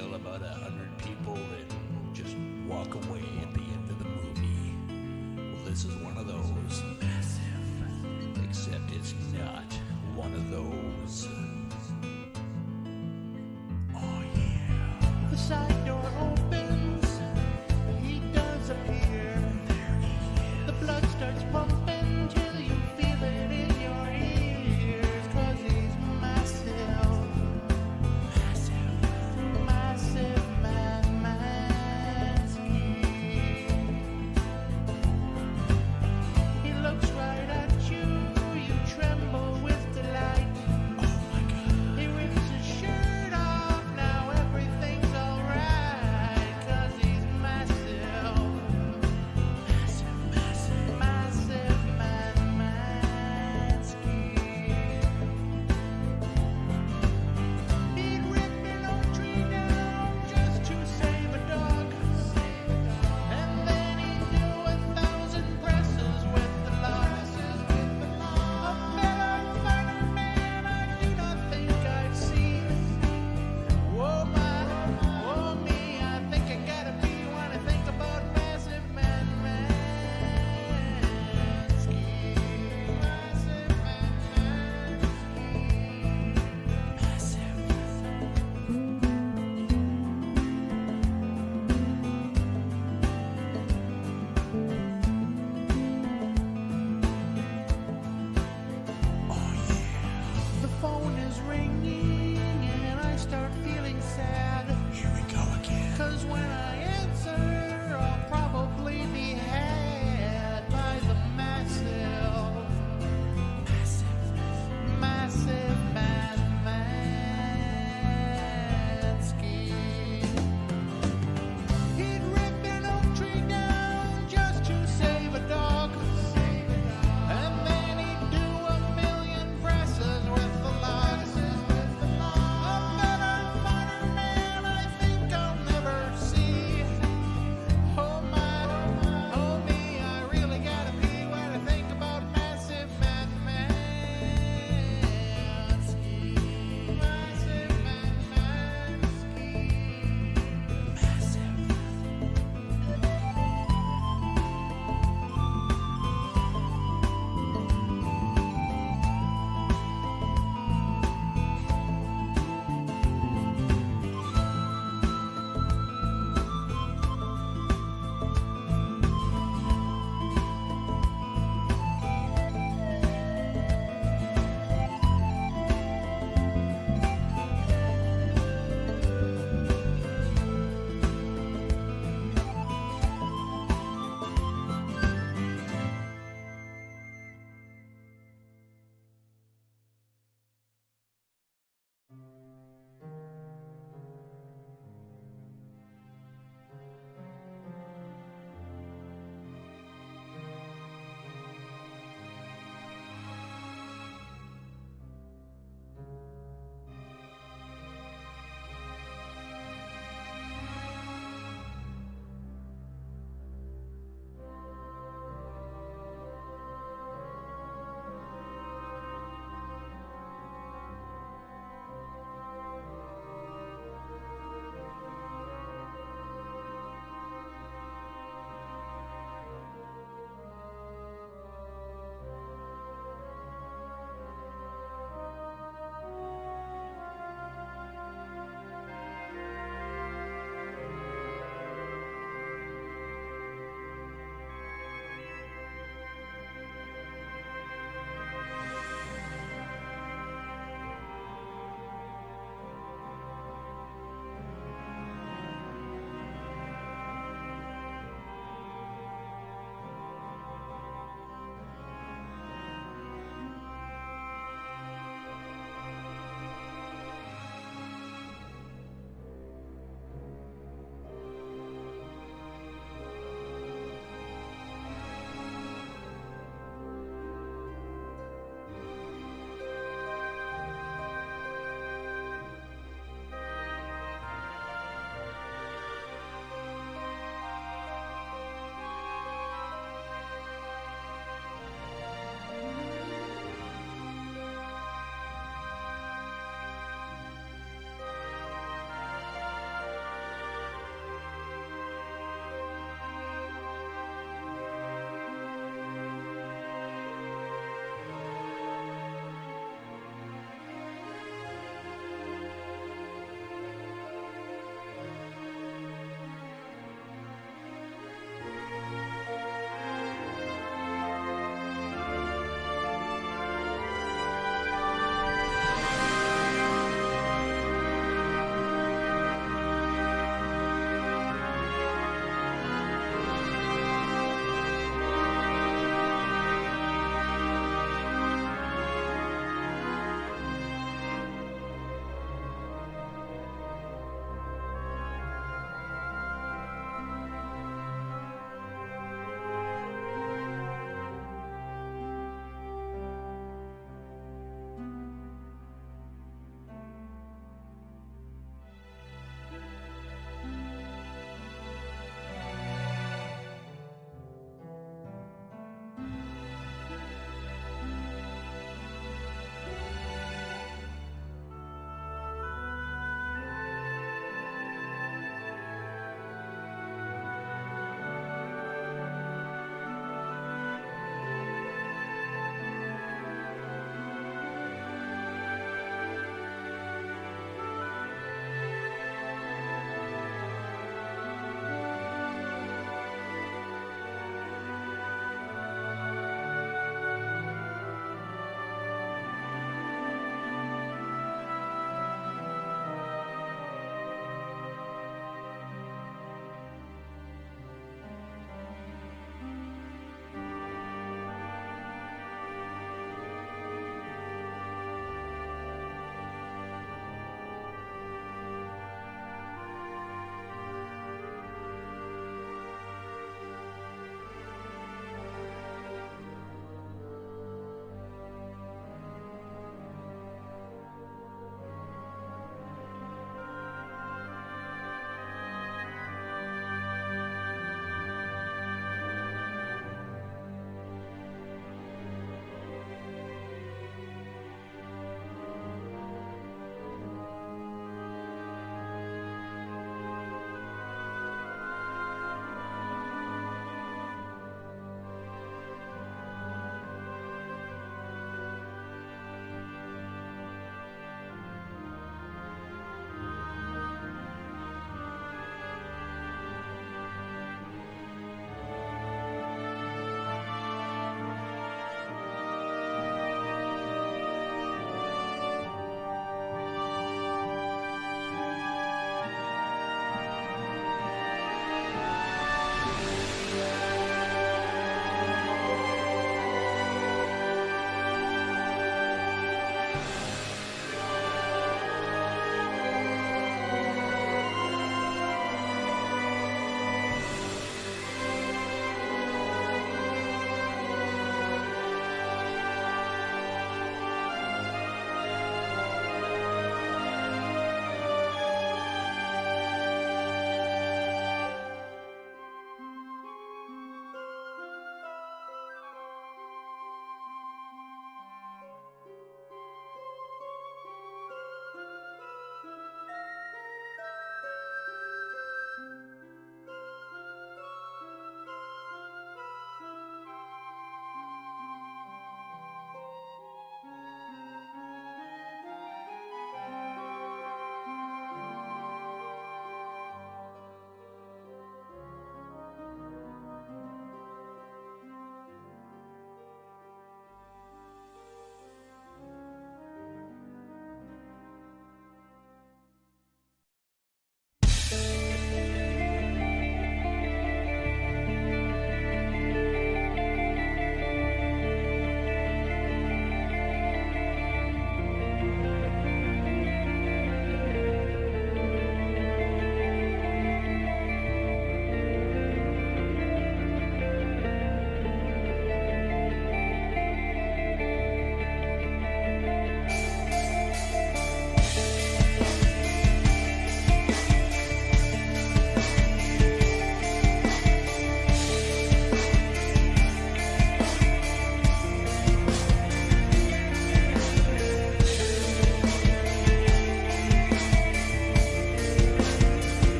kill about 100 people and just walk away at the end of the movie. Well, this is one of those. Massive. Except it's not one of those. Oh yeah. The side door opens. He does appear. The blood starts pumping till you feel it in your ears. 'Cause he's massive. Massive man Mansky. He looks right at you. You tremble with delight. Oh my god. He rips his shirt off. Now everything's alright.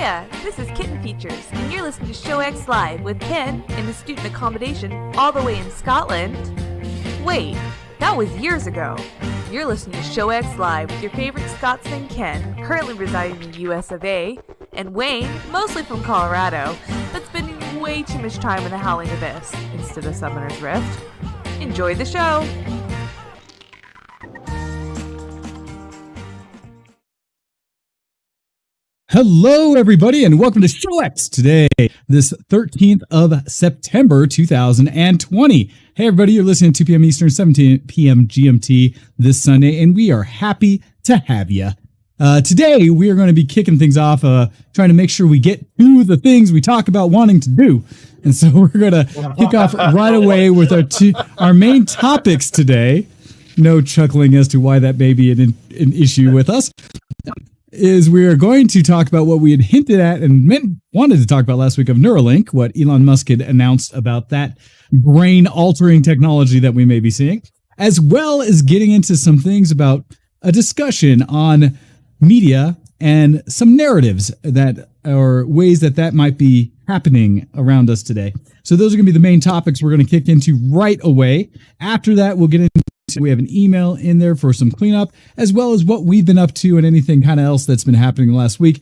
Hiya, this is Kitten Features, and you're listening to Show X Live with Ken in a student accommodation all the way in Scotland. Wait, that was years ago. You're listening to Show X Live with your favorite Scotsman Ken, currently residing in the US of A, and Wayne, mostly from Colorado, but spending way too much time in the Howling Abyss instead of Summoner's Rift. Enjoy the show! Hello, everybody, and welcome to Show X today, this 13th of September, 2020. Hey, everybody, you're listening to 2 p.m. Eastern, 17 p.m. GMT this Sunday, and we are happy to have you. Today, we are going to be kicking things off, trying to make sure we get to the things we talk about wanting to do. And so we're going to kick off right away with our main topics today. No chuckling as to why that may be an issue with us. Is we are going to talk about what we had hinted at and wanted to talk about last week of Neuralink, what Elon Musk had announced about that brain-altering technology that we may be seeing, as well as getting into some things about a discussion on media and some narratives that are ways that might be happening around us today. So those are going to be the main topics we're going to kick into right away. After that, we'll get into we have an email in there for some cleanup, as well as what we've been up to and anything kind of else that's been happening last week.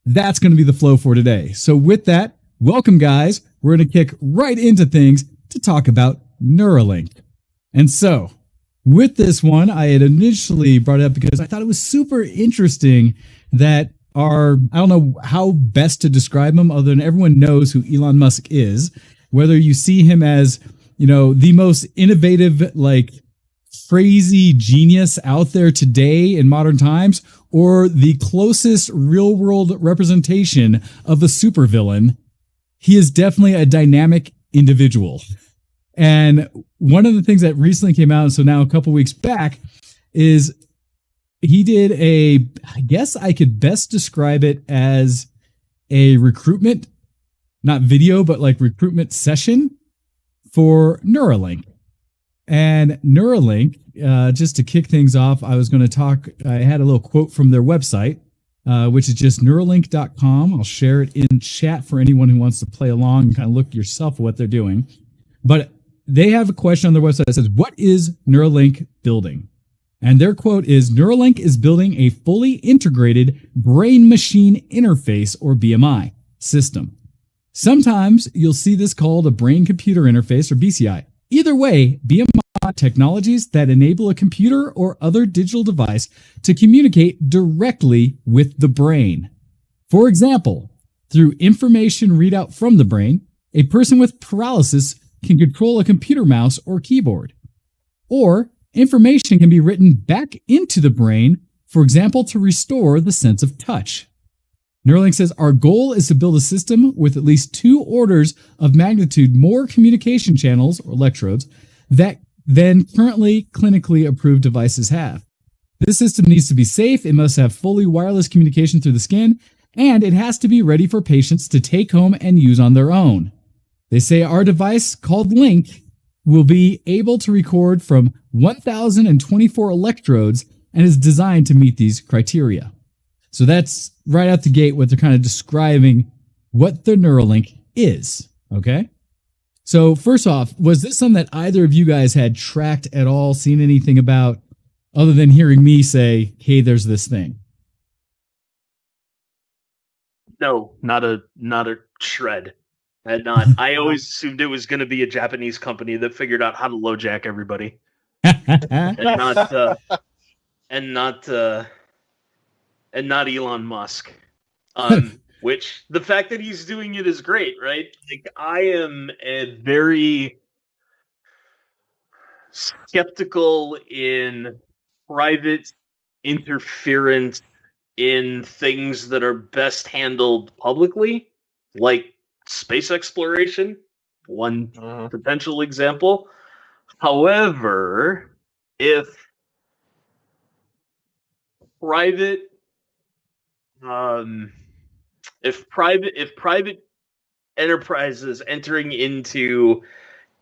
That's going to be the flow for today. So with that, welcome, guys. We're going to kick right into things to talk about Neuralink. And so with this one, I had initially brought it up because I thought it was super interesting that I don't know how best to describe him other than everyone knows who Elon Musk is, whether you see him as, the most innovative, crazy genius out there today in modern times, or the closest real world representation of a supervillain. He is definitely a dynamic individual. And one of the things that recently came out, so now a couple weeks back, is he did I guess I could best describe it as a recruitment, not video, but recruitment session for Neuralink. And Neuralink, just to kick things off, I had a little quote from their website, which is just Neuralink.com. I'll share it in chat for anyone who wants to play along and kind of look yourself at what they're doing. But they have a question on their website that says, what is Neuralink building? And their quote is, Neuralink is building a fully integrated brain-machine interface, or BMI, system. Sometimes you'll see this called a brain-computer interface, or BCI. Either way, BMI technologies that enable a computer or other digital device to communicate directly with the brain. For example, through information readout from the brain, a person with paralysis can control a computer mouse or keyboard. Or information can be written back into the brain, for example, to restore the sense of touch. Neuralink says, our goal is to build a system with at least 2 orders of magnitude more communication channels, or electrodes, than currently clinically approved devices have. This system needs to be safe, it must have fully wireless communication through the skin, and it has to be ready for patients to take home and use on their own. They say our device, called Link, will be able to record from 1,024 electrodes and is designed to meet these criteria. So that's right out the gate what they're kind of describing what the Neuralink is, okay? So first off, was this something that either of you guys had tracked at all, seen anything about, other than hearing me say, hey, there's this thing? No, not a shred. And I always assumed it was going to be a Japanese company that figured out how to LoJack everybody. and not Elon Musk. Which the fact that he's doing it is great, right? I am a very skeptical in private interference in things that are best handled publicly, like space exploration, one potential example. However, if private enterprises entering into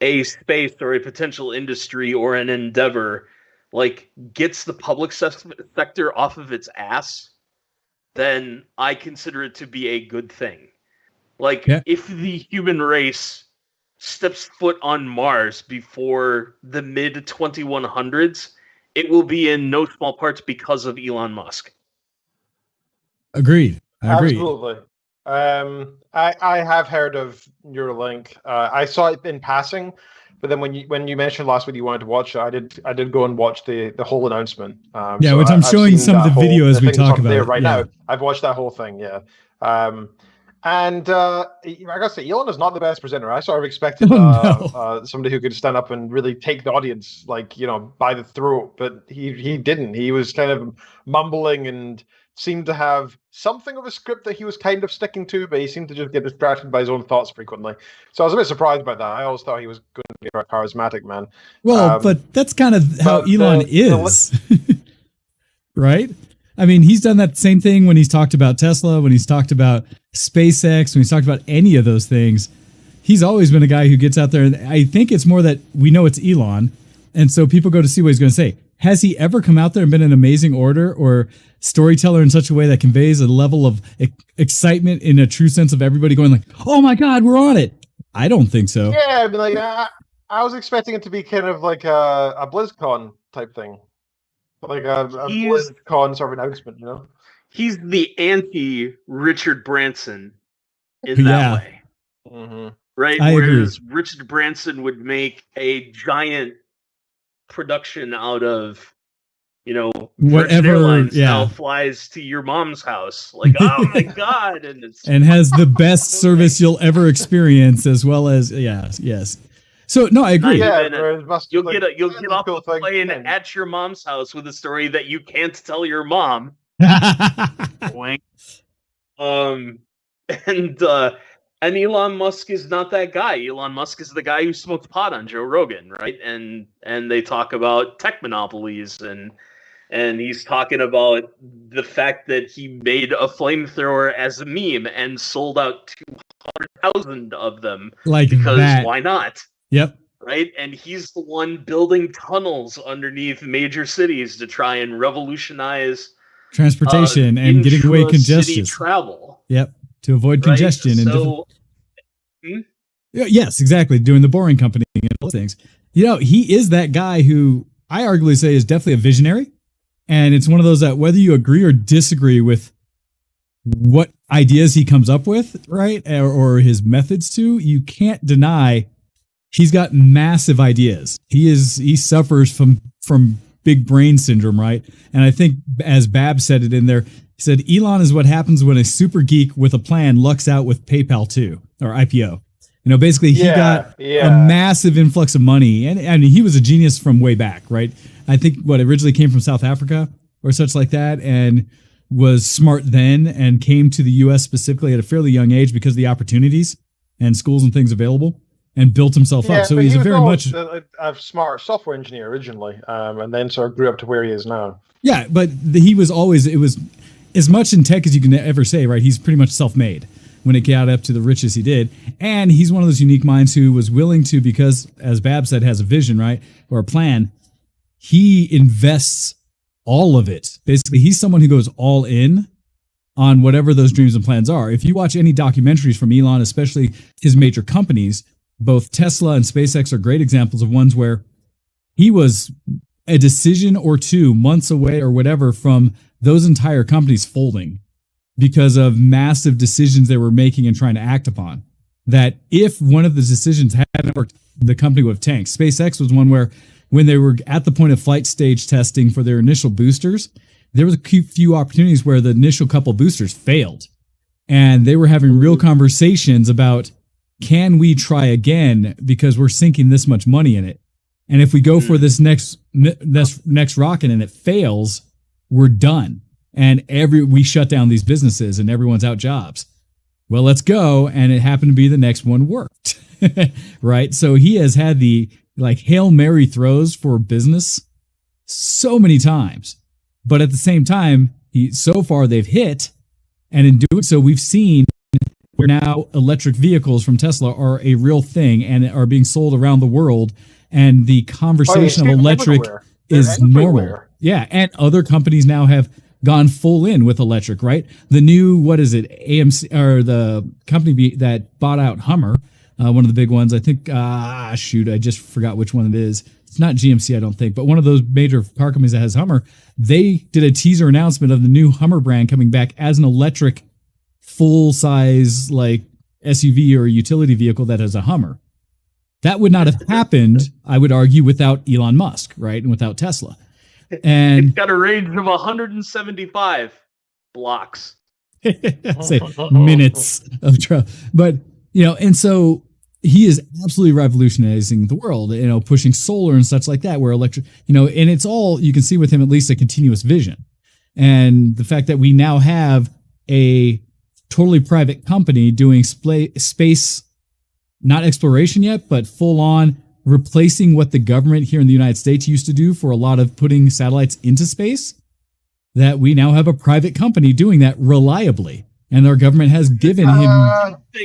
a space or a potential industry or an endeavor gets the public sector off of its ass then I consider it to be a good thing. Like, Yeah. if the human race steps foot on Mars before the mid-2100s, it will be in no small parts because of Elon Musk. Agreed. I agree. Absolutely. I have heard of Neuralink. I saw it in passing, but then when you mentioned last week you wanted to watch it, I did go and watch the whole announcement. Yeah, so which I'm I've showing seen some of that the video as we thing that's talk on there about it, right yeah. now. I've watched that whole thing. Yeah. And I gotta say, Elon is not the best presenter. I sort of expected somebody who could stand up and really take the audience, like, you know, by the throat, but he didn't. He was kind of mumbling and seemed to have something of a script that he was kind of sticking to, but he seemed to just get distracted by his own thoughts frequently. So I was a bit surprised by that. I always thought he was going to be a charismatic man. Well, but that's kind of how but Elon is, right? I mean, he's done that same thing when he's talked about Tesla, when he's talked about SpaceX, when he's talked about any of those things. He's always been a guy who gets out there, and I think it's more that we know it's Elon, and so people go to see what he's going to say. Has he ever come out there and been an amazing orator or storyteller in such a way that conveys a level of excitement in a true sense of everybody going like, "Oh my God, we're on it"? I don't think so. Yeah, I mean, like I was expecting it to be kind of like a BlizzCon type thing, like a BlizzCon sort of announcement, you know. He's the anti-Richard Branson in that way, right? I Whereas agree. Richard Branson would make a giant production out of, you know, Virgin Whatever, Airlines yeah. now flies to your mom's house, like, oh my God, and it's And has the best service you'll ever experience, as well as yes. So no, I agree. Yeah, even whereas must you'll like, get you'll that's get a off cool the thing. plane Yeah. at your mom's house with a story that you can't tell your mom. Wink. And Elon Musk is not that guy. Elon Musk is the guy who smoked pot on Joe Rogan, right? And they talk about tech monopolies, and he's talking about the fact that he made a flamethrower as a meme and sold out 200,000 of them, Like because that. why not? Yep. Right? And he's the one building tunnels underneath major cities to try and revolutionize Transportation and getting away intra-city congestion. travel. Yep. To avoid Right? congestion and So, yes, exactly. Doing the Boring Company and those things. You know, he is that guy who I arguably say is definitely a visionary. And it's one of those that whether you agree or disagree with what ideas he comes up with, right, or his methods to, you can't deny he's got massive ideas. He suffers from big brain syndrome, right? And I think as Bab said it in there, he said Elon is what happens when a super geek with a plan lucks out with PayPal 2 or IPO. You know, basically he got a massive influx of money, and I mean he was a genius from way back, right? I think originally came from South Africa or such like that, and was smart then, and came to the U.S. specifically at a fairly young age because of the opportunities and schools and things available, and built himself up. So he's he was very much a smart software engineer originally, and then sort of grew up to where he is now. Yeah, but he was always, it was as much in tech as you can ever say, right? He's pretty much self-made when it got up to the riches he did. And he's one of those unique minds who was willing to, because as Bab said, has a vision, right? Or a plan. He invests all of it. Basically, he's someone who goes all in on whatever those dreams and plans are. If you watch any documentaries from Elon, especially his major companies, both Tesla and SpaceX are great examples of ones where he was a decision or two months away or whatever from those entire companies folding because of massive decisions they were making and trying to act upon. That if one of the decisions hadn't worked, the company would have tanked. SpaceX was one where when they were at the point of flight stage testing for their initial boosters, there was a few opportunities where the initial couple boosters failed. And they were having real conversations about, can we try again because we're sinking this much money in it? And if we go for this next rocket and it fails, we're done. And we shut down these businesses and everyone's out jobs. Well, let's go. And it happened to be the next one worked. Right? So he has had the Hail Mary throws for business so many times. But at the same time, so far they've hit. And in doing so, we've seen where now electric vehicles from Tesla are a real thing and are being sold around the world. And the conversation of electric is normal. Yeah. And other companies now have gone full in with electric, right? The new, what is it, AMC, or the company that bought out Hummer, one of the big ones, I think, I just forgot which one it is. It's not GMC, I don't think, but one of those major car companies that has Hummer, they did a teaser announcement of the new Hummer brand coming back as an electric full-size like SUV or utility vehicle that has a Hummer. That would not have happened, I would argue, without Elon Musk, right? And without Tesla. And it's got a range of 175 blocks. say minutes of travel. But, and so he is absolutely revolutionizing the world, pushing solar and such like that, where electric, and it's all, you can see with him at least a continuous vision. And the fact that we now have a totally private company doing space, not exploration yet, but full on replacing what the government here in the United States used to do for a lot of putting satellites into space, that we now have a private company doing that reliably. And our government has given him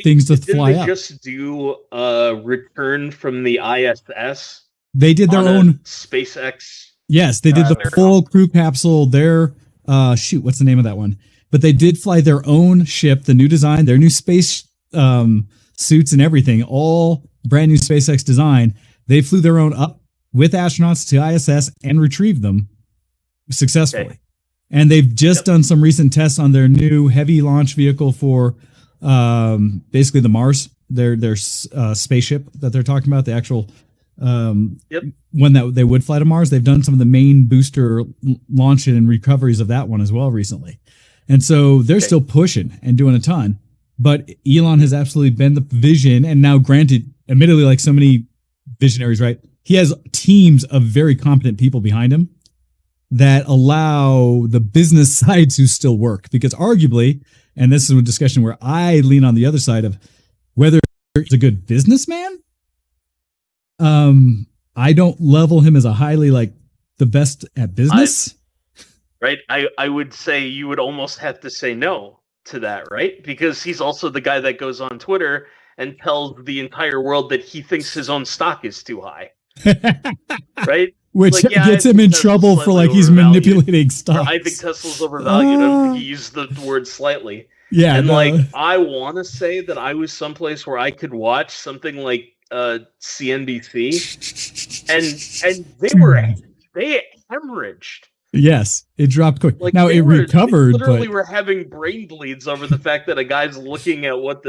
things to fly up. Did they just do a return from the ISS? They did their own SpaceX. Yes, they did the full crew capsule. Their what's the name of that one? But they did fly their own ship, the new design, their new space suits and everything, all brand new SpaceX design. They flew their own up with astronauts to ISS and retrieved them successfully. Okay. And they've just done some recent tests on their new heavy launch vehicle for basically the Mars, their spaceship that they're talking about, the actual one that they would fly to Mars. They've done some of the main booster launch and recoveries of that one as well recently. And so they're still pushing and doing a ton. But Elon has absolutely been the vision. And now, granted, admittedly, like so many visionaries, right? He has teams of very competent people behind him that allow the business side to still work. Because arguably, and this is a discussion where I lean on the other side of whether he's a good businessman. I don't level him as a highly like the best at business. Right. I would say you would almost have to say no to that, right? Because he's also the guy that goes on Twitter and tells the entire world that he thinks his own stock is too high. Right? Which gets him in trouble for like he's manipulating stocks. I think Tesla's overvalued. I think he used the word slightly. Yeah. And I want to say that I was someplace where I could watch something like CNBC and they hemorrhaged. Yes, it dropped quick. Like now it recovered. They literally were having brain bleeds over the fact that a guy's looking at what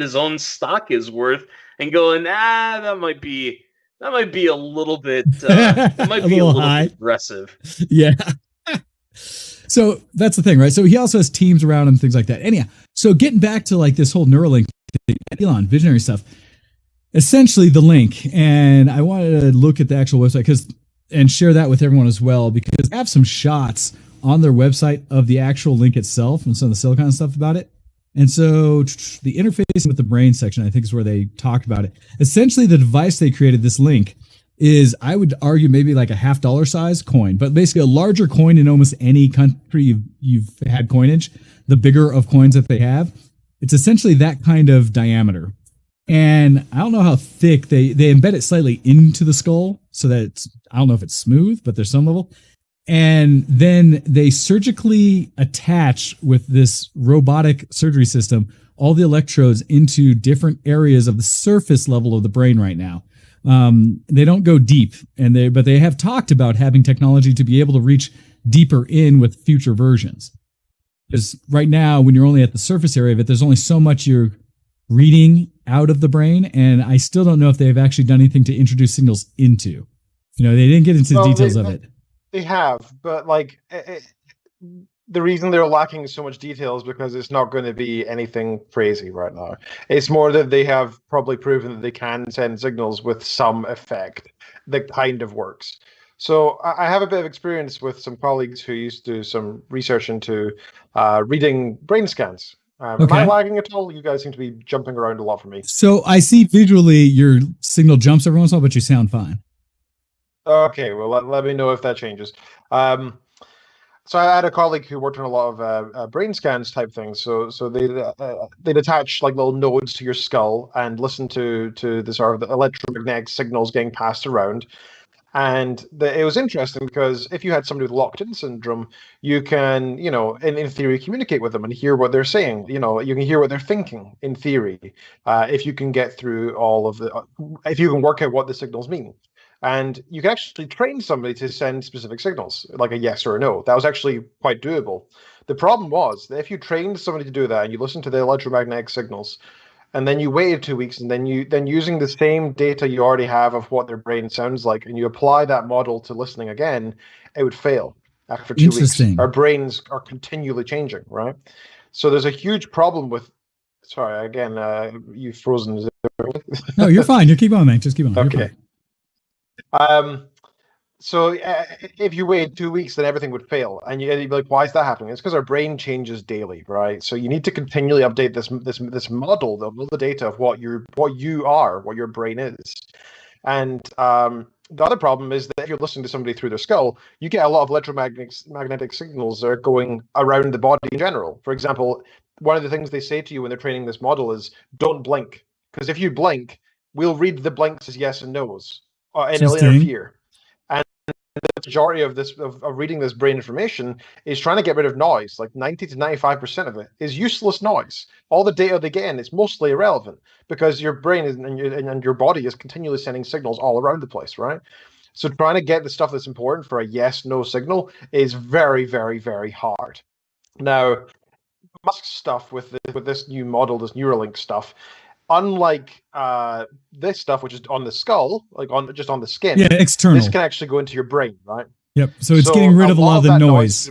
his own stock is worth and going, that might be a little bit, it might be a little bit aggressive. Yeah. So that's the thing, right? So he also has teams around him and things like that. Anyhow, so getting back to like this whole Neuralink, Elon, visionary stuff. Essentially, the link, and I wanted to look at the actual website and share that with everyone as well, because they have some shots on their website of the actual link itself and some of the silicon stuff about it. And so the interface with the brain section, I think, is where they talked about it. Essentially, the device they created, this link, is, I would argue, maybe like a $50 size coin, but basically a larger coin in almost any country you've had coinage, the bigger of coins that they have. It's essentially that kind of diameter. And I don't know how thick they embed it slightly into the skull so that it's, I don't know if it's smooth, but there's some level. And then they surgically attach with this robotic surgery system all the electrodes into different areas of the surface level of the brain right now. They don't go deep, but they have talked about having technology to be able to reach deeper in with future versions. Because right now, when you're only at the surface area of it, there's only so much you're reading out of the brain, and I still don't know if they've actually done anything to introduce signals into. They didn't get into the details of it. They have, but the reason they're lacking so much detail is because it's not going to be anything crazy right now. It's more that they have probably proven that they can send signals with some effect that kind of works. So I have a bit of experience with some colleagues who used to do some research into reading brain scans. Okay. Am I lagging at all? You guys seem to be jumping around a lot for me. So I see visually your signal jumps every once in a while, but you sound fine. Okay, well, let me know if that changes. So I had a colleague who worked on a lot of brain scans type things. So they'd attach like little nodes to your skull and listen to the sort of the electromagnetic signals getting passed around. And it was interesting because if you had somebody with locked-in syndrome, you can, in theory, communicate with them and hear what they're saying. You can hear what they're thinking in theory, if you can get through if you can work out what the signals mean. And you can actually train somebody to send specific signals, like a yes or a no. That was actually quite doable. The problem was that if you trained somebody to do that and you listen to the electromagnetic signals, and then you waited 2 weeks, and then using the same data you already have of what their brain sounds like, and you apply that model to listening again, it would fail after 2 weeks. Interesting. Our brains are continually changing, right? So there's a huge problem with. Sorry, again, you've frozen. No, you're fine. You keep on, man. Just keep on. Okay. So if you wait 2 weeks, then everything would fail, and you'd be like, "Why is that happening?" It's because our brain changes daily, right? So you need to continually update this model, the data of what your brain is, and the other problem is that if you're listening to somebody through their skull, you get a lot of electromagnetic signals that are going around the body in general. For example, one of the things they say to you when they're training this model is, "Don't blink," because if you blink, we'll read the blinks as yes and no's, and it'll interfere. The majority of reading this brain information is trying to get rid of noise. Like 90 to 95% of it is useless noise. All the data they get in is mostly irrelevant because your brain and your body is continually sending signals all around the place, right? So trying to get the stuff that's important for a yes/no signal is very, very, very hard. Now, Musk's stuff with this new model, this Neuralink stuff, unlike this stuff, which is on the skull, just on the skin, external. This can actually go into your brain, right? Yep. So it's getting rid of a lot of the noise.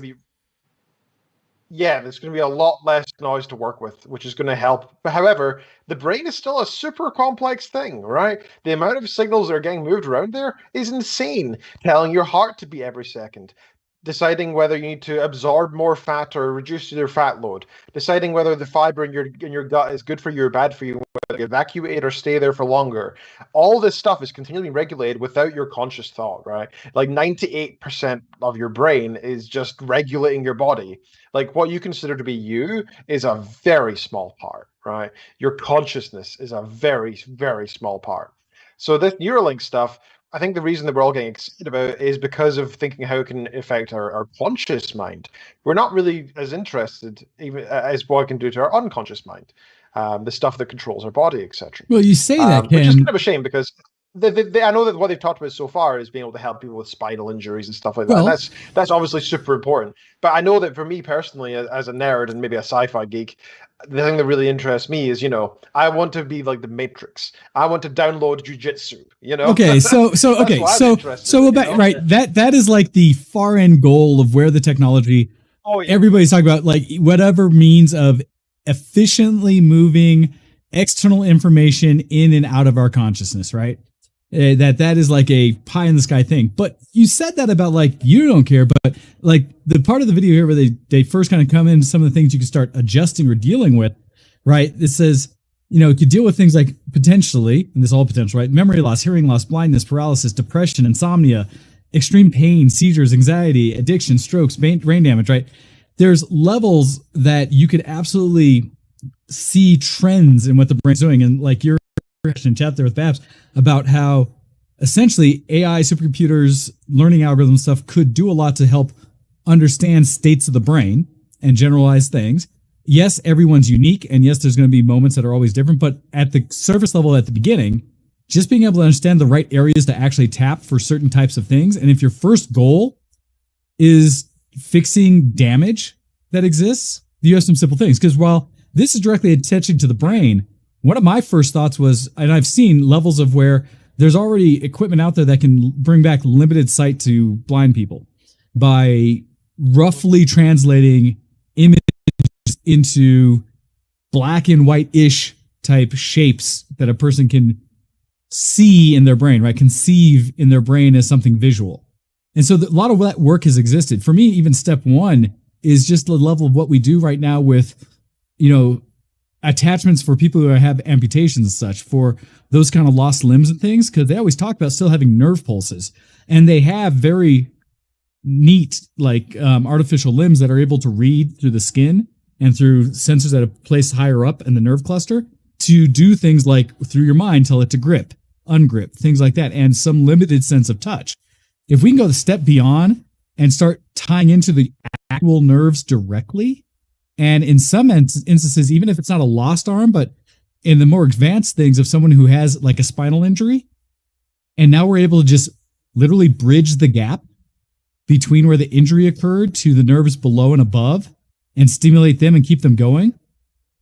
There's going to be a lot less noise to work with, which is going to help. But however, the brain is still a super complex thing, right? The amount of signals that are getting moved around there is insane. Telling your heart to beat every second, deciding whether you need to absorb more fat or reduce your fat load, deciding whether the fiber in your gut is good for you or bad for you, whether you evacuate or stay there for longer. All this stuff is continually regulated without your conscious thought, right? Like 98% of your brain is just regulating your body. Like what you consider to be you is a very small part, right? Your consciousness is a very, very small part. So this Neuralink stuff, I think the reason that we're all getting excited about it is because of thinking how it can affect our conscious mind. We're not really as interested even as what it can do to our unconscious mind, the stuff that controls our body, etc. Well, you say that, Ken. Which is kind of a shame because I know that what they've talked about so far is being able to help people with spinal injuries and stuff like that. And that's obviously super important. But I know that for me personally, as a nerd and maybe a sci-fi geek, the thing that really interests me is, I want to be like the Matrix. I want to download jujitsu, Okay, right. That is like the far end goal of where the technology. Oh, yeah. Everybody's talking about like whatever means of efficiently moving external information in and out of our consciousness, right? That is like a pie in the sky thing. But you said that about like you don't care, but like the part of the video here where they first kind of come in some of the things you can start adjusting or dealing with, right? It says, you could deal with things like potentially, and this is all potential, right? Memory loss, hearing loss, blindness, paralysis, depression, insomnia, extreme pain, seizures, anxiety, addiction, strokes, brain damage, right? There's levels that you could absolutely see trends in what the brain's doing. And like your chat there with Babs about how essentially AI, supercomputers, learning algorithm stuff could do a lot to help understand states of the brain and generalize things. Yes, everyone's unique, and yes, there's going to be moments that are always different, but at the surface level at the beginning, just being able to understand the right areas to actually tap for certain types of things. And if your first goal is fixing damage that exists, you have some simple things. Because while this is directly attaching to the brain, one of my first thoughts was, and I've seen levels of where there's already equipment out there that can bring back limited sight to blind people by roughly translating images into black and white-ish type shapes that a person can see in their brain, right? Conceive in their brain as something visual. And so a lot of that work has existed. For me, even step one is just the level of what we do right now with, attachments for people who have amputations and such, for those kind of lost limbs and things, because they always talk about still having nerve pulses. And they have very neat, artificial limbs that are able to read through the skin and through sensors that are placed higher up in the nerve cluster to do things like through your mind, tell it to grip, ungrip, things like that, and some limited sense of touch. if we can go the step beyond and start tying into the actual nerves directly, and in some instances, even if it's not a lost arm, but in the more advanced things of someone who has like a spinal injury, and now we're able to just literally bridge the gap between where the injury occurred to the nerves below and above and stimulate them and keep them going,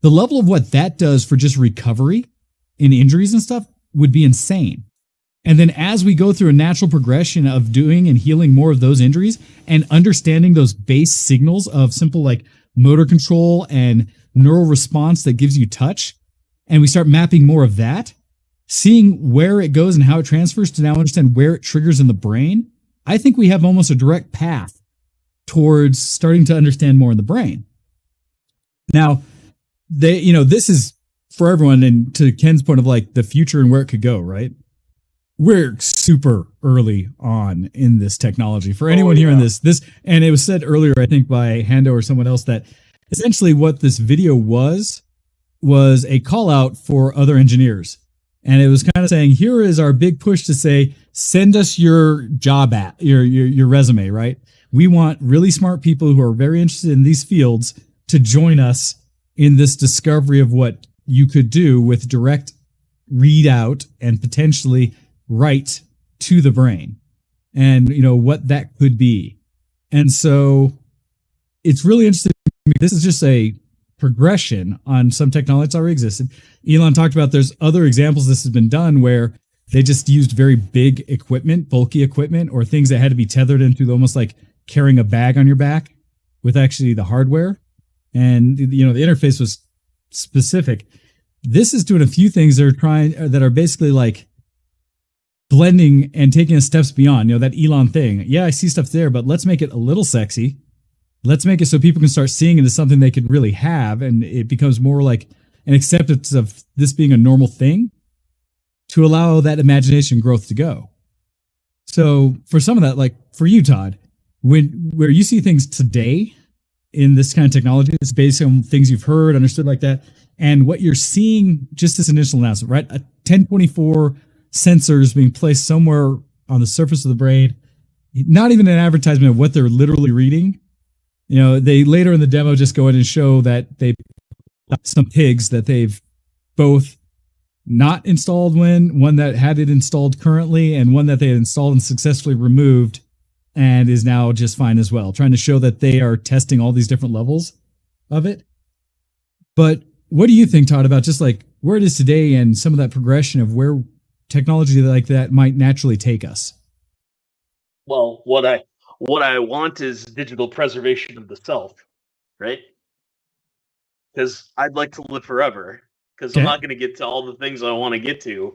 the level of what that does for just recovery in injuries and stuff would be insane. And then as we go through a natural progression of doing and healing more of those injuries and understanding those base signals of simple like motor control and neural response that gives you touch, and we start mapping more of that, seeing where it goes and how it transfers to now understand where it triggers in the brain, I think we have almost a direct path towards starting to understand more in the brain. Now, this is for everyone, and to Ken's point of like the future and where it could go, right? We're super early on in this technology. For anyone hearing this, and it was said earlier, I think by Hando or someone else, that essentially what this video was a call out for other engineers. And it was kind of saying, here is our big push to say, send us your job your resume, right? We want really smart people who are very interested in these fields to join us in this discovery of what you could do with direct readout and potentially write to the brain, and what that could be. And so it's really interesting. This is just a progression on some technology that's already existed. Elon talked about there's other examples this has been done where they just used very big equipment, bulky equipment, or things that had to be tethered into almost like carrying a bag on your back with actually the hardware. And, the interface was specific. This is doing a few things that are basically like blending and taking us steps beyond, that Elon thing. Yeah, I see stuff there, but let's make it a little sexy. Let's make it so people can start seeing it as something they could really have, and it becomes more like an acceptance of this being a normal thing to allow that imagination growth to go. So for some of that, like for you, Todd, where you see things today in this kind of technology, it's based on things you've heard, understood like that, and what you're seeing, just this initial announcement, right? A 1024 sensors being placed somewhere on the surface of the brain, not even an advertisement of what they're literally reading. They later in the demo just go in and show that they some pigs that they've both not installed one that had it installed currently, and one that they had installed and successfully removed and is now just fine as well, trying to show that they are testing all these different levels of it. But what do you think, Todd, about just like where it is today and some of that progression of where technology like that might naturally take us? Well, what I want is digital preservation of the self, right? Because I'd like to live forever. Because I'm not going to get to all the things I want to get to,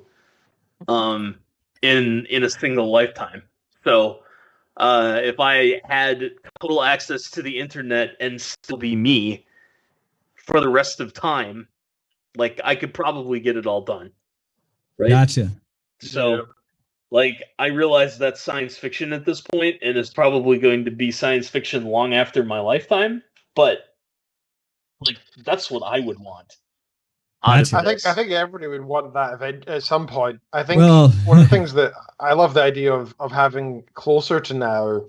in a single lifetime. So, if I had total access to the internet and still be me for the rest of time, like I could probably get it all done. Right? Gotcha. So, I realize that's science fiction at this point, and it's probably going to be science fiction long after my lifetime. But that's what I would want. Gotcha. I think everybody would want that event at some point. I think one of the things that I love the idea of having closer to now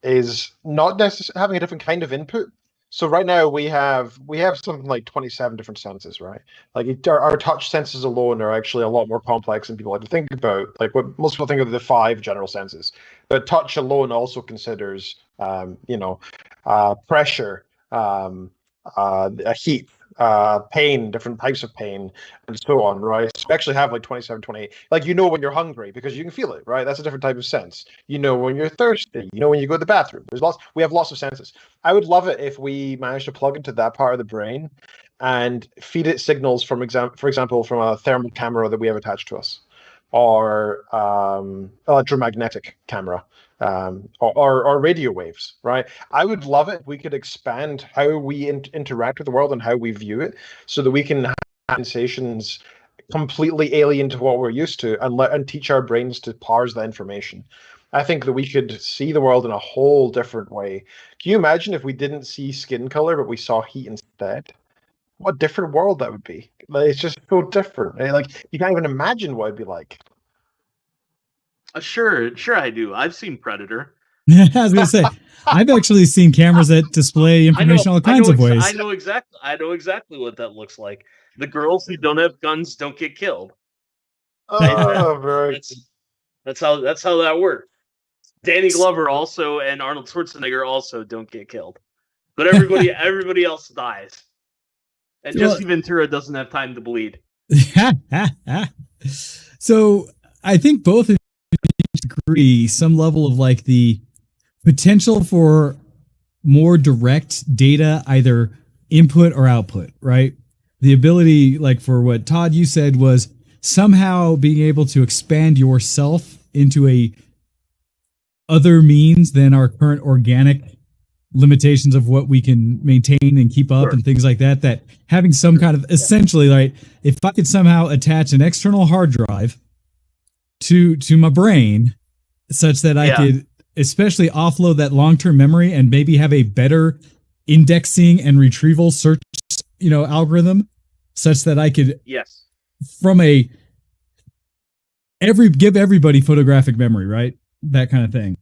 is not necessarily having a different kind of input. So right now we have something like 27 different senses, right? Like our touch senses alone are actually a lot more complex than people like to think about. Like what most people think of the 5 general senses, but touch alone also considers, pressure, heat, pain, different types of pain, and so on, right? So we actually have like 27, 28. Like when you're hungry because you can feel it, right? That's a different type of sense. When you're thirsty, when you go to the bathroom. We have lots of senses. I would love it if we managed to plug into that part of the brain and feed it signals for example, from a thermal camera that we have attached to us, or electromagnetic camera. Or radio waves, right? I would love it if we could expand how we interact with the world and how we view it, so that we can have sensations completely alien to what we're used to, and teach our brains to parse that information. I think that we could see the world in a whole different way. Can you imagine if we didn't see skin color, but we saw heat instead? What a different world that would be. It's just so different. Right? You can't even imagine what it'd be like. Sure I do. I've seen Predator. I was gonna say, I've actually seen cameras that display information all kinds of ways. I know exactly what that looks like. The girls who don't have guns don't get killed. Oh, very. That's how that works. Danny Glover also and Arnold Schwarzenegger also don't get killed, but everybody else dies, and Jesse Ventura doesn't have time to bleed. So I think both of you agree some level of like the potential for more direct data, either input or output, right? The ability, like for what Todd you said, was somehow being able to expand yourself into a other means than our current organic limitations of what we can maintain and keep up and things like that, that having some kind of essentially, like if I could somehow attach an external hard drive to my brain such that I could especially offload that long-term memory and maybe have a better indexing and retrieval search, algorithm such that I could from give everybody photographic memory, right? That kind of thing.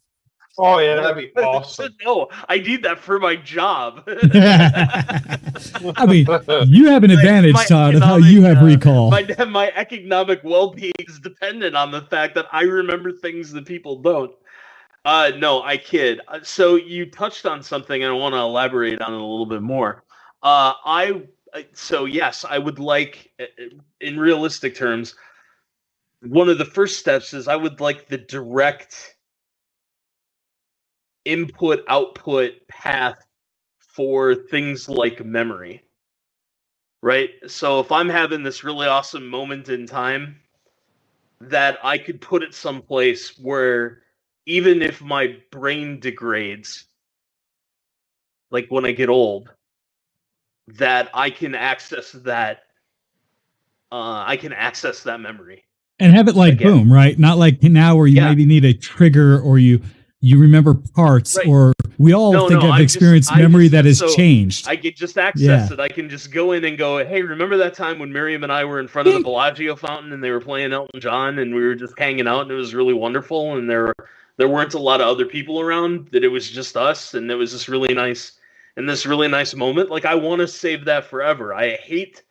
Oh yeah, that'd be awesome. No, I need that for my job. I mean, you have an advantage, Todd, of how you have recall. My economic well-being is dependent on the fact that I remember things that people don't. No, I kid. So you touched on something, and I want to elaborate on it a little bit more. So yes, I would like, in realistic terms, one of the first steps is I would like the direct input-output path for things like memory, right? So if I'm having this really awesome moment in time, that I could put it someplace where even if my brain degrades, like when I get old, that I can access that. I can access that memory and have it like again. Boom, right? Not like now where you maybe need a trigger or you remember parts, right. Or we all think I've experienced memory that has changed. I could just access it. I can just go in and go, hey, remember that time when Miriam and I were in front of the Bellagio fountain and they were playing Elton John and we were just hanging out and it was really wonderful and there weren't a lot of other people around, that it was just us and it was this really nice moment. Like I want to save that forever. I hate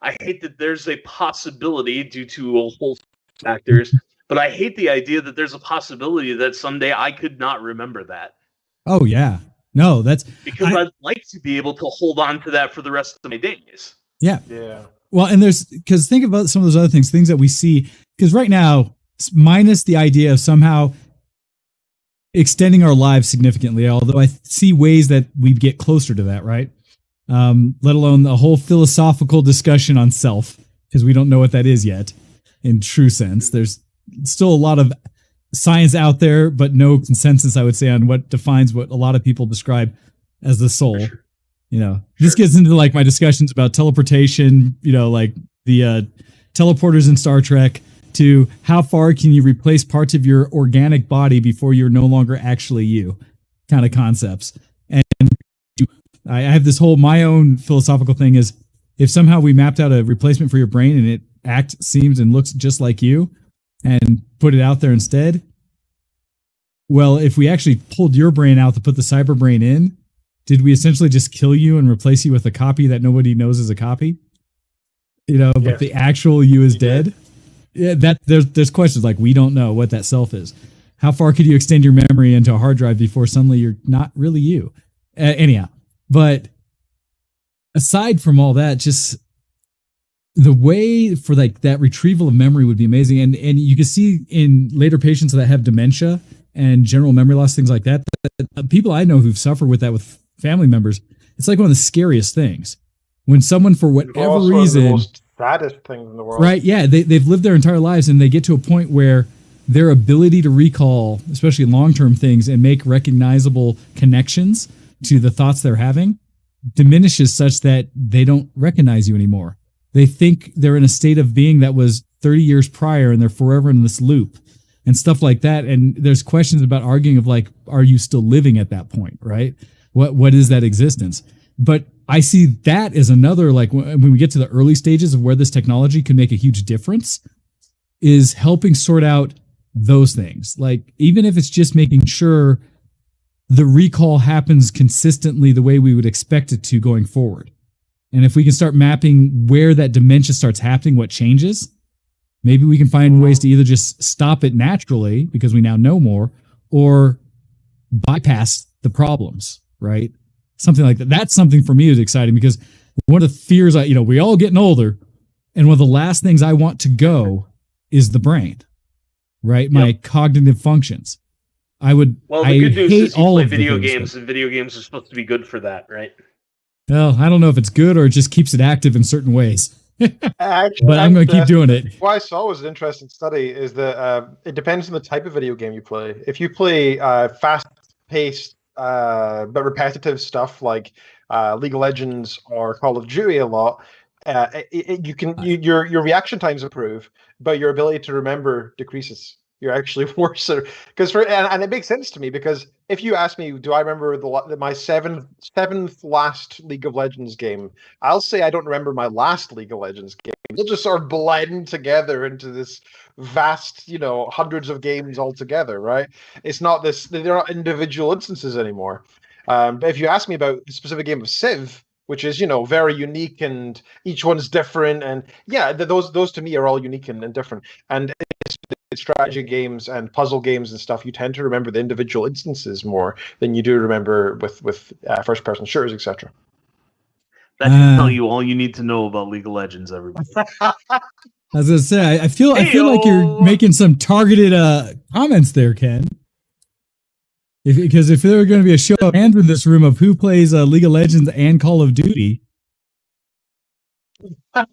that there's a possibility due to a whole factors, but I hate the idea that there's a possibility that someday I could not remember that. Oh yeah. No, that's because I'd like to be able to hold on to that for the rest of my days. Yeah. Yeah. Well, and because think about some of those other things that we see, because right now, minus the idea of somehow extending our lives significantly, although I see ways that we get closer to that, right? Let alone the whole philosophical discussion on self, because we don't know what that is yet in true sense. There's still a lot of science out there, but no consensus, I would say, on what defines what a lot of people describe as the soul. Sure. This gets into like my discussions about teleportation, like the teleporters in Star Trek, to how far can you replace parts of your organic body before you're no longer actually you kind of concepts. And I have this whole, my own philosophical thing is, if somehow we mapped out a replacement for your brain and it acts, seems, and looks just like you and put it out there instead, well, if we actually pulled your brain out to put the cyber brain in, did we essentially just kill you and replace you with a copy that nobody knows is a copy? But the actual you is dead. Yeah, that there's questions like we don't know what that self is. How far could you extend your memory into a hard drive before suddenly you're not really you? Anyhow, but aside from all that, just the way for like that retrieval of memory would be amazing. And you can see in later patients that have dementia and general memory loss, things like that, people I know who've suffered with that with family members, it's like one of the scariest things. When someone, for whatever reason, saddest things in the world. Right, yeah. They've lived their entire lives and they get to a point where their ability to recall, especially long-term things, and make recognizable connections to the thoughts they're having diminishes such that they don't recognize you anymore. They think they're in a state of being that was 30 years prior and they're forever in this loop and stuff like that. And there's questions about arguing of like, are you still living at that point, right? What is that existence? But I see that as another, like when we get to the early stages of where this technology can make a huge difference, is helping sort out those things. Like, even if it's just making sure the recall happens consistently the way we would expect it to going forward. And if we can start mapping where that dementia starts happening, what changes, maybe we can find ways to either just stop it naturally because we now know more, or bypass the problems, right? Something like that. That's something for me is exciting, because one of the fears we all getting older, and one of the last things I want to go is the brain, right? My cognitive functions. Well, the good news is you play video things, games, and video games are supposed to be good for that, right? Well, I don't know if it's good or it just keeps it active in certain ways. Actually, but I'm going to keep doing it. What I saw was an interesting study is that it depends on the type of video game you play. If you play fast-paced but repetitive stuff like League of Legends or Call of Duty a lot, your reaction times improve, but your ability to remember decreases. You're actually worse, because and it makes sense to me, because if you ask me, do I remember my seventh last League of Legends game? I'll say I don't remember my last League of Legends game. They'll just sort of blend together into this vast, hundreds of games all together, right? It's not this; they're not individual instances anymore. But if you ask me about the specific game of Civ, which is very unique and each one's different, and those to me are all unique and different, and strategy games and puzzle games and stuff, you tend to remember the individual instances more than you do remember with first person shooters, etc. That should tell you all you need to know about League of Legends, everybody. I was gonna say, I feel like you're making some targeted comments there, Ken. Because if there were going to be a show of hands in this room of who plays League of Legends and Call of Duty, I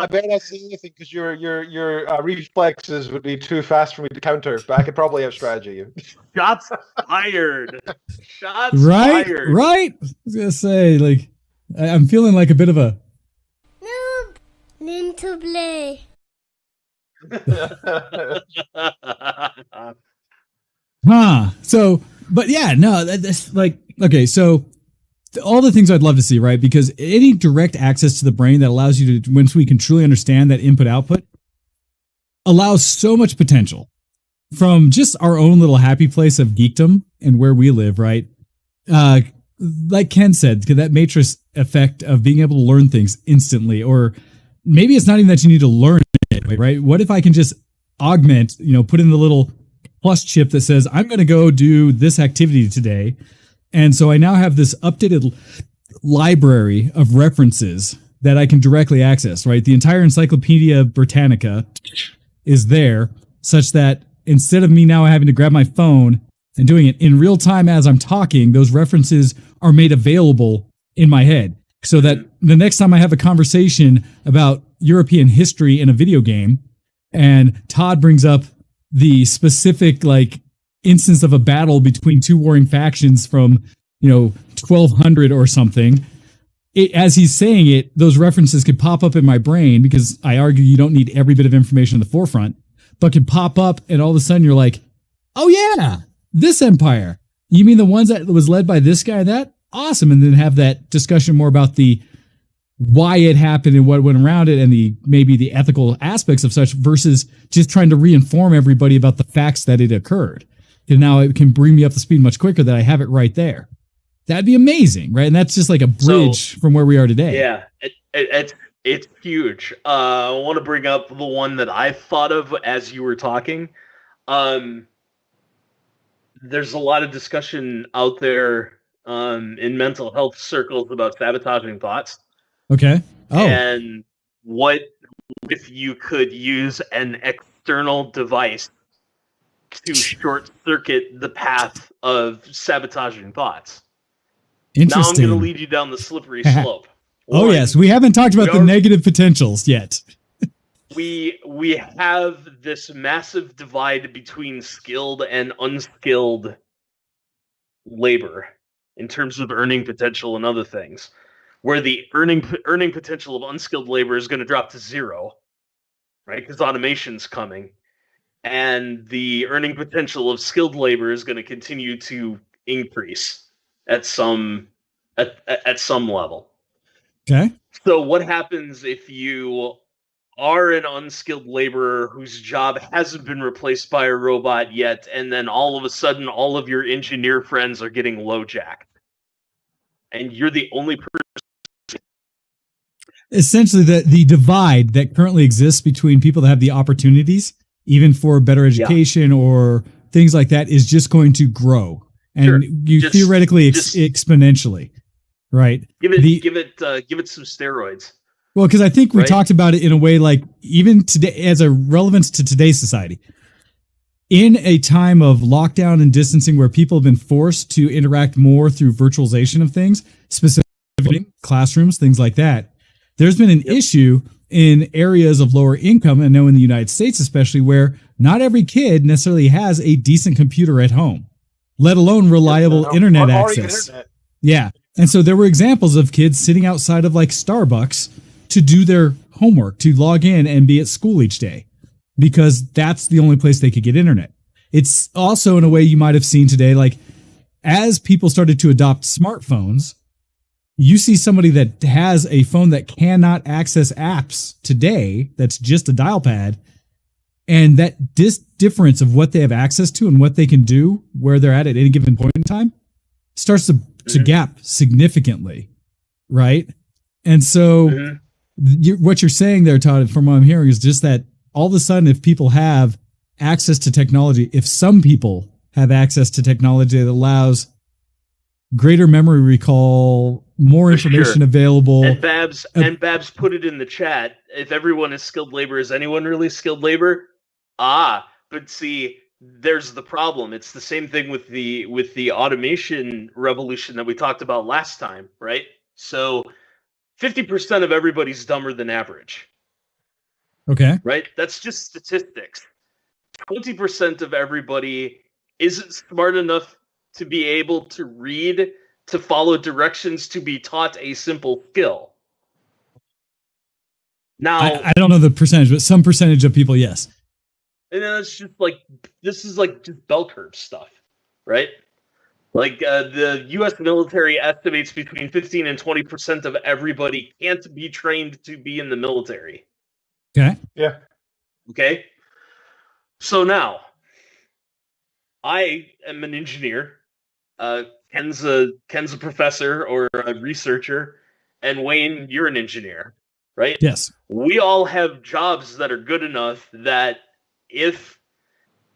better not say anything, because your reflexes would be too fast for me to counter. But I could probably have strategy you. Shots fired. Shots fired. Right. I was gonna say, like, I'm feeling like a bit of a noob. Learn to play. So, but yeah, no, that's like, okay, so all the things I'd love to see, right? Because any direct access to the brain that allows you to, once we can truly understand that input output, allows so much potential from just our own little happy place of geekdom and where we live, right? Like Ken said, that matrix effect of being able to learn things instantly, or maybe it's not even that you need to learn it, right? What if I can just augment, put in the little plus chip that says, I'm going to go do this activity today. And so I now have this updated library of references that I can directly access, right? The entire Encyclopedia Britannica is there, such that instead of me now having to grab my phone and doing it in real time as I'm talking, those references are made available in my head. So that the next time I have a conversation about European history in a video game, and Todd brings up the specific, like, instance of a battle between two warring factions from 1200 or something, as he's saying it, those references could pop up in my brain, because I argue you don't need every bit of information in the forefront, but could pop up, and all of a sudden you're like, oh yeah, this empire, you mean the ones that was led by this guy? That awesome. And then have that discussion more about the why it happened and what went around it, and maybe the ethical aspects of such, versus just trying to reinform everybody about the facts that it occurred. And now it can bring me up to speed much quicker that I have it right there. That'd be amazing, right? And that's just like a bridge from where we are today. Yeah, it's huge. I want to bring up the one that I thought of as you were talking. There's a lot of discussion out there in mental health circles about sabotaging thoughts. Okay. Oh. And what if you could use an external device to short circuit the path of sabotaging thoughts? Interesting. Now I'm going to lead you down the slippery slope. Oh, yes. We haven't talked about the negative potentials yet. we have this massive divide between skilled and unskilled labor in terms of earning potential and other things, where the earning potential of unskilled labor is going to drop to zero, right? Because automation's coming. And the earning potential of skilled labor is going to continue to increase at some level. Okay. So what happens if you are an unskilled laborer whose job hasn't been replaced by a robot yet, and then all of a sudden all of your engineer friends are getting low-jacked. And you're the only person. Essentially, the divide that currently exists between people that have the opportunities, even for better education or things like that, is just going to grow. And theoretically exponentially, right? Give it some steroids. Well, because I think we talked about it in a way like even today as a relevance to today's society. In a time of lockdown and distancing where people have been forced to interact more through virtualization of things, specifically classrooms, things like that, there's been an issue in areas of lower income, and I know in the United States especially, where not every kid necessarily has a decent computer at home, let alone reliable internet access. Yeah. And so there were examples of kids sitting outside of like Starbucks to do their homework, to log in and be at school each day, because that's the only place they could get internet. It's also in a way you might have seen today, like as people started to adopt smartphones, you see somebody that has a phone that cannot access apps today, that's just a dial pad, and that difference of what they have access to and what they can do where they're at any given point in time starts to gap significantly, right? And so what you're saying there, Todd, from what I'm hearing, is just that all of a sudden, if people have access to technology, if some people have access to technology that allows greater memory recall, more information available. And Babs put it in the chat. If everyone is skilled labor, is anyone really skilled labor? But see, there's the problem. It's the same thing with the automation revolution that we talked about last time, right? So 50% of everybody's dumber than average. Okay. Right? That's just statistics. 20% of everybody isn't smart enough to be able to read, to follow directions, to be taught a simple skill. Now, I don't know the percentage, but some percentage of people, yes. And then it's just like, this is like just bell curve stuff, right? Like the U.S. military estimates between 15 and 20% of everybody can't be trained to be in the military. Okay. Yeah. Okay. So now, I am an engineer. Ken's a professor or a researcher, and Wayne, you're an engineer, right? Yes. We all have jobs that are good enough that if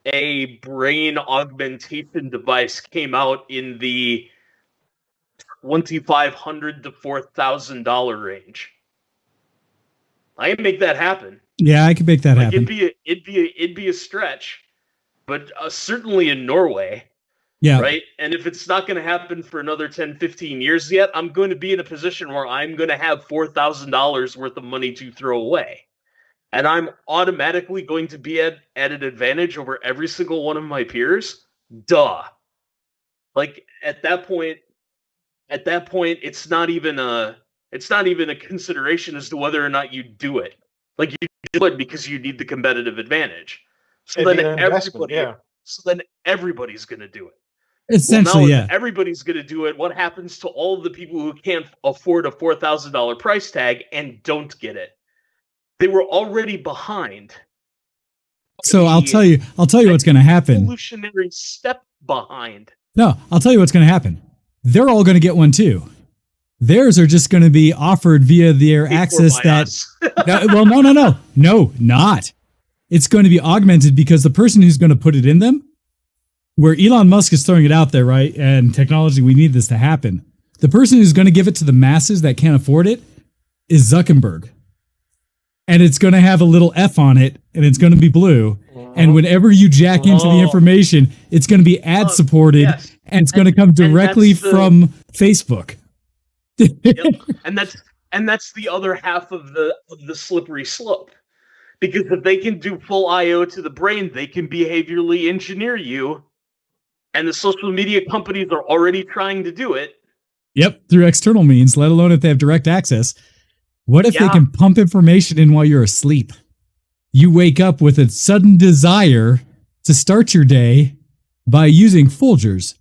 a brain augmentation device came out in the $2,500 to $4,000 range, I can make that happen. Yeah, I could make that happen. It'd be a stretch, but certainly in Norway. Yeah. Right. And if it's not going to happen for another 10, 15 years yet, I'm going to be in a position where I'm going to have $4,000 worth of money to throw away. And I'm automatically going to be at an advantage over every single one of my peers. Duh. Like at that point, it's not even a consideration as to whether or not you do it. Like you do it because you need the competitive advantage. So then everybody's going to do it. Essentially, if everybody's going to do it, what happens to all of the people who can't afford a $4,000 price tag and don't get it? They were already behind. So I'll tell you what's going to happen. Evolutionary step behind. No, I'll tell you what's going to happen. They're all going to get one too. Theirs are just going to be offered via their access that. No, not. It's going to be augmented because the person who's going to put it in them, where Elon Musk is throwing it out there, right? And technology, we need this to happen. The person who's going to give it to the masses that can't afford it is Zuckerberg. And it's going to have a little F on it, and it's going to be blue. And whenever you jack into the information, it's going to be ad supported, and it's going to come directly from Facebook. Yep. And that's the other half of the slippery slope. Because if they can do full I/O to the brain, they can behaviorally engineer you. And the social media companies are already trying to do it. Yep, through external means, let alone if they have direct access. What if they can pump information in while you're asleep? You wake up with a sudden desire to start your day by using Folgers.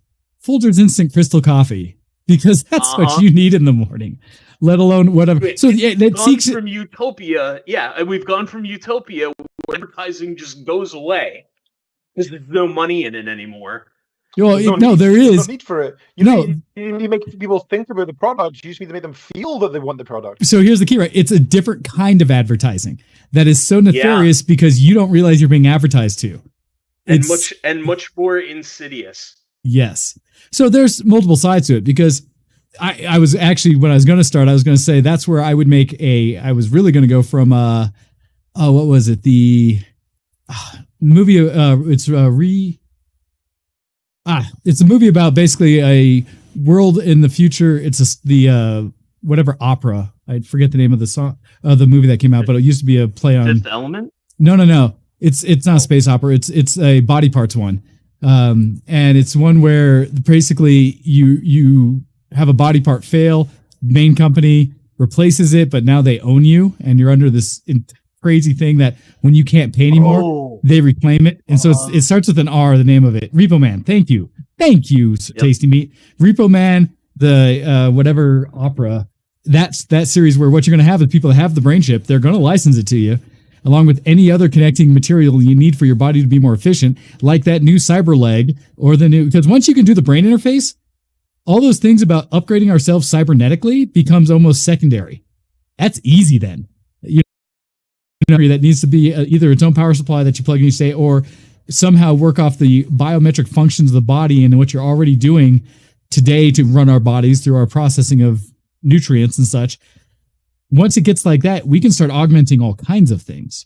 Folgers Instant Crystal Coffee. because that's what you need in the morning, let alone whatever. So yeah, that seeks from utopia. Yeah, we've gone from utopia where advertising just goes away because there's no money in it anymore. Well, there There's is no need for it. You make people think about the product. You just need to make them feel that they want the product. So here's the key, right? It's a different kind of advertising that is so nefarious because you don't realize you're being advertised to. And much more insidious. Yes. So there's multiple sides to it, because I was actually, when I was going to start, I was going to say that's where I would make I was really going to go from, what was it? The movie, it's a movie about basically a world in the future. It's the whatever opera. I forget the name of the song, the movie that came out, but it used to be a play on Fifth Element. No. It's not a space opera. It's a body parts one, and it's one where basically you have a body part fail. Main company replaces it, but now they own you, and you're under this crazy thing that when you can't pay anymore, they reclaim it. And so it starts with an R, the name of it. Repo Man. Thank you, Tasty Meat. Repo Man, the whatever opera. That's that series where what you're going to have is people that have the brain chip. They're going to license it to you, along with any other connecting material you need for your body to be more efficient, like that new cyber leg or the new, because once you can do the brain interface, all those things about upgrading ourselves cybernetically becomes almost secondary. That's easy then. You know, that needs to be either its own power supply that you plug in, you say, or somehow work off the biometric functions of the body and what you're already doing today to run our bodies through our processing of nutrients and such. Once it gets like that, we can start augmenting all kinds of things.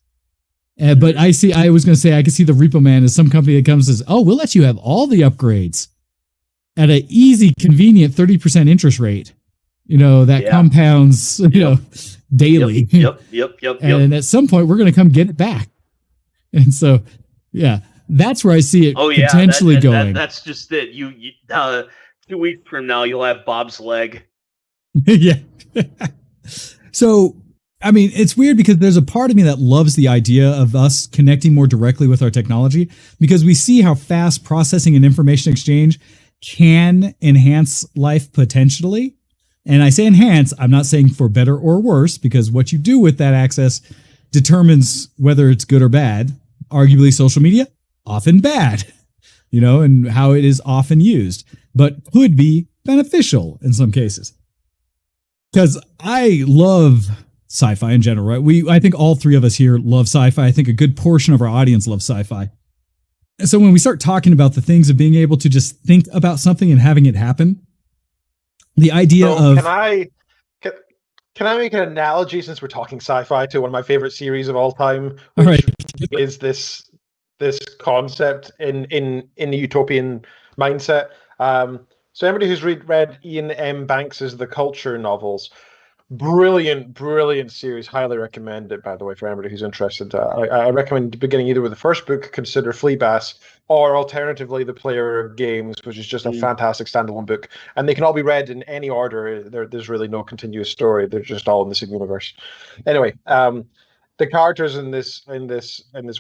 But I was going to say, I can see the Repo Man as some company that comes and says, oh, we'll let you have all the upgrades at an easy, convenient 30% interest rate, that compounds, daily. Yep. And at some point, we're going to come get it back. And so, that's where I see it potentially going. That's just it. You 2 weeks from now, you'll have Bob's leg. Yeah. So, I mean, it's weird because there's a part of me that loves the idea of us connecting more directly with our technology, because we see how fast processing and information exchange can enhance life potentially. And I say enhance, I'm not saying for better or worse, because what you do with that access determines whether it's good or bad. Arguably, social media, often bad, and how it is often used, but could be beneficial in some cases. Because I love sci-fi in general, right? I think all three of us here love sci-fi. I think a good portion of our audience loves sci-fi. And so when we start talking about the things of being able to just think about something and having it happen, the idea of... Can I make an analogy, since we're talking sci-fi, to one of my favorite series of all time, which is this concept in the utopian mindset? So anybody who's read Ian M. Banks's The Culture novels, brilliant series, highly recommend it, by the way, for anybody who's interested. I recommend beginning either with the first book, consider Fleabag, or alternatively The Player of Games, which is just a fantastic standalone book. And they can all be read in any order. There's really no continuous story. They're just all in the same universe. Anyway, the characters in this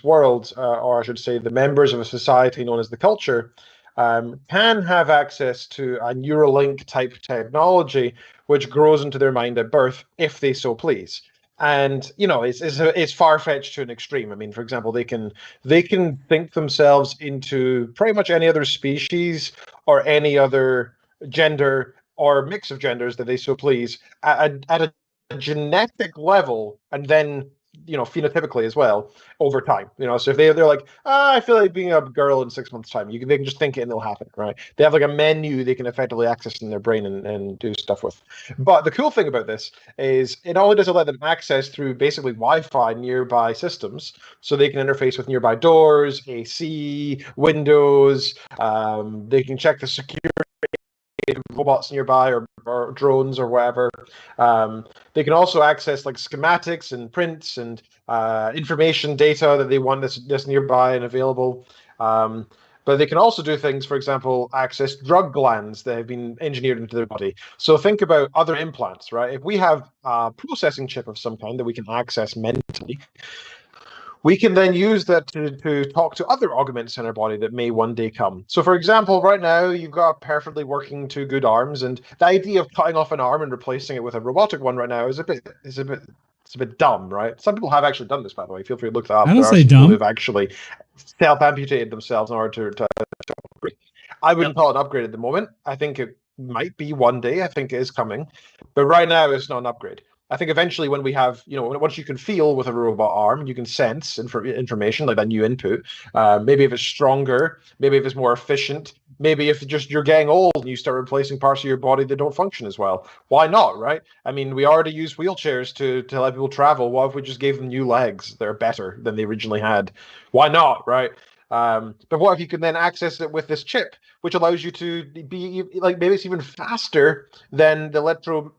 world, or I should say the members of a society known as the Culture, can have access to a Neuralink type technology, which grows into their mind at birth, if they so please. And it's far-fetched to an extreme. I mean, for example, they can think themselves into pretty much any other species or any other gender or mix of genders that they so please at a genetic level, and then phenotypically as well over time. So if they're like, I feel like being a girl in 6 months' time, they can just think it and it'll happen, right? They have like a menu they can effectively access in their brain and do stuff with. But the cool thing about this is it not only does it let them access through basically Wi-Fi nearby systems, so they can interface with nearby doors, AC, windows. They can check the security robots nearby or drones or whatever. They can also access like schematics and prints and information data that they want that's nearby and available. But they can also do things, for example, access drug glands that have been engineered into their body. So think about other implants, right? If we have a processing chip of some kind that we can access mentally, we can then use that to talk to other augments in our body that may one day come. So, for example, right now you've got perfectly working two good arms, and the idea of cutting off an arm and replacing it with a robotic one right now is a bit dumb, right? Some people have actually done this, by the way. Feel free to look that up. I don't There are say some people dumb. who've actually self-amputated themselves in order to upgrade. I wouldn't call it an upgrade at the moment. I think it might be one day. I think it is coming, but right now it's not an upgrade. I think eventually when we have, once you can feel with a robot arm, you can sense information like that new input. Maybe if it's stronger, maybe if it's more efficient, maybe if just you're getting old and you start replacing parts of your body that don't function as well. Why not, right? I mean, we already use wheelchairs to let people travel. What if we just gave them new legs that are better than they originally had? Why not, right? But what if you can then access it with this chip, which allows you to be like maybe it's even faster than the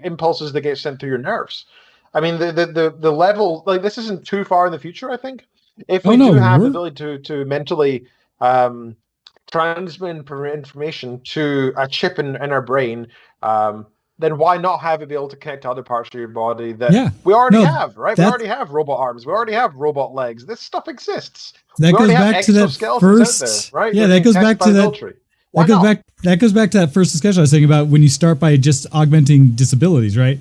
impulses that get sent through your nerves. I mean, the level, like, this isn't too far in the future, I think. If we do have the ability to mentally transmit information to a chip in our brain, then why not have it be able to connect to other parts of your body that we already have, right? We already have robot arms. We already have robot legs. This stuff exists. That goes back to that first, there, right? Yeah, that goes back to that. That goes back to that first discussion I was saying about when you start by just augmenting disabilities, right?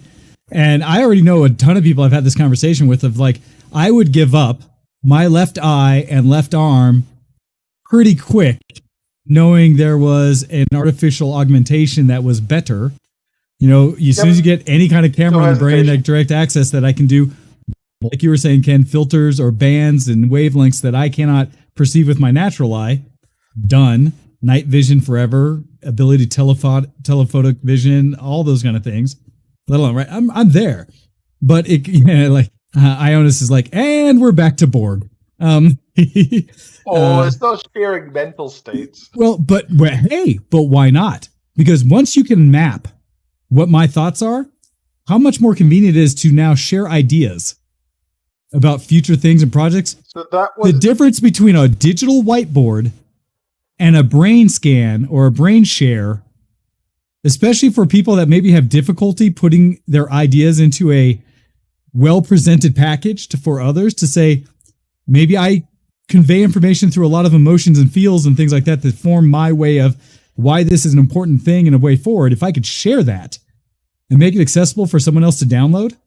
And I already know a ton of people I've had this conversation with of like, I would give up my left eye and left arm pretty quick, knowing there was an artificial augmentation that was better. As soon as you get any kind of camera in the brain, like direct access that I can do, like you were saying, Ken, filters or bands and wavelengths that I cannot perceive with my natural eye, done. Night vision forever, ability to telephotic vision, all those kind of things. Let alone, right? I'm there, but Ionis is like, and we're back to Borg. It's those sharing mental states. Well, but hey, but why not? Because once you can map what my thoughts are, how much more convenient it is to now share ideas about future things and projects. So that was the difference between a digital whiteboard and a brain scan or a brain share, especially for people that maybe have difficulty putting their ideas into a well-presented package for others to say, maybe I convey information through a lot of emotions and feels and things like that form my way of why this is an important thing and a way forward. If I could share that and make it accessible for someone else to download,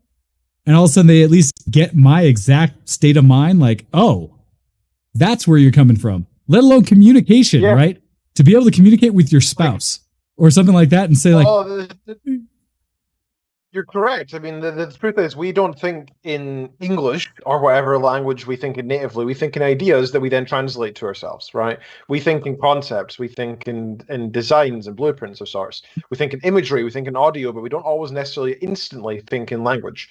and all of a sudden they at least get my exact state of mind, like, oh, that's where you're coming from. Let alone communication, right? To be able to communicate with your spouse or something like that and say you're correct. I mean, the truth is we don't think in English or whatever language we think in natively. We think in ideas that we then translate to ourselves, right? We think in concepts. We think in designs and blueprints of sorts. We think in imagery. We think in audio, but we don't always necessarily instantly think in language.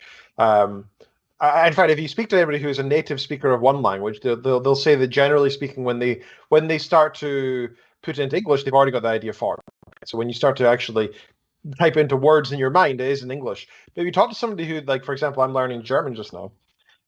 In fact, if you speak to anybody who is a native speaker of one language, they'll say that generally speaking, when they start to put it into English, they've already got the idea formed. So when you start to actually type into words in your mind, it is in English. But if you talk to somebody who, like, for example, I'm learning German just now.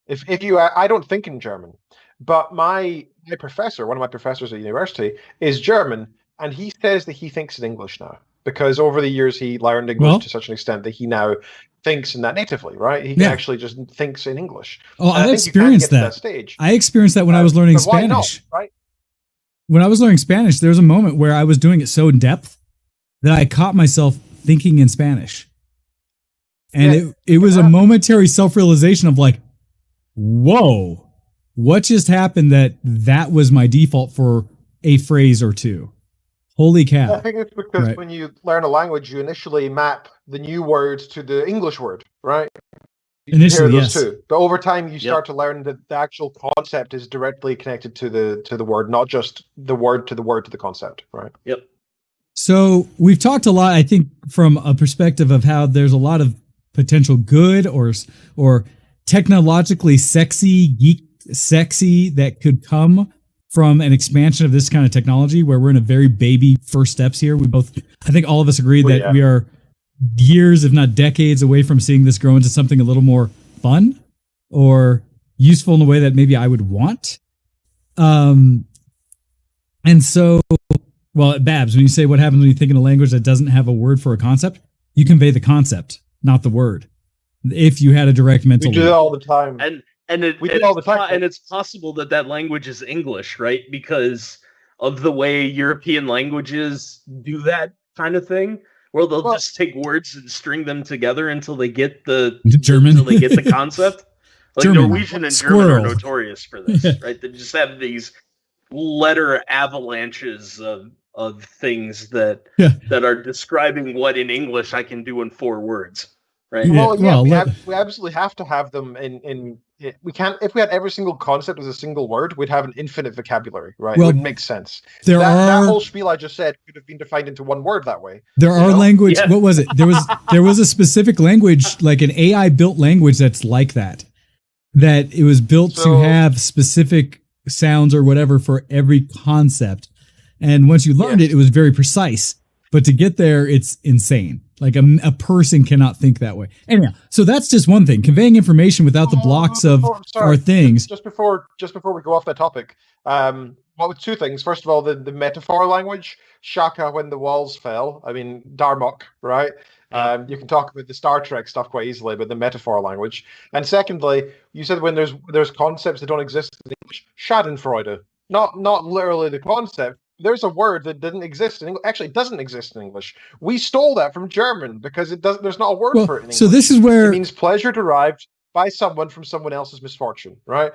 I don't think in German, but my professor, one of my professors at university, is German, and he says that he thinks in English now because over the years he learned English to such an extent that he now thinks in that natively, right? He actually just thinks in English. Oh, I experienced that. Stage. I experienced that when I was learning Spanish. Not, right? When I was learning Spanish, there was a moment where I was doing it so in depth that I caught myself thinking in Spanish. And it was a momentary self-realization of like, whoa, what just happened that was my default for a phrase or two? Holy cow. I think it's because when you learn a language, you initially map the new words to the English word, right? Initially, yes. Two. But over time, you start to learn that the actual concept is directly connected to the word, not just the word to the concept, right? Yep. So we've talked a lot, I think, from a perspective of how there's a lot of potential good or technologically geek sexy that could come from an expansion of this kind of technology, where we're in a very baby first steps here. I think all of us agree that we are years, if not decades, away from seeing this grow into something a little more fun or useful in a way that maybe I would want. And so, well, Babs, when you say what happens when you think in a language that doesn't have a word for a concept, you convey the concept, not the word. If you had a direct mental, we do that all the time. We do it all the time. and it's possible that language is English, right? Because of the way European languages do that kind of thing, where they'll just take words and string them together until they get the German, until they get the concept. Like German. Norwegian and Squirrel. German are notorious for this, right? They just have these letter avalanches of things that are describing what in English I can do in 4 words, right? We absolutely have to have them in. We can't. If we had every single concept as a single word, we'd have an infinite vocabulary, right? It wouldn't make sense. That whole spiel I just said could have been defined into one word that way. There are language. Yeah. What was it? There was a specific language, like an AI built language that's like that. That it was built to have specific sounds or whatever for every concept, and once you learned it, it was very precise. But to get there, it's insane. Like a person cannot think that way. Anyhow, so that's just one thing. Conveying information without the blocks of our things. Just before we go off that topic, what were 2 things? First of all, the metaphor language, Shaka when the walls fell. I mean, Darmok, right? You can talk about the Star Trek stuff quite easily, but the metaphor language. And secondly, you said when there's concepts that don't exist in English, Schadenfreude. Not literally the concept. There's a word that didn't exist in English. Actually, it doesn't exist in English. We stole that from German because it doesn't. There's not a word for it in English. So this is where it means pleasure derived by someone from someone else's misfortune, right?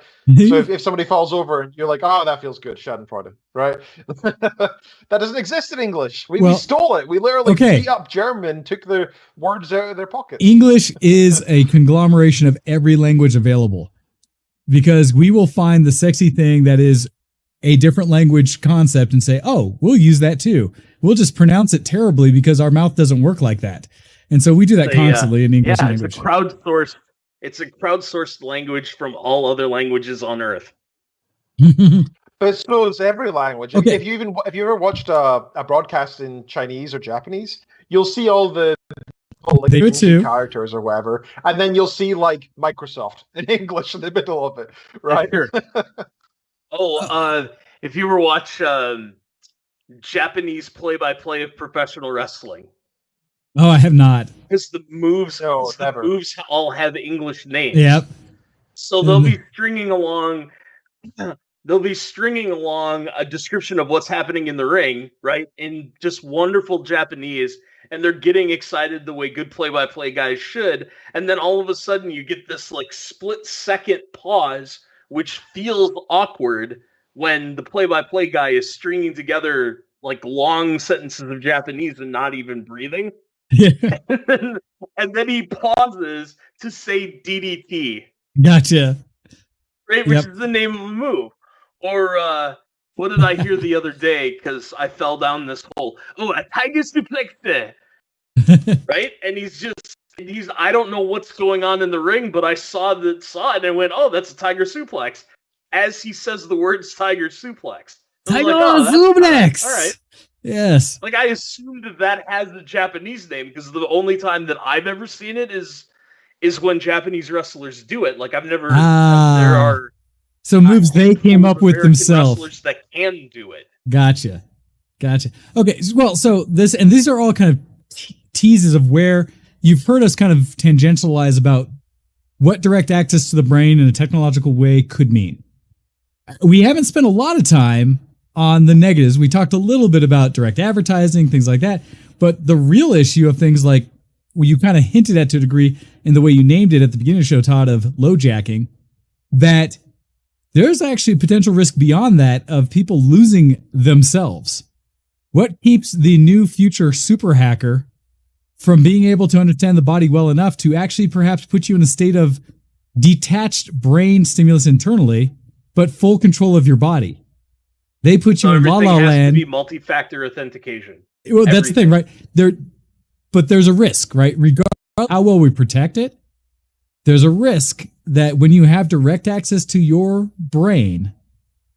So if somebody falls over and you're like, oh, that feels good, Schadenfreude, right? That doesn't exist in English. We stole it. We literally beat up German, took the words out of their pockets. English is a conglomeration of every language available because we will find the sexy thing that is a different language concept and say, oh, we'll use that too. We'll just pronounce it terribly because our mouth doesn't work like that. And so we do that constantly in English language. It's a crowdsourced language from all other languages on Earth. But so is every language. Okay. If you ever watched a broadcast in Chinese or Japanese, you'll see all the characters or whatever, and then you'll see like Microsoft in English in the middle of it, right? If you ever watch Japanese play-by-play of professional wrestling. Oh, I have not. Because the moves all have English names. Yep. So they'll be stringing along a description of what's happening in the ring, right? In just wonderful Japanese, and they're getting excited the way good play-by-play guys should, and then all of a sudden you get this like split-second pause, which feels awkward when the play-by-play guy is stringing together like long sentences of Japanese and not even breathing. Yeah. and then he pauses to say DDT. Gotcha. Right, which is the name of a move. Or what did I hear the other day? Because I fell down this hole. Oh, a tiger suplex. Right? And he's I don't know what's going on in the ring, but I saw it and I went, oh, that's a tiger suplex. As he says the words tiger suplex. Tiger suplex! All right. Yes. Like, I assumed that has a Japanese name, because the only time that I've ever seen it is when Japanese wrestlers do it. Like, I've never... there are... So moves they came up with themselves. Wrestlers that can do it. Gotcha. Okay, well, so these are all kind of teases of where you've heard us kind of tangentialize about what direct access to the brain in a technological way could mean. We haven't spent a lot of time on the negatives. We talked a little bit about direct advertising, things like that. But the real issue of things like, well, you kind of hinted at to a degree in the way you named it at the beginning of the show, Todd, of lowjacking, that there's actually potential risk beyond that of people losing themselves. What keeps the new future super hacker from being able to understand the body well enough to actually perhaps put you in a state of detached brain stimulus internally, but full control of your body? They put you in La La Land. Has to be multi-factor authentication. Well, that's the thing, right? But there's a risk, right? Regardless of how well we protect it, there's a risk that when you have direct access to your brain,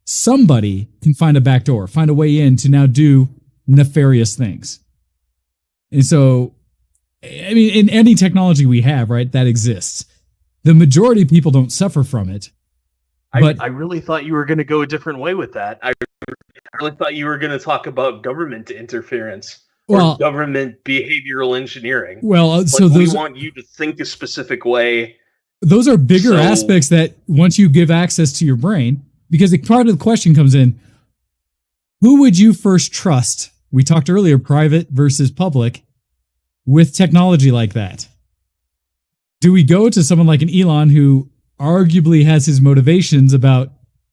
somebody can find a backdoor, find a way in to now do nefarious things. And so, I mean, in any technology we have, right, that exists, the majority of people don't suffer from it. But I really thought you were going to go a different way with that. I really thought you were going to talk about government interference or government behavioral engineering. Well, we want you to think a specific way those are bigger So- aspects that once you give access to your brain, because the part of the question comes in, who would you first trust? We talked earlier, private versus public, with technology like that. Do we go to someone like an Elon who arguably has his motivations about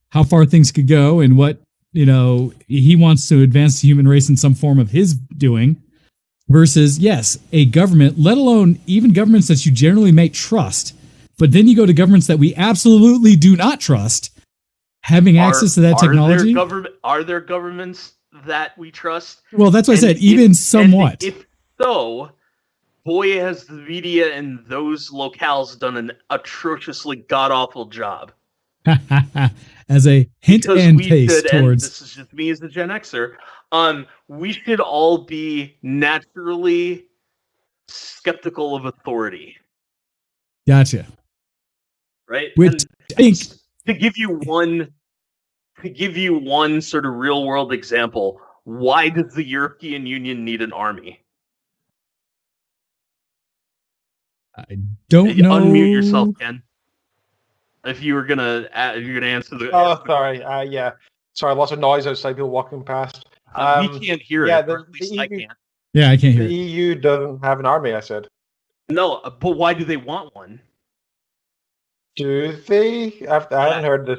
how far things could go and what, he wants to advance the human race in some form of his doing, versus, yes, a government, let alone even governments that you generally may trust, but then you go to governments that we absolutely do not trust, having access to that technology? Are there governments that we trust? Well, that's what I said, even somewhat. And if so, boy, has the media in those locales done an atrociously god-awful job. As a hint Because and we taste should, and towards... this is just me as a Gen Xer, we should all be naturally skeptical of authority. Gotcha. Right? Which And I think... to give you one sort of real world example, why does the European Union need an army? I don't know. Unmute yourself, Ken. If you were gonna answer the. Oh, sorry. Yeah. Sorry, lots of noise outside. People walking past. We can't hear yeah, it. Or at least I EU can't. Yeah, I can't hear The it. EU doesn't have an army. I said. No, but why do they want one? Do they? I haven't heard this.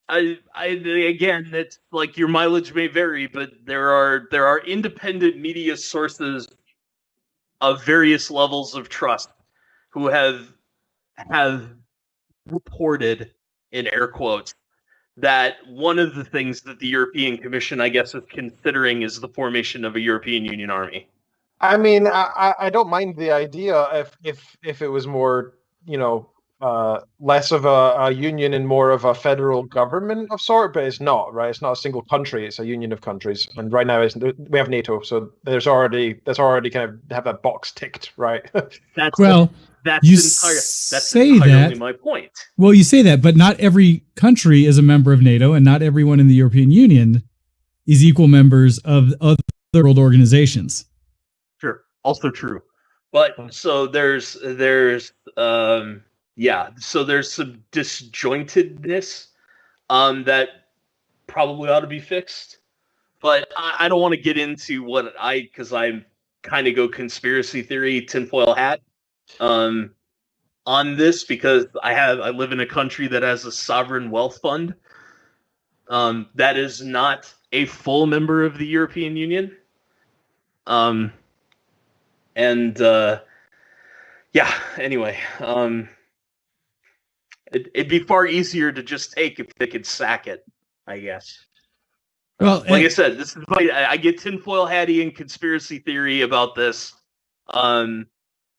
Again, it's like your mileage may vary, but there are independent media sources of various levels of trust who have reported, in air quotes, that one of the things that the European Commission, I guess, is considering is the formation of a European Union army. I mean, I don't mind the idea if it was more, less of a union and more of a federal government of sort, but it's not, right? It's not a single country; it's a union of countries. And right now, we have NATO, so that's already kind of have that box ticked, right? That's say entirely that. my point. Well, you say that, but not every country is a member of NATO, and not everyone in the European Union is equal members of other world organizations. Sure, also true. But so there's some disjointedness that probably ought to be fixed. But I don't want to get into because I kind of go conspiracy theory, tinfoil hat on this, because I live in a country that has a sovereign wealth fund that is not a full member of the European Union. Anyway, it'd be far easier to just take if they could sack it, I guess. Well, like I said, this is I get tinfoil hatty and conspiracy theory about this. And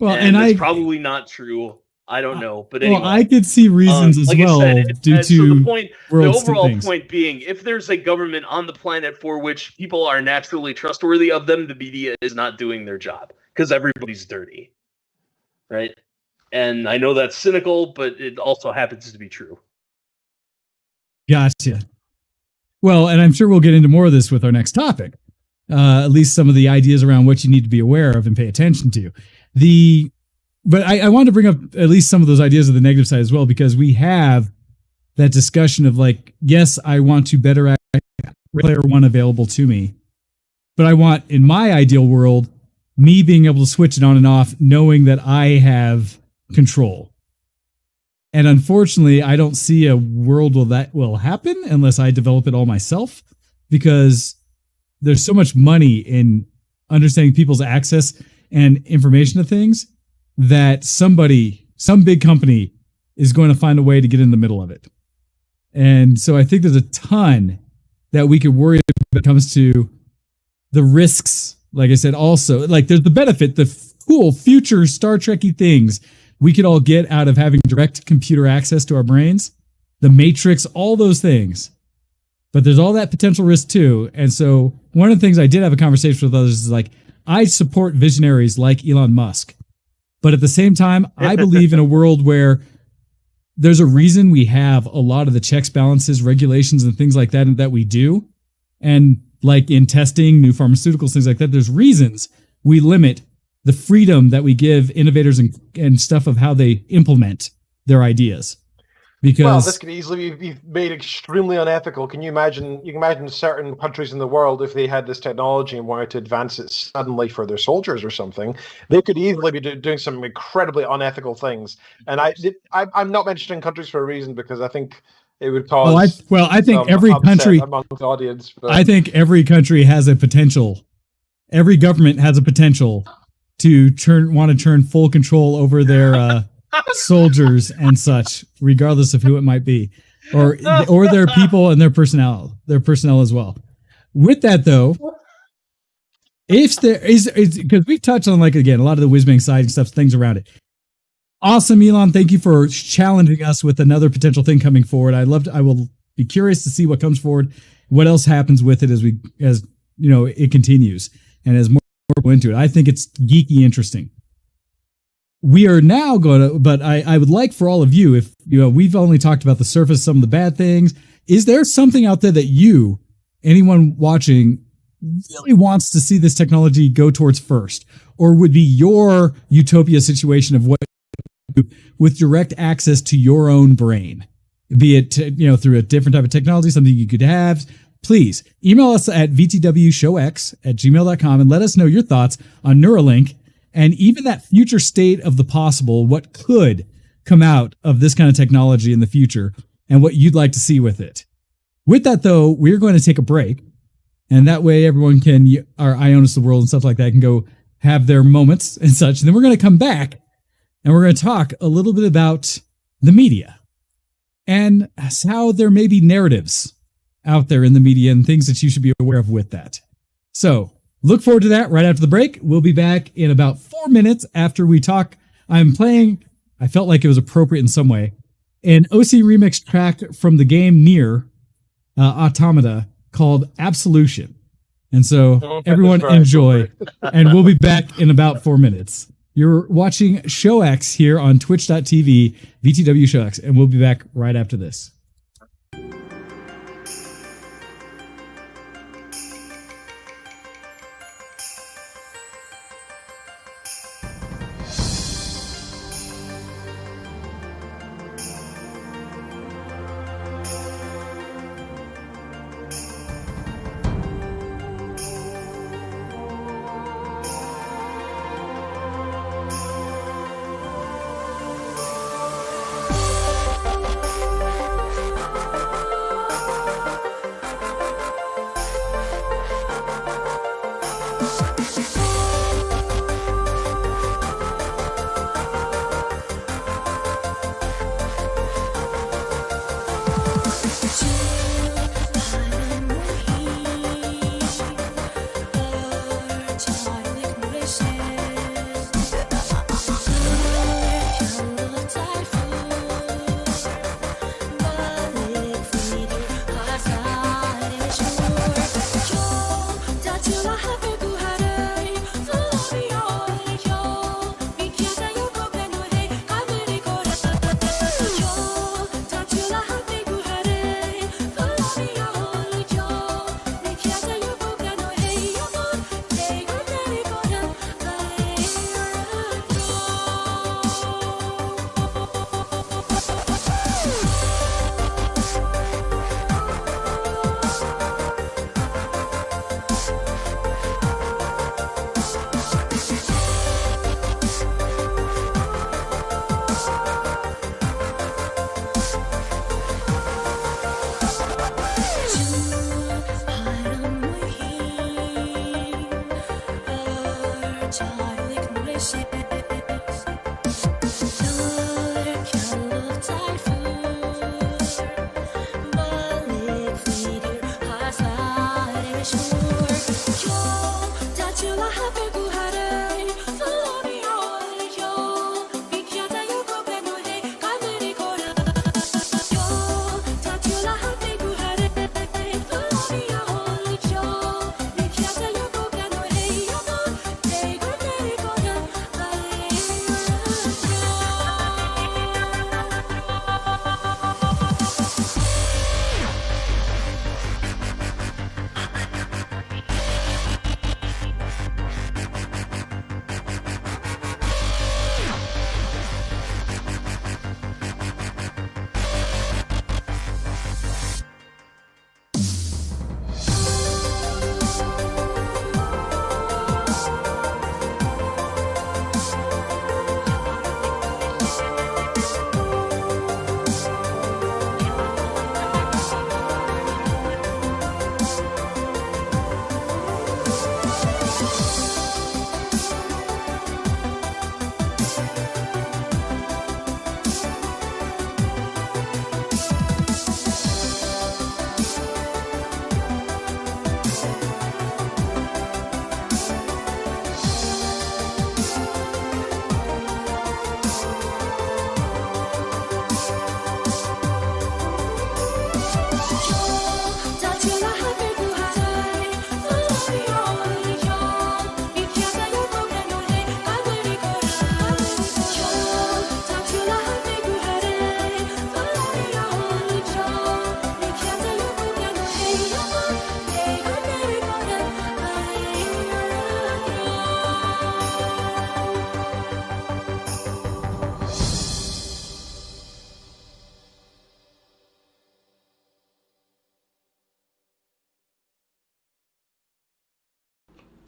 it's probably not true. I don't know, but anyway. Well, I could see reasons as like well I said, due to so the overall things. point being, if there's a government on the planet for which people are naturally trustworthy of them, the media is not doing their job because everybody's dirty, right? And I know that's cynical, but it also happens to be true. Gotcha. Well, and I'm sure we'll get into more of this with our next topic. At least some of the ideas around what you need to be aware of and pay attention to. But I wanted to bring up at least some of those ideas of the negative side as well, because we have that discussion of like, yes, I want to better act player one available to me, but I want, in my ideal world, me being able to switch it on and off, knowing that I have control. And unfortunately, I don't see a world where that will happen unless I develop it all myself, because there's so much money in understanding people's access and information to things that some big company is going to find a way to get in the middle of it. And so I think there's a ton that we could worry about when it comes to the risks. Like I said, also, like there's the benefit, the cool future Star Trek-y things we could all get out of having direct computer access to our brains, the Matrix, all those things. But there's all that potential risk too. And so one of the things I did have a conversation with others is like, I support visionaries like Elon Musk. But at the same time, I believe in a world where there's a reason we have a lot of the checks, balances, regulations, and things like that we do. And like in testing, new pharmaceuticals, things like that, there's reasons we limit the freedom that we give innovators and stuff of how they implement their ideas. Because this could easily be made extremely unethical. Can you imagine? You can imagine certain countries in the world, if they had this technology and wanted to advance it suddenly for their soldiers or something, they could easily be doing some incredibly unethical things. And I'm not mentioning countries for a reason, because I think it would cause. I think every country among the audience. But I think every country has a potential. Every government has a potential to want to turn full control over their soldiers and such, regardless of who it might be, or their people and their personnel as well. With that, though, if there is, because we've touched on, like, again, a lot of the whiz-bang side and stuff, things around it. Awesome, Elon. Thank you for challenging us with another potential thing coming forward. I will be curious to see what comes forward, what else happens with it as it continues and as more go into it. I think it's geeky interesting. We are now going to, but I would like for all of you, if we've only talked about the surface, some of the bad things. Is there something out there that anyone watching, really wants to see this technology go towards first, or would be your utopia situation of what with direct access to your own brain, be it through a different type of technology, something you could have? Please email us at vtwshowx@gmail.com and let us know your thoughts on Neuralink. And even that future state of the possible, what could come out of this kind of technology in the future and what you'd like to see with it. With that, though, we're going to take a break. And that way everyone our Ionis the world and stuff like that, can go have their moments and such. And then we're going to come back and we're going to talk a little bit about the media and how there may be narratives out there in the media and things that you should be aware of with that. So, look forward to that right after the break. We'll be back in about 4 minutes after we talk. I felt like it was appropriate in some way, an OC remix track from the game Nier Automata called Absolution. And so everyone enjoy, and we'll be back in about 4 minutes. You're watching ShowX here on twitch.tv, VTW ShowX, and we'll be back right after this.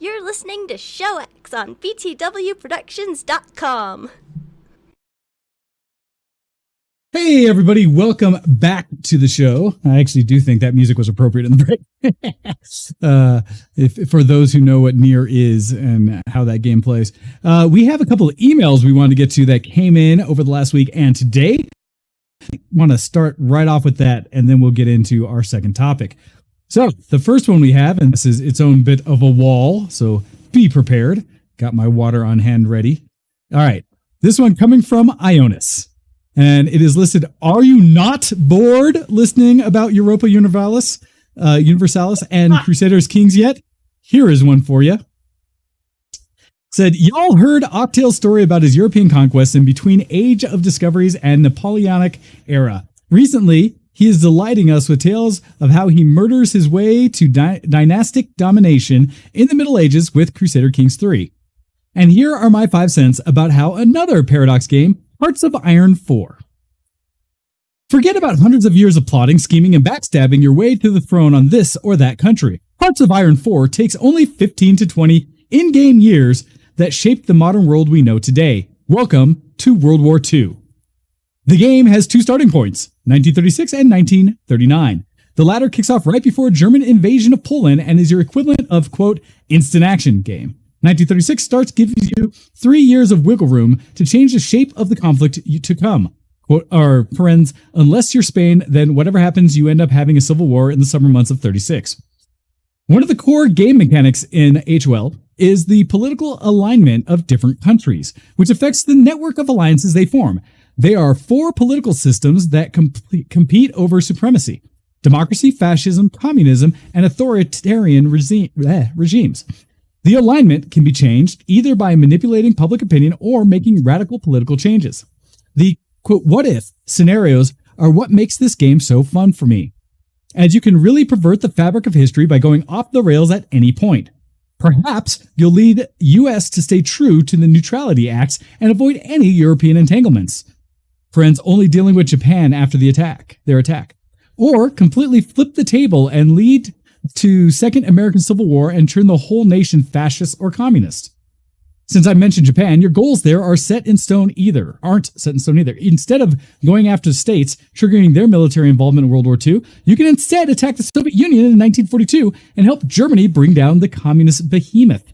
You're listening to Show X on btwproductions.com. Hey, everybody. Welcome back to the show. I actually do think that music was appropriate in the break. If for those who know what Nier is and how that game plays. We have a couple of emails we wanted to get to that came in over the last week and today. I want to start right off with that, and then we'll get into our second topic. So the first one we have, and this is its own bit of a wall, so be prepared. Got my water on hand ready. All right. This one coming from Ionis. And it is listed, are you not bored listening about Europa Universalis and Crusaders Kings yet? Here is one for you. Said, y'all heard Octail's story about his European conquests in between Age of Discoveries and Napoleonic era. Recently, he is delighting us with tales of how he murders his way to dynastic domination in the Middle Ages with Crusader Kings 3. And here are my 5 cents about how another Paradox game, Hearts of Iron 4. Forget about hundreds of years of plotting, scheming, and backstabbing your way to the throne on this or that country. Hearts of Iron 4 takes only 15 to 20 in-game years that shaped the modern world we know today. Welcome to World War II. The game has 2 starting points, 1936 and 1939. The latter kicks off right before German invasion of Poland and is your equivalent of, quote, instant action game. 1936 starts gives you 3 years of wiggle room to change the shape of the conflict to come. Quote, or parens, unless you're Spain, then whatever happens, you end up having a civil war in the summer months of 36. One of the core game mechanics in HOL is the political alignment of different countries, which affects the network of alliances they form. They are 4 political systems that compete over supremacy: democracy, fascism, communism, and authoritarian regimes. The alignment can be changed either by manipulating public opinion or making radical political changes. The, quote, what if scenarios are what makes this game so fun for me, as you can really pervert the fabric of history by going off the rails at any point. Perhaps you'll lead US to stay true to the neutrality acts and avoid any European entanglements. Friends only dealing with Japan after their attack. Or completely flip the table and lead to Second American Civil War and turn the whole nation fascist or communist. Since I mentioned Japan, your goals there aren't set in stone either. Instead of going after states, triggering their military involvement in World War II, you can instead attack the Soviet Union in 1942 and help Germany bring down the communist behemoth.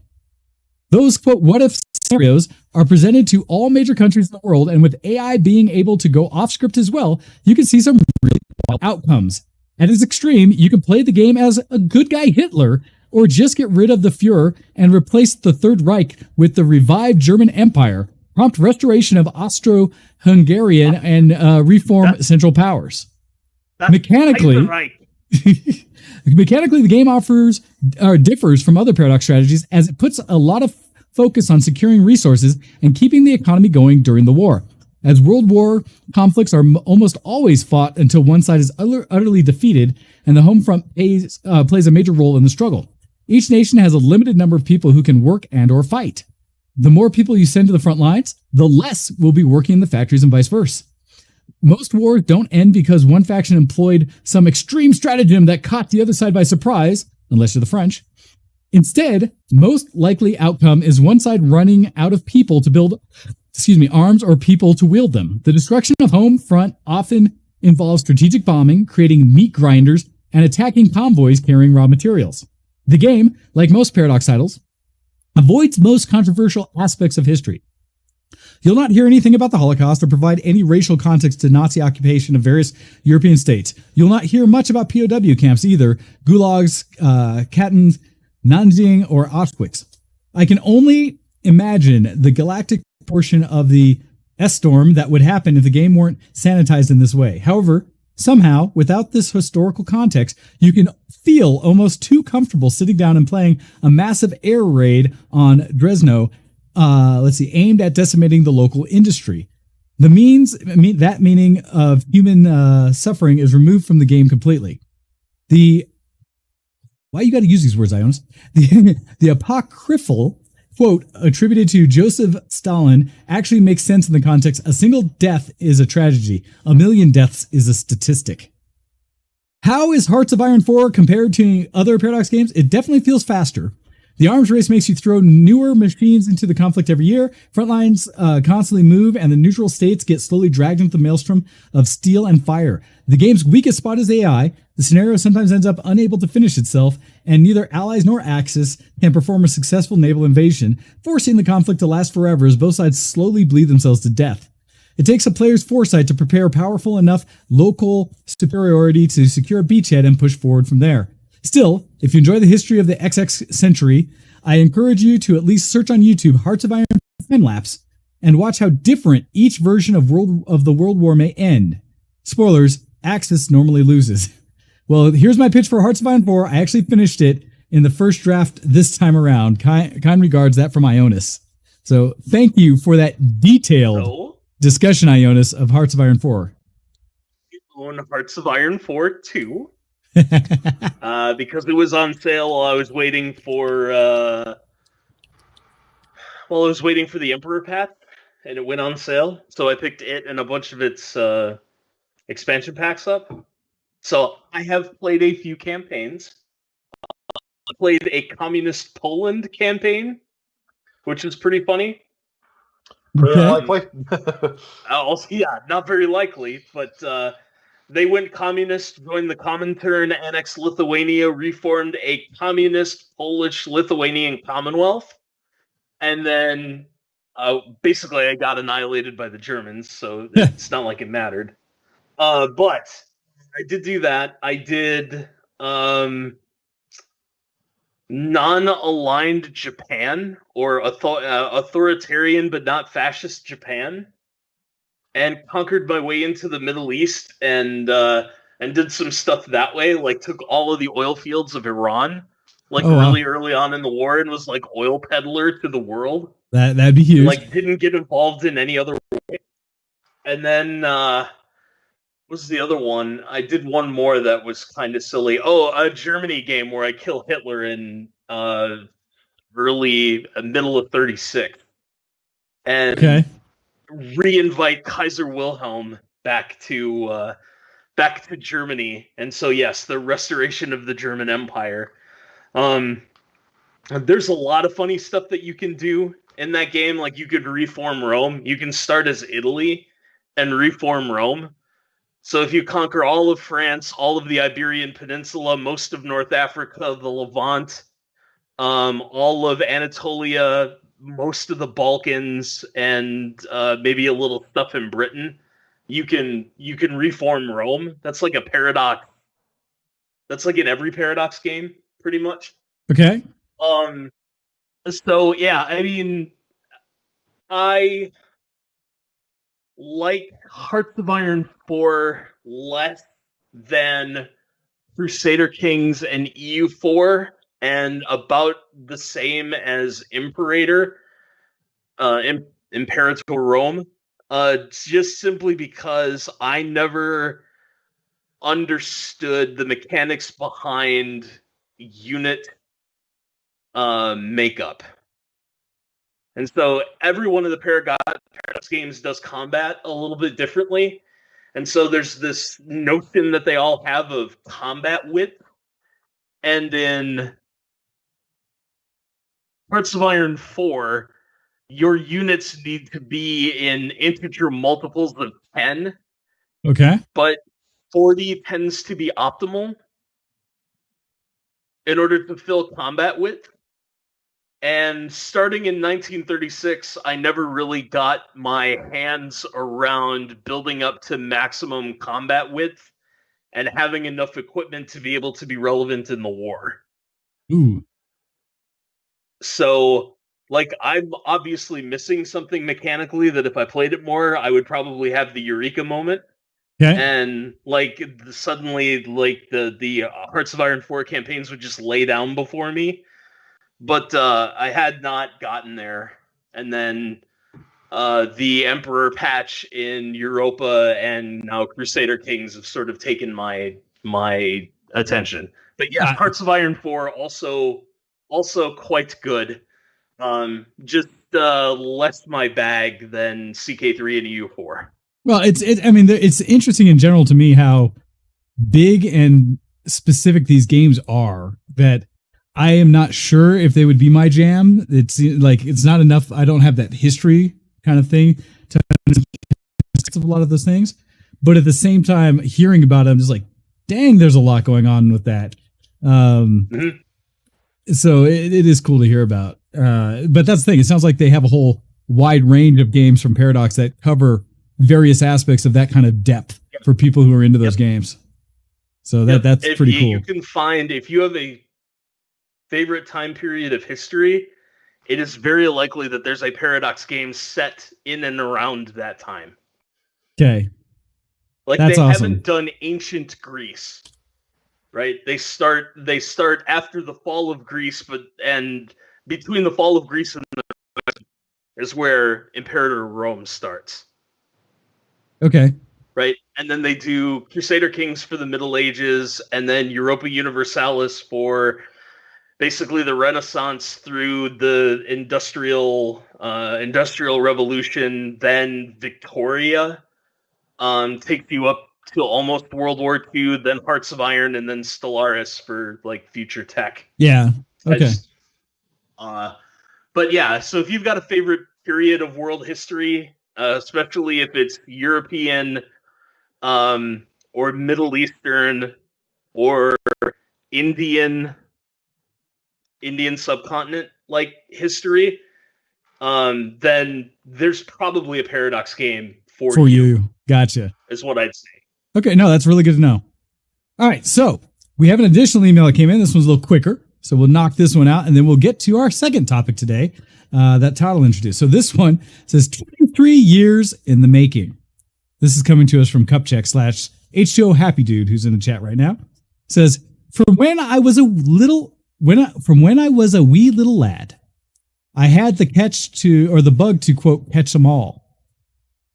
Those, quote, what if scenarios are presented to all major countries in the world, and with AI being able to go off script as well, you can see some really wild outcomes. At its extreme, you can play the game as a good guy Hitler, or just get rid of the Fuhrer and replace the Third Reich with the revived German Empire, prompt restoration of Austro-Hungarian, and reform Central Powers. Mechanically, the game differs from other Paradox strategies, as it puts a lot of focus on securing resources and keeping the economy going during the war, as World War conflicts are almost always fought until one side is utterly defeated and the home front plays a major role in the struggle. Each nation has a limited number of people who can work and or fight. The more people you send to the front lines, the less will be working in the factories and vice versa. Most wars don't end because one faction employed some extreme stratagem that caught the other side by surprise, unless you're the French. Instead, most likely outcome is one side running out of people to build arms or people to wield them. The destruction of home front often involves strategic bombing, creating meat grinders, and attacking convoys carrying raw materials. The game, like most Paradox titles, avoids most controversial aspects of history. You'll not hear anything about the Holocaust or provide any racial context to Nazi occupation of various European states. You'll not hear much about POW camps either, gulags, Katyn, Nanjing, or Auschwitz. I can only imagine the galactic portion of the S-storm that would happen if the game weren't sanitized in this way. However, somehow, without this historical context, you can feel almost too comfortable sitting down and playing a massive air raid on Dresno, aimed at decimating the local industry. That meaning of human suffering is removed from the game completely. Why you got to use these words, Ionis? The apocryphal quote attributed to Joseph Stalin actually makes sense in the context. A single death is a tragedy. A million deaths is a statistic. How is Hearts of Iron 4 compared to other Paradox games? It definitely feels faster. The arms race makes you throw newer machines into the conflict every year. Front lines constantly move, and the neutral states get slowly dragged into the maelstrom of steel and fire. The game's weakest spot is AI. The scenario sometimes ends up unable to finish itself, and neither allies nor Axis can perform a successful naval invasion, forcing the conflict to last forever as both sides slowly bleed themselves to death. It takes a player's foresight to prepare powerful enough local superiority to secure a beachhead and push forward from there. Still, if you enjoy the history of the XX century, I encourage you to at least search on YouTube Hearts of Iron time-lapse and watch how different each version of the World War may end. Spoilers, Axis normally loses. Well, here's my pitch for Hearts of Iron 4. I actually finished it in the first draft this time around. Kind regards, that from Ionis. So thank you for that detailed discussion, Ionis, of Hearts of Iron 4. You own Hearts of Iron 4 too. Because it was on sale while I was waiting for the Emperor Path, and it went on sale. So I picked it and a bunch of its expansion packs up. So I have played a few campaigns. I played a communist Poland campaign, which is pretty funny. Pretty likely. Also, yeah, not very likely, but they went communist, joined the Comintern, annexed Lithuania, reformed a communist Polish-Lithuanian Commonwealth, and then basically I got annihilated by the Germans, so it's not like it mattered. But I did do that. I did non-aligned Japan, or authoritarian but not fascist Japan, and conquered my way into the Middle East and did some stuff that way. Like took all of the oil fields of Iran, really early on in the war, and was like oil peddler to the world. That'd be huge. Like didn't get involved in any other way. And then was the other one? I did one more that was kind of silly. Oh, a Germany game where I kill Hitler in middle of 36, and reinvite Kaiser Wilhelm back to Germany. And so yes, the restoration of the German Empire. There's a lot of funny stuff that you can do in that game. Like you could reform Rome. You can start as Italy and reform Rome. So if you conquer all of France, all of the Iberian Peninsula, most of North Africa, the Levant, all of Anatolia, most of the Balkans, and maybe a little stuff in Britain, you can reform Rome. That's like a paradox. That's like in every Paradox game, pretty much. Okay. So yeah, I mean, I like Hearts of Iron 4 less than Crusader Kings and EU4, and about the same as Imperator, Imperator Rome, just simply because I never understood the mechanics behind unit makeup. And so every one of the Paradox games does combat a little bit differently. And so there's this notion that they all have of combat width. And in Hearts of Iron 4, your units need to be in integer multiples of 10. Okay. But 40 tends to be optimal in order to fill combat width. And starting in 1936, I never really got my hands around building up to maximum combat width and having enough equipment to be able to be relevant in the war. Ooh. So, like, I'm obviously missing something mechanically that if I played it more, I would probably have the eureka moment. Okay. And, like, suddenly, like, the Hearts of Iron 4 campaigns would just lay down before me. But I had not gotten there. And then the Emperor patch in Europa and now Crusader Kings have sort of taken my attention. But yeah, Hearts of Iron 4 also quite good. Just less my bag than CK3 and EU4. Well, it's interesting in general to me how big and specific these games are, that I am not sure if they would be my jam. It's like it's not enough. I don't have that history kind of thing to understand a lot of those things. But at the same time, hearing about it, I'm just like, dang, there's a lot going on with that. So it is cool to hear about. But that's the thing. It sounds like they have a whole wide range of games from Paradox that cover various aspects of that kind of depth for people who are into those games. So that's pretty cool. You can find, if you have a favorite time period of history, it is very likely that there's a Paradox game set in and around that time. Okay. Like that's they awesome. haven't done ancient Greece, right? They start after the fall of Greece, and between the fall of Greece and is where Imperator Rome starts. Okay. Right? And then they do Crusader Kings for the Middle Ages, and then Europa Universalis for basically the Renaissance through the Industrial Revolution, then Victoria takes you up to almost World War II, then Hearts of Iron, and then Stellaris for like future tech. Yeah. Okay. But yeah, so if you've got a favorite period of world history, especially if it's European, or Middle Eastern, or Indian subcontinent like history, then there's probably a Paradox game for you. Gotcha. Is what I'd say. Okay, no, that's really good to know. All right, so we have an additional email that came in. This one's a little quicker, so we'll knock this one out, and then we'll get to our second topic today that Todd will introduce. So this one says 23 years in the making. This is coming to us from Cupcheck / Happy Dude, who's in the chat right now. Says, from when I was a wee little lad, I had the bug to quote catch them all.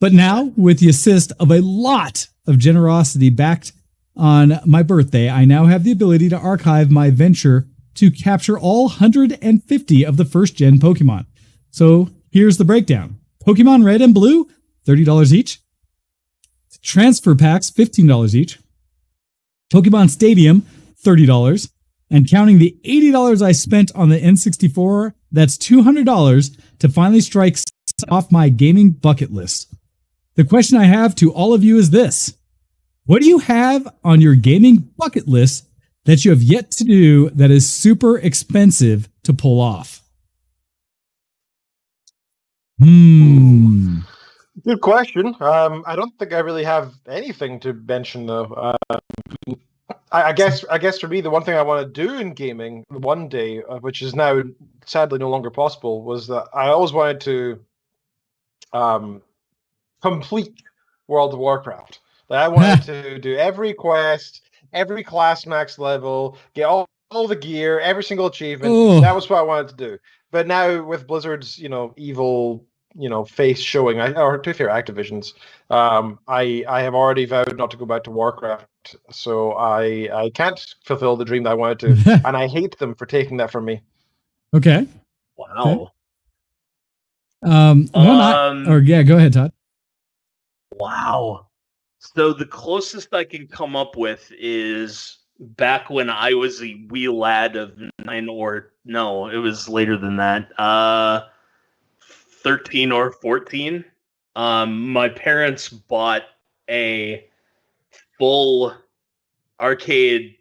But now, with the assist of a lot of generosity backed on my birthday, I now have the ability to archive my venture to capture all 150 of the first-gen Pokemon. So here's the breakdown. Pokemon Red and Blue, $30 each. Transfer packs, $15 each. Pokemon Stadium, $30. And counting the $80 I spent on the N64, that's $200 to finally strike off my gaming bucket list. The question I have to all of you is this. What do you have on your gaming bucket list that you have yet to do that is super expensive to pull off? Good question. I don't think I really have anything to mention though. I guess for me, the one thing I want to do in gaming one day, which is now sadly no longer possible, was that I always wanted to complete World of Warcraft. Like, I wanted to do every quest, every class max level, get all the gear, every single achievement. Ooh. That was what I wanted to do. But now with Blizzard's, evil, face showing, or to be fair, Activision's, I have already vowed not to go back to Warcraft, so I can't fulfill the dream that I wanted to, and I hate them for taking that from me. Okay. Wow. Okay. Go ahead, Todd. Wow. So the closest I can come up with is back when I was a wee lad of 9 or no, it was later than that. 13 or 14. My parents bought a full arcade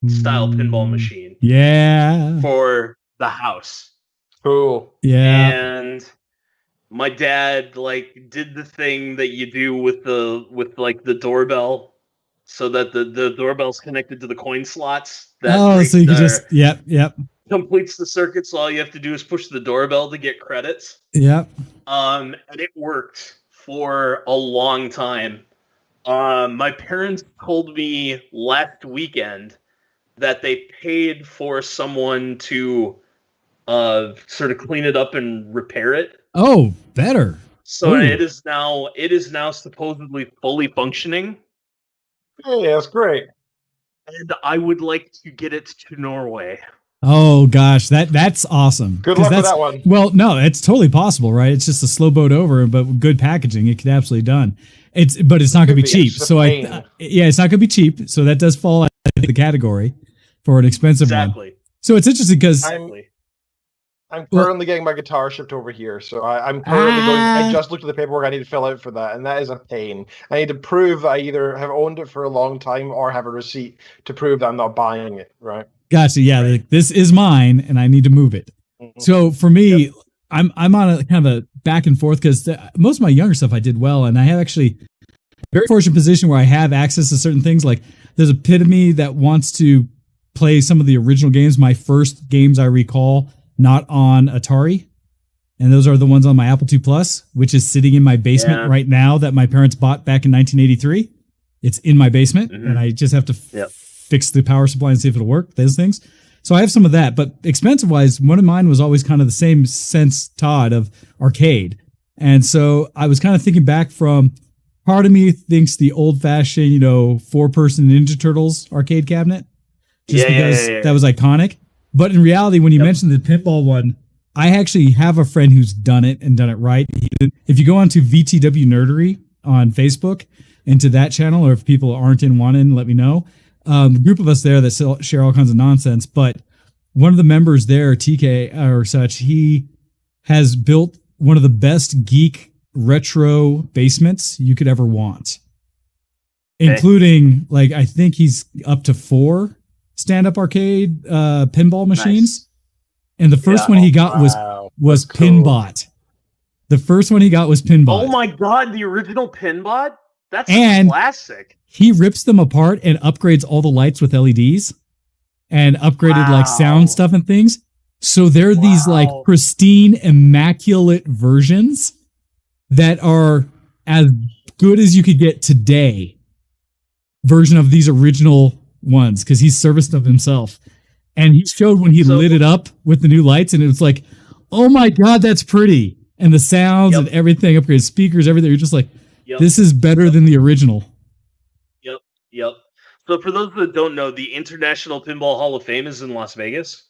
style pinball machine. Yeah. For the house. Cool. Yeah. And my dad did the thing that you do with the doorbell, so that the doorbell's connected to the coin slots. So you can just yep. Completes the circuit, so all you have to do is push the doorbell to get credits. Yep. And it worked for a long time. My parents told me last weekend that they paid for someone to sort of clean it up and repair it. Oh, better. So it is now supposedly fully functioning. Hey, that's great. And I would like to get it to Norway. Oh gosh, that's awesome. Good luck with that one. Well, no, it's totally possible, right? It's just a slow boat over, but with good packaging, it could absolutely done. But it's not going to be cheap. So it's not going to be cheap. So that does fall out of the category for an expensive one. So it's interesting because I'm currently getting my guitar shipped over here, so I'm currently going. I just looked at the paperwork I need to fill out for that, and that is a pain. I need to prove I either have owned it for a long time or have a receipt to prove that I'm not buying it. Right? Gotcha. Yeah, like, this is mine, and I need to move it. Mm-hmm. So for me, I'm on a kind of a back and forth because most of my younger stuff I did well, and I have actually a very fortunate position where I have access to certain things. Like there's a pit of me that wants to play some of the original games. My first games I recall. Not on Atari. And those are the ones on my Apple II Plus, which is sitting in my basement right now that my parents bought back in 1983. It's in my basement, and I just have to fix the power supply and see if it'll work, those things. So I have some of that, but expensive-wise, one of mine was always kind of the same sense, Todd, of arcade. And so I was kind of thinking back from, part of me thinks the old-fashioned, 4-person Ninja Turtles arcade cabinet, just because that was iconic. But in reality, when you mentioned the pinball one, I actually have a friend who's done it and done it right. If you go onto VTW Nerdery on Facebook and to that channel, or if people aren't in, want in, let me know. A group of us there that share all kinds of nonsense. But one of the members there, TK or such, he has built one of the best geek retro basements you could ever want, including I think he's up to 4 stand-up arcade pinball machines. And the first one he got was cool. Pinbot. The first one he got was Pinbot. Oh my god, the original Pinbot? That's classic. He rips them apart and upgrades all the lights with LEDs and upgraded sound stuff and things. So they're these pristine, immaculate versions that are as good as you could get today version of these original ones, because he's serviced them himself. And he showed when he lit it up with the new lights, and it was like, oh my god, that's pretty. And the sounds and everything, upgraded speakers, everything. You're just like, this is better than the original. Yep. So for those that don't know, the International Pinball Hall of Fame is in Las Vegas.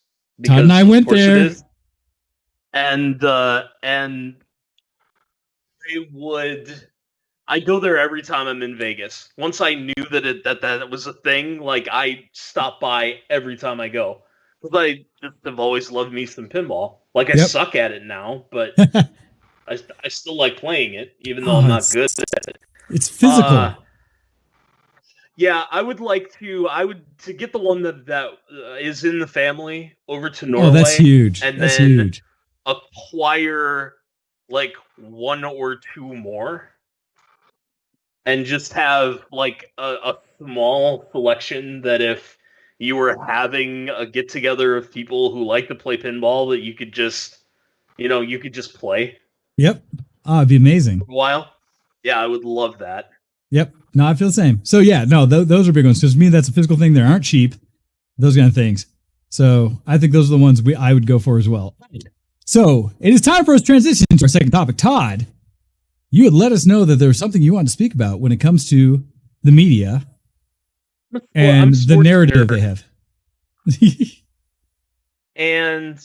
Todd and I went there. And I go there every time I'm in Vegas. Once I knew that was a thing, I stop by every time I go. Because I just have always loved me some pinball. I suck at it now, but I still like playing it, even though I'm not good at it. It's physical. I would to get the one that is in the family over to Norway. Oh, that's huge. And that's then huge. Acquire 1 or 2 more. And just have a small selection that if you were having a get together of people who like to play pinball, that you could just, play. Yep. Oh, it'd be amazing. For a while. Yeah, I would love that. Yep. No, I feel the same. So those are big ones. Because to me, that's a physical thing. They aren't cheap. Those kind of things. So I think those are the ones I would go for as well. So it is time for us to transition to our second topic. Todd, you had let us know that there was something you wanted to speak about when it comes to the media and the narrative they have. And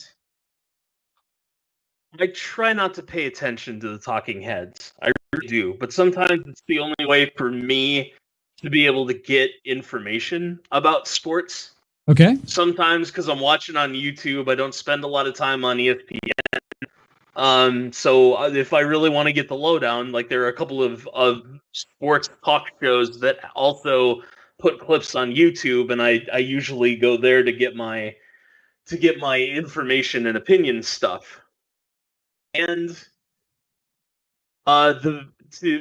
I try not to pay attention to the talking heads. I really do. But sometimes it's the only way for me to be able to get information about sports. Okay. Sometimes because I'm watching on YouTube, I don't spend a lot of time on ESPN. So if I really want to get the lowdown, there are a couple of sports talk shows that also put clips on YouTube, and I usually go there to get my information and opinion stuff. And to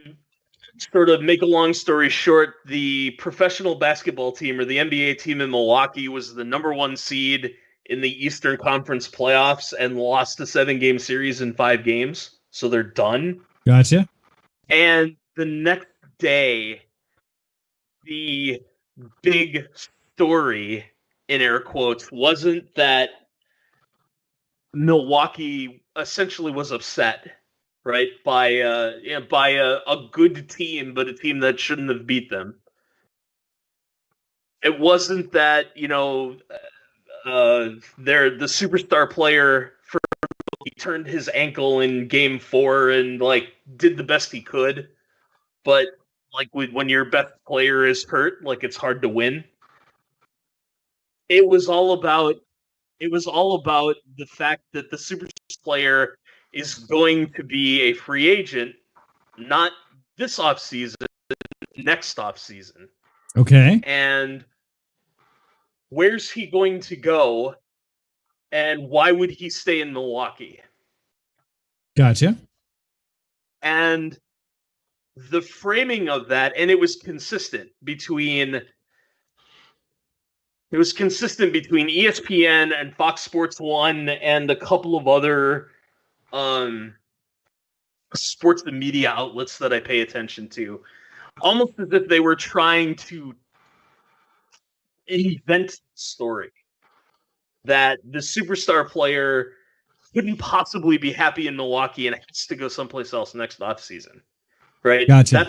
sort of make a long story short, the professional basketball team, or the NBA team in Milwaukee, was the number 1 seed in the Eastern Conference playoffs and lost a 7-game series in 5 games. So they're done. Gotcha. And the next day, the big story, in air quotes, wasn't that Milwaukee essentially was upset, right, by a good team, but a team that shouldn't have beat them. It wasn't that, the superstar player he turned his ankle in game 4 and did the best he could, but when your best player is hurt, it's hard to win. It was all about It was all about the fact that the Superstars player is going to be a free agent, not this offseason, next offseason. Okay. And where's he going to go? And why would he stay in Milwaukee? Gotcha. And the framing of that, and it was consistent between ESPN and Fox Sports 1 and a couple of other sports and media outlets that I pay attention to. Almost as if they were trying to invent the story that the superstar player couldn't possibly be happy in Milwaukee and has to go someplace else next offseason. Right? Gotcha.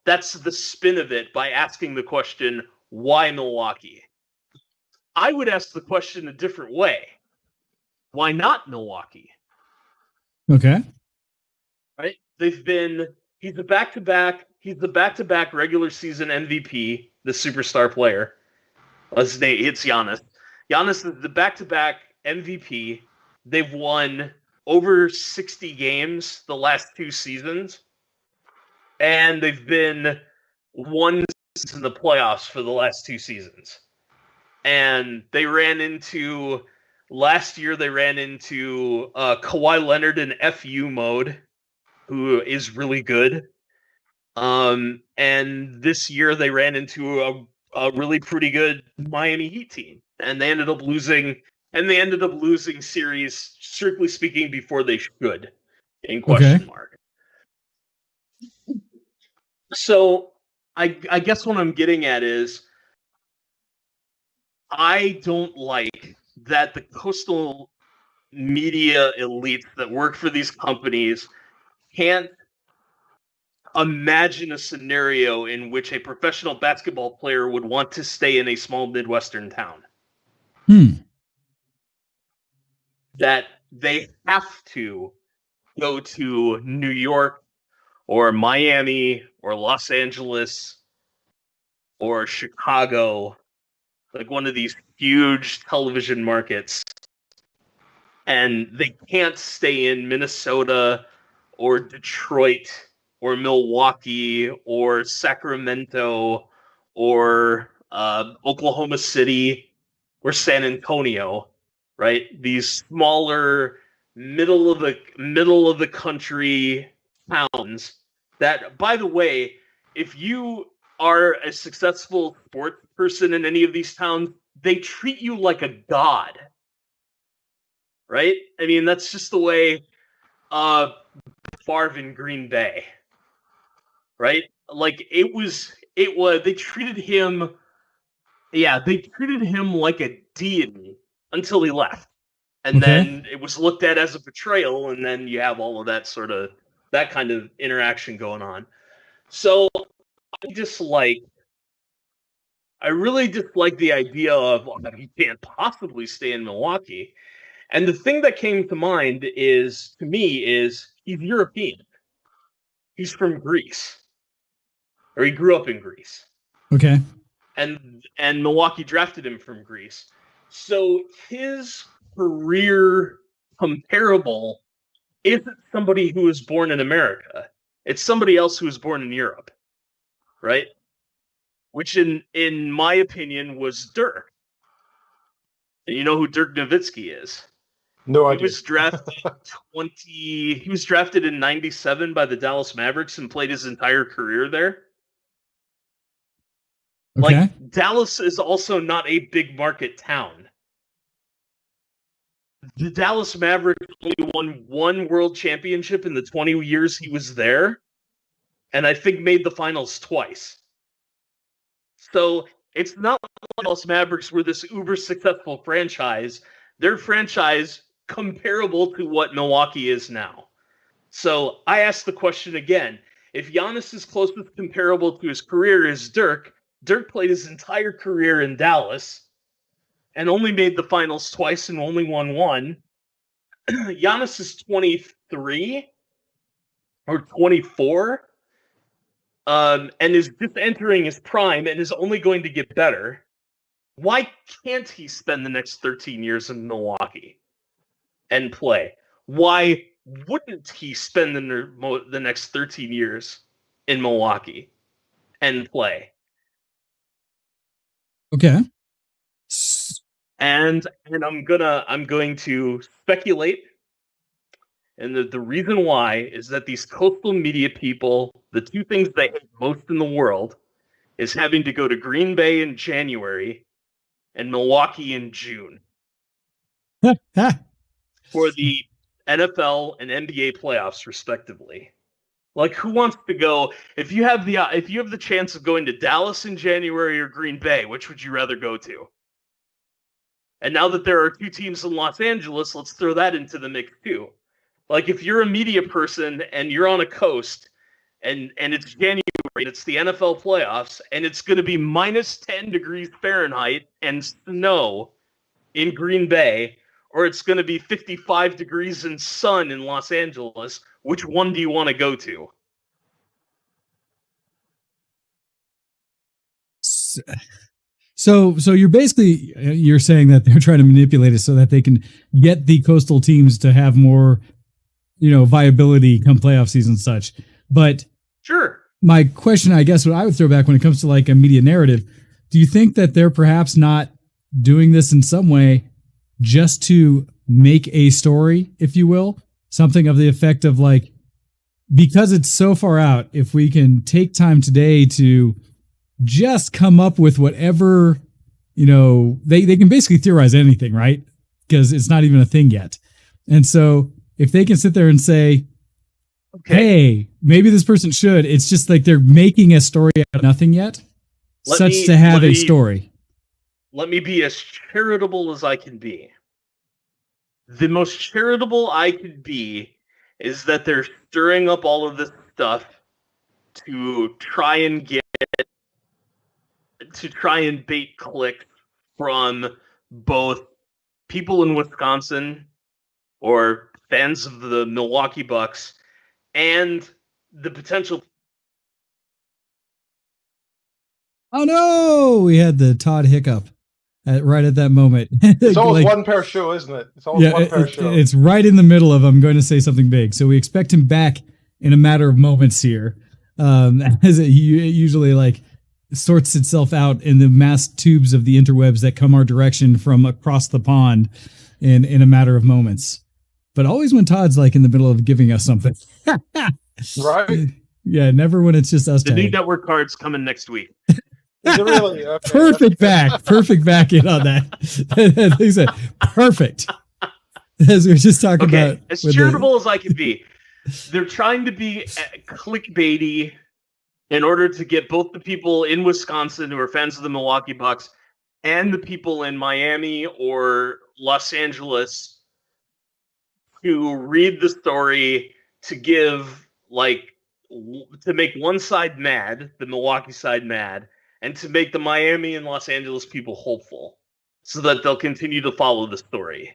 That's the spin of it by asking the question, why Milwaukee? I would ask the question a different way. Why not Milwaukee? Okay. Right? He's the back-to-back regular season MVP, the superstar player. It's Giannis. Giannis is the back-to-back MVP. They've won over 60 games the last 2 seasons. And they've been one in the playoffs for the last 2 seasons. And last year they ran into Kawhi Leonard in FU mode, who is really good. And this year they ran into a really pretty good Miami Heat team. And they ended up losing series, strictly speaking, before they should, in question mark. So I guess what I'm getting at is I don't like that the coastal media elites that work for these companies can't imagine a scenario in which a professional basketball player would want to stay in a small Midwestern town. That they have to go to New York or Miami or Los Angeles or Chicago, like one of these huge television markets, and they can't stay in Minnesota or Detroit or Milwaukee or Sacramento or Oklahoma City or San Antonio, right? These smaller middle of the country towns that, by the way, if you are a successful sports person in any of these towns, they treat you like a god, right? I mean, that's just the way Favre in Green Bay, right? Like they treated him like a deity until he left. And then it was looked at as a betrayal, and then you have all of that kind of interaction going on. So I really dislike the idea of he can't possibly stay in Milwaukee. And the thing that came to mind is he's European. He's from Greece. Or he grew up in Greece. Okay. And Milwaukee drafted him from Greece. So his career comparable isn't somebody who was born in America. It's somebody else who was born in Europe. Right? Which in my opinion was Dirk. And you know who Dirk Nowitzki is? No idea. He was drafted in 97 by the Dallas Mavericks and played his entire career there. Okay. Like, Dallas is also not a big market town. The Dallas Mavericks only won 1 world championship in the 20 years he was there, and I think made the finals twice. So it's not like the Dallas Mavericks were this uber successful franchise. Their franchise comparable to what Milwaukee is now. So I ask the question again. If Giannis' closest comparable to his career is Dirk played his entire career in Dallas and only made the finals twice and only won 1. Giannis is 23 or 24 and is just entering his prime and is only going to get better. Why can't he spend the next 13 years in Milwaukee and play? Why wouldn't he spend the next 13 years in Milwaukee and play? Okay. And I'm going to speculate. And the reason why is that these coastal media people, the two things they hate most in the world is having to go to Green Bay in January and Milwaukee in June for the NFL and NBA playoffs, respectively. Like, who wants to go? If you have the chance of going to Dallas in January or Green Bay, which would you rather go to? And now that there are two teams in Los Angeles, let's throw that into the mix too. Like, if you're a media person and you're on a coast and it's January and it's the NFL playoffs and it's going to be minus 10 degrees Fahrenheit and snow in Green Bay, or it's going to be 55 degrees and sun in Los Angeles, which one do you want to go to? So you're saying that they're trying to manipulate it so that they can get the coastal teams to have more, viability come playoff season and such. But sure. My question, I guess, what I would throw back when it comes to like a media narrative, do you think that they're perhaps not doing this in some way just to make a story, if you will, something of the effect of like, because it's so far out, if we can take time today to just come up with whatever, they can basically theorize anything, right? Because it's not even a thing yet. And so if they can sit there and say, okay, hey, maybe this person should, it's just like they're making a story out of nothing yet, to have a story. Let me be as charitable as I can be. The most charitable I could be is that they're stirring up all of this stuff to try and bait clicks from both people in Wisconsin or fans of the Milwaukee Bucks and the potential. Oh no, we had the Todd hiccup right at that moment. It's always one pair show, isn't it? It's always one pair show. It's right in the middle of I'm going to say something big. So we expect him back in a matter of moments here. As it usually like sorts itself out in the mass tubes of the interwebs that come our direction from across the pond in a matter of moments. But always when Todd's like in the middle of giving us something. Right? Yeah, never when it's just us. The new network card's coming next week. Is it really? Okay. Perfect back in on that. He said, perfect. As we were just talking about. As charitable as I can be. They're trying to be clickbaity in order to get both the people in Wisconsin who are fans of the Milwaukee Bucks and the people in Miami or Los Angeles to read the story to make one side mad, the Milwaukee side mad, and to make the Miami and Los Angeles people hopeful so that they'll continue to follow the story.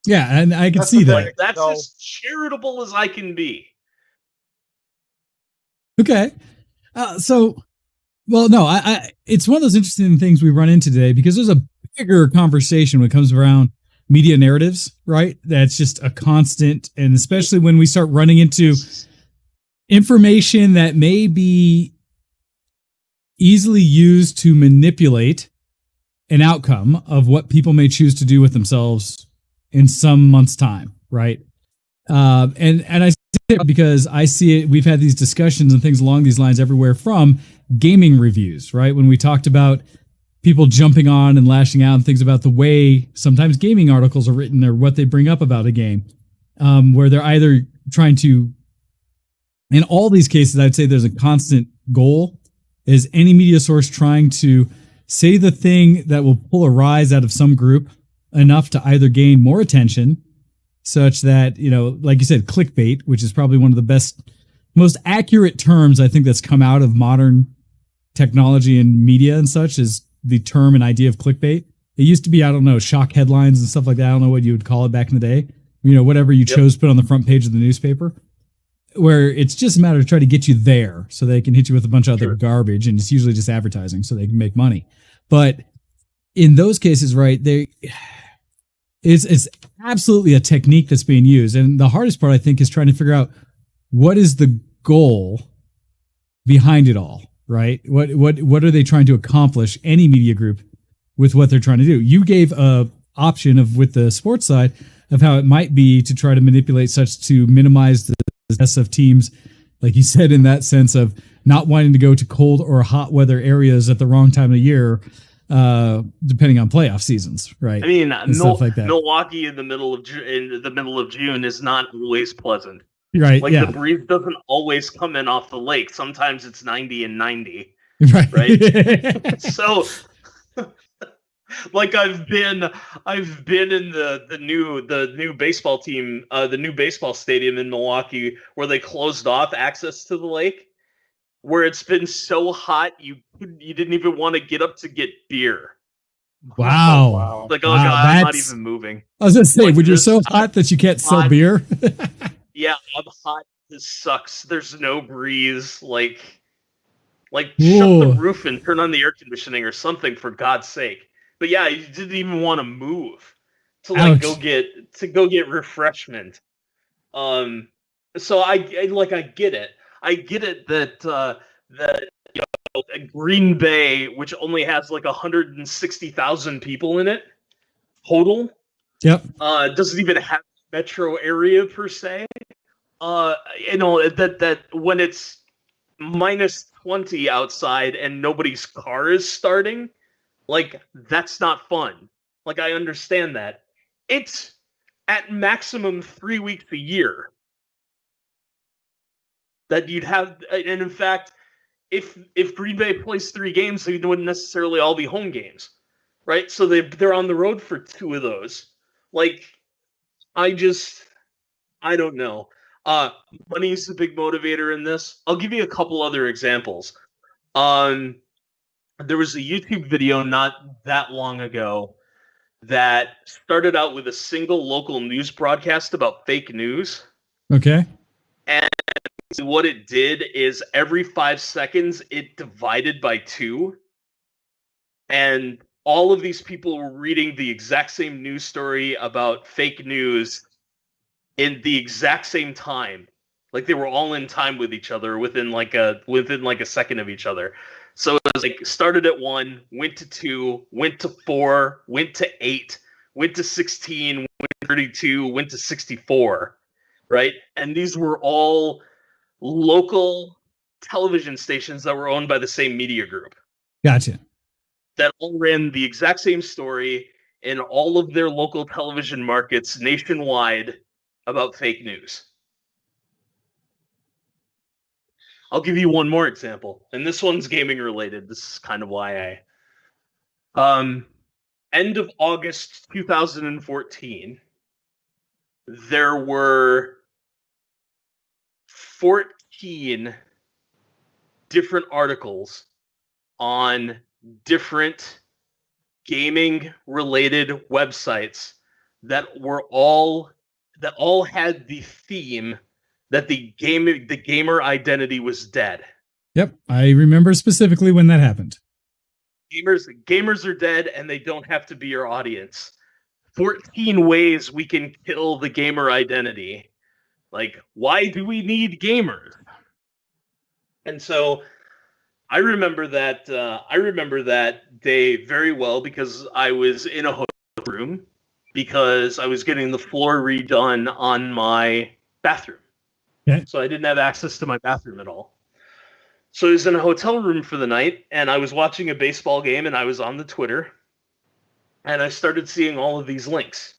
Yeah, and I can see that. That's as charitable as I can be. Okay. It's one of those interesting things we run into today because there's a bigger conversation when it comes around media narratives, right? That's just a constant, and especially when we start running into information that may be easily used to manipulate an outcome of what people may choose to do with themselves in some months' time, right? And I say it because I see it. We've had these discussions and things along these lines everywhere from gaming reviews, right? When we talked about people jumping on and lashing out and things about the way sometimes gaming articles are written or what they bring up about a game, where they're either trying to, in all these cases, I'd say there's a constant goal, is any media source trying to say the thing that will pull a rise out of some group enough to either gain more attention, such that, like you said, clickbait, which is probably one of the best, most accurate terms I think that's come out of modern technology and media and such, is the term and idea of clickbait. It used to be, I don't know, shock headlines and stuff like that. I don't know what you would call it back in the day. Whatever you chose to put on the front page of the newspaper. where it's just a matter of trying to get you there so they can hit you with a bunch of other Sure. garbage, and it's usually just advertising so they can make money. But in those cases, right, it's absolutely a technique that's being used. And the hardest part, I think, is trying to figure out what is the goal behind it all, right? What are they trying to accomplish, any media group, with what they're trying to do? You gave a option of, with the sports side, of how it might be to try to manipulate such to minimize the success of teams, like you said, in that sense of not wanting to go to cold or hot weather areas at the wrong time of year, depending on playoff seasons, right? I mean, stuff like that. Milwaukee in the middle of June is not always pleasant. Right. Like Yeah. the breeze doesn't always come in off the lake. Sometimes it's 90 and 90. Right. So, like I've been in the new baseball team, the new baseball stadium in Milwaukee, where they closed off access to the lake, where it's been so hot you didn't even want to get up to get beer. Wow. Wow. Like, oh Wow, god, I'm not that's- even moving. I was gonna say, Like when you're this so hot that you can't sell hot- beer. Yeah, I'm hot. This sucks. There's no breeze. Like shut Whoa. the roof and turn on the air conditioning or something, for God's sake. But yeah, you didn't even want to move to like Ouch. go get refreshment. So I get it. I get it that Green Bay, which only has like 160,000 people in it total, Yep. doesn't even have a metro area per se. That when it's minus 20 outside and nobody's car is starting, like, that's not fun. Like, I understand that. It's at maximum 3 weeks a year that you'd have, and in fact, if Green Bay plays 3 games, they wouldn't necessarily all be home games, right? So they're on the road for 2 of those. Like, I don't know. Money's a big motivator in this. I'll give you a couple other examples. There was a YouTube video not that long ago that started out with a single local news broadcast about fake news. Okay. And what it did is every 5 seconds, it divided by 2. And all of these people were reading the exact same news story about fake news in the exact same time. Like, they were all in time with each other within like a second of each other. So it was like, started at 1, went to 2, went to 4, went to 8, went to 16, went to 32, went to 64, right? And these were all local television stations that were owned by the same media group Gotcha. that all ran the exact same story in all of their local television markets nationwide about fake news. I'll give you one more example, and this one's gaming related. This is kind of why end of August 2014, there were 14 different articles on different gaming related websites that all had the theme that the gamer identity was dead. Yep. I remember specifically when that happened. Gamers are dead, and they don't have to be your audience. 14 ways we can kill the gamer identity. Like, why do we need gamers? And so I remember that day very well, because I was in a hotel room because I was getting the floor redone on my bathroom. Okay. So I didn't have access to my bathroom at all. So I was in a hotel room for the night, and I was watching a baseball game, and I was on the Twitter, and I started seeing all of these links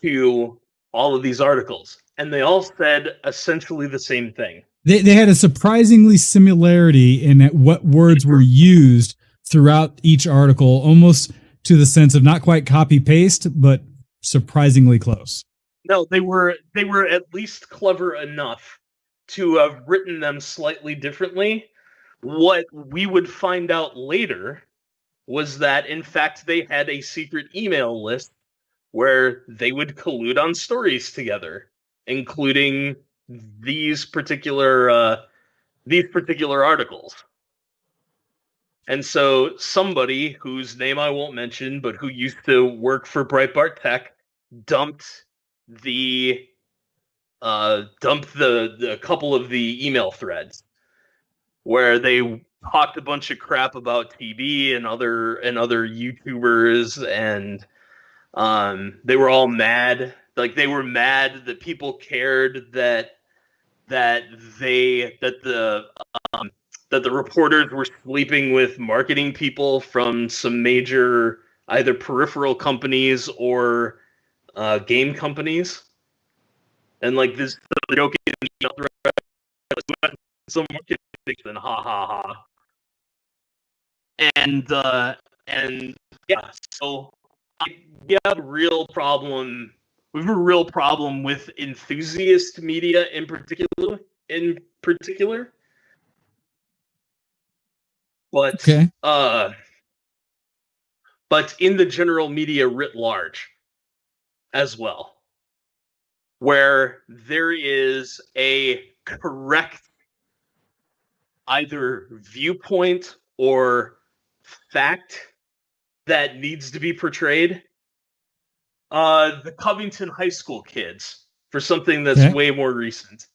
to all of these articles, and they all said essentially the same thing. They had a surprisingly similarity in what words were used throughout each article, almost to the sense of not quite copy paste, but surprisingly close. No, they were at least clever enough to have written them slightly differently. What we would find out later was that, in fact, they had a secret email list where they would collude on stories together, including these particular articles. And so somebody whose name I won't mention, but who used to work for Breitbart Tech, dumped the couple of the email threads where they talked a bunch of crap about TB and other YouTubers, and they were all mad. Like, they were mad that people cared that the reporters were sleeping with marketing people from some major either peripheral companies or game companies. And like this joke in the thread, some marketing and ha ha ha. And yeah, so we have a real problem. We have a real problem with enthusiast media in particular. But Okay. But in the general media writ large as well, where there is a correct either viewpoint or fact that needs to be portrayed. The Covington High School kids, for something that's way more recent.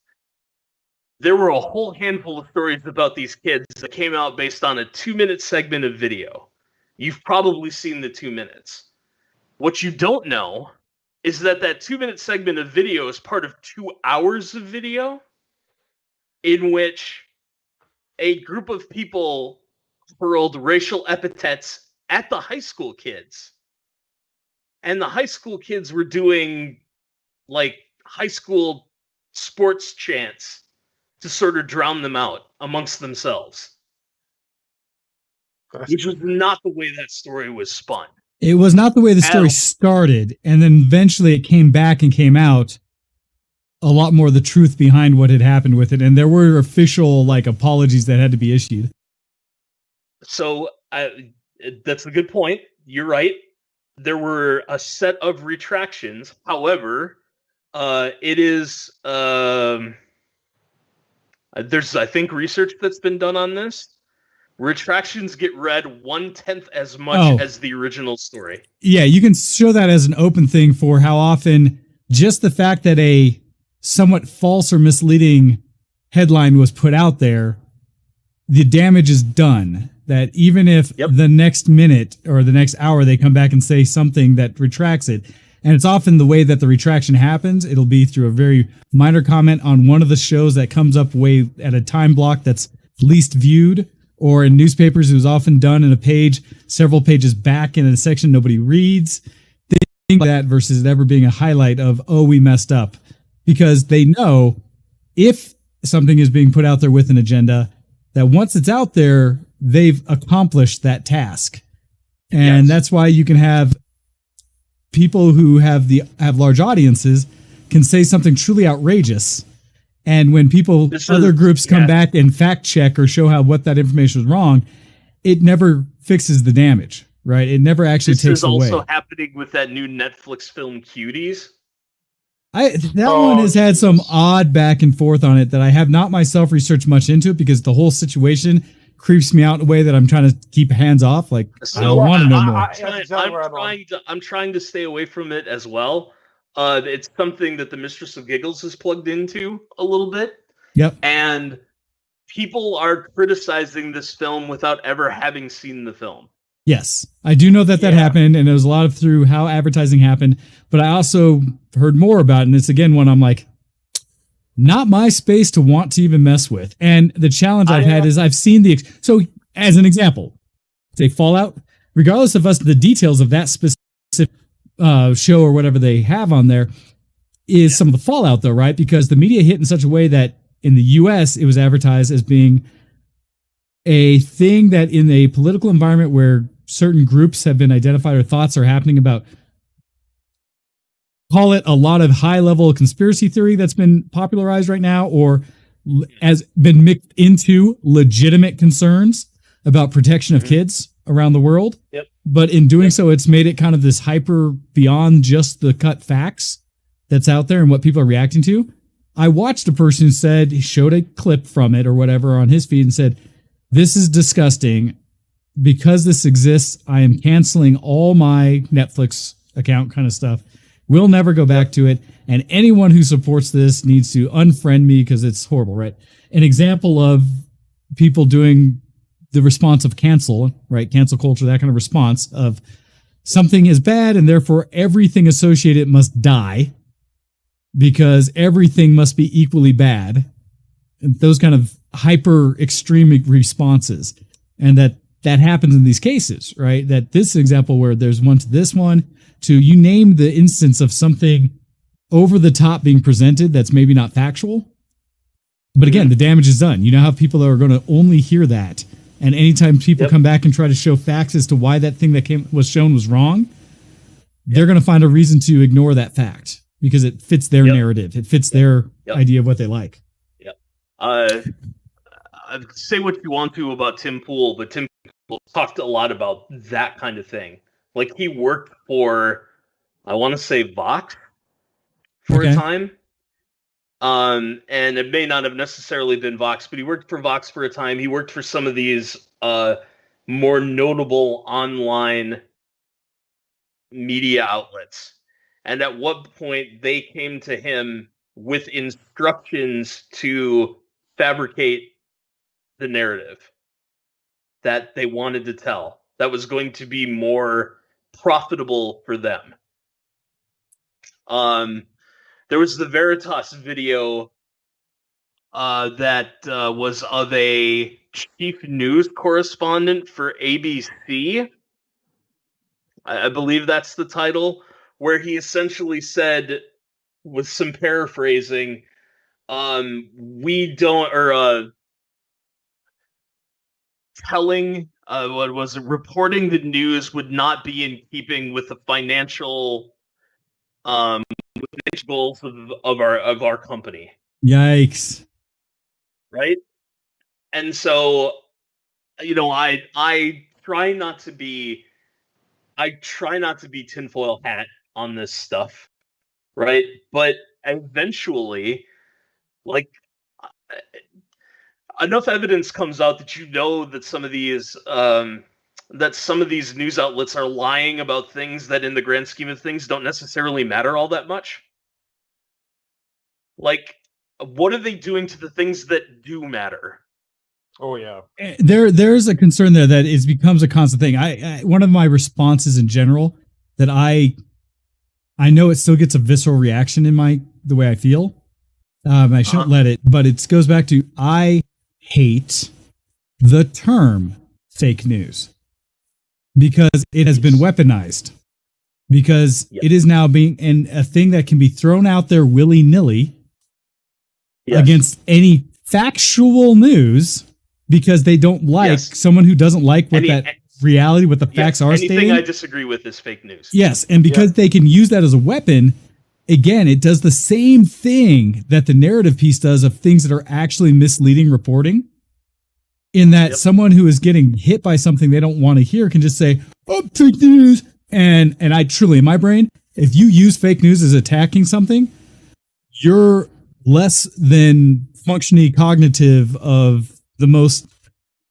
There were a whole handful of stories about these kids that came out based on a 2-minute segment of video. You've probably seen the 2 minutes. What you don't know is that 2-minute segment of video is part of 2 hours of video in which a group of people hurled racial epithets at the high school kids. And the high school kids were doing like high school sports chants to sort of drown them out amongst themselves. Which was not the way that story was spun. It was not the way the story started, and then eventually it came back and came out a lot more the truth behind what had happened with it, and there were official like apologies that had to be issued. So that's a good point. You're right. There were a set of retractions. However, it is there's, I think, research that's been done on this. Retractions get read 1/10 as much as the original story. Yeah, you can show that as an open thing for how often just the fact that a somewhat false or misleading headline was put out there, the damage is done. That even if the next minute or the next hour they come back and say something that retracts it, and it's often the way that the retraction happens, it'll be through a very minor comment on one of the shows that comes up way at a time block that's least viewed, or in newspapers it was often done in a page several pages back in a section nobody reads. They think that versus it ever being a highlight of, oh, we messed up. Because they know if something is being put out there with an agenda, that once it's out there, they've accomplished that task. And that's why you can have people who have large audiences can say something truly outrageous. And when other groups come back and fact check or show how what that information was wrong, it never fixes the damage, right? It never actually takes away. This is also happening with that new Netflix film Cuties. That one has had some odd back and forth on it that I have not myself researched much into it because the whole situation creeps me out in a way that I'm trying to keep hands off. Like, I don't want to know more. I'm trying to stay away from it as well. It's something that the Mistress of Giggles is plugged into a little bit. Yep. And people are criticizing this film without ever having seen the film. Yes, I do know that happened, and it was a lot of through how advertising happened, but I also heard more about it, and it's again when I'm like, not my space to want to even mess with. And the challenge I've had is I've seen so as an example, say Fallout, regardless of the details of that specific show or whatever they have on there, is some of the fallout though, right? Because the media hit in such a way that in the US, it was advertised as being a thing that in a political environment where certain groups have been identified or thoughts are happening about, call it a lot of high level conspiracy theory that's been popularized right now, or has been mixed into legitimate concerns about protection of kids around the world. Yep. But in doing so, it's made it kind of this hyper beyond just the cut facts that's out there and what people are reacting to. I watched a person who said, he showed a clip from it or whatever on his feed and said, this is disgusting. Because this exists, I am canceling all my Netflix account kind of stuff. We'll never go back to it. And anyone who supports this needs to unfriend me because it's horrible, right? An example of people doing the response of cancel, right? Cancel culture, that kind of response of something is bad and therefore everything associated must die because everything must be equally bad. And those kind of hyper extreme responses. And that happens in these cases, right? That this example where there's one to this one, to you name the instance of something over the top being presented that's maybe not factual. But again, the damage is done. You now have people that are going to only hear that. And anytime people come back and try to show facts as to why that thing that was shown was wrong, they're going to find a reason to ignore that fact because it fits their narrative. It fits their idea of what they like. Say what you want to about Tim Pool, but Tim Pool talked a lot about that kind of thing. Like he worked for, I want to say Vox for a time. And it may not have necessarily been Vox, but he worked for Vox for a time. He worked for some of these more notable online media outlets. And at what point they came to him with instructions to fabricate the narrative that they wanted to tell that was going to be more profitable for them. There was the Veritas video that was of a chief news correspondent for ABC. I believe that's the title, where he essentially said, with some paraphrasing, we don't, or telling, what was it, reporting the news would not be in keeping with the financial goals of our company. Yikes. Right? And so, I try not to be tinfoil hat on this stuff, right? But eventually, like, enough evidence comes out that that some of these news outlets are lying about things that in the grand scheme of things don't necessarily matter all that much. Like, what are they doing to the things that do matter? Oh yeah. There's a concern there that it becomes a constant thing. I one of my responses in general that I know it still gets a visceral reaction in the way I feel. I shouldn't let it, but it goes back to I hate the term fake news because it has been weaponized, because it is now being a thing that can be thrown out there willy-nilly against any factual news because they don't like someone who doesn't like what reality, what the facts are anything stating. I disagree with is fake news. Yes, and because they can use that as a weapon, again, it does the same thing that the narrative piece does of things that are actually misleading reporting, in that someone who is getting hit by something they don't want to hear can just say, oh, fake news. And I truly, in my brain, if you use fake news as attacking something, you're less than functionally cognitive of the most,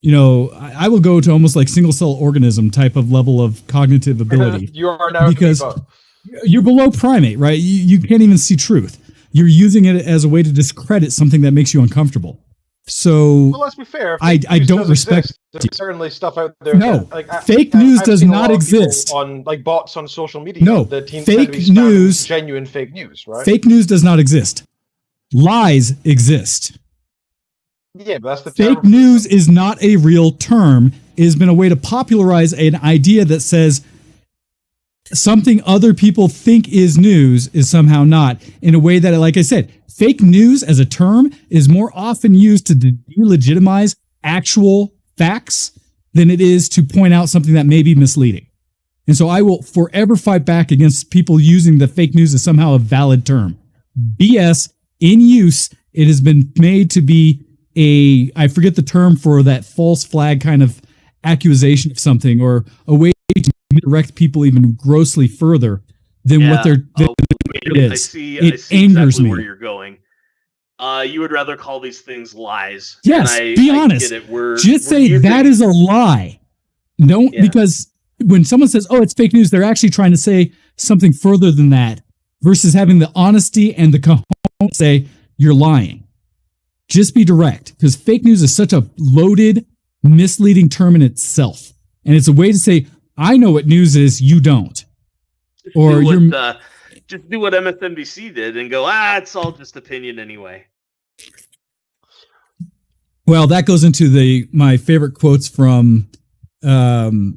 I will go to almost like single cell organism type of level of cognitive ability. You are now because you're below primate, right? You can't even see truth. You're using it as a way to discredit something that makes you uncomfortable. So let's be fair. I don't respect. There's certainly stuff out there. No, fake news does not exist on like bots on social media. No, fake news, genuine fake news, right? Fake news does not exist. Lies exist. Yeah, but that's the fake news is not a real term. It has been a way to popularize an idea that says something other people think is news is somehow not, in a way that, like I said, fake news as a term is more often used to delegitimize actual facts than it is to point out something that may be misleading. And so I will forever fight back against people using the fake news as somehow a valid term. BS in use, it has been made to be I forget the term for that false flag kind of accusation of something, or a way to direct people even grossly further than what it is. I see angers exactly me. Where you're going. you would rather call these things lies. Yes, And be I honest. get it. Just say that is a lie. No, because when someone says, "Oh, it's fake news," they're actually trying to say something further than that, versus having the honesty and the cojones to say you're lying. Just be direct, because fake news is such a loaded, misleading term in itself, and it's a way to say, "I know what news is, you don't," or just do what MSNBC did and go, it's all just opinion anyway. Well, that goes into my favorite quotes from, the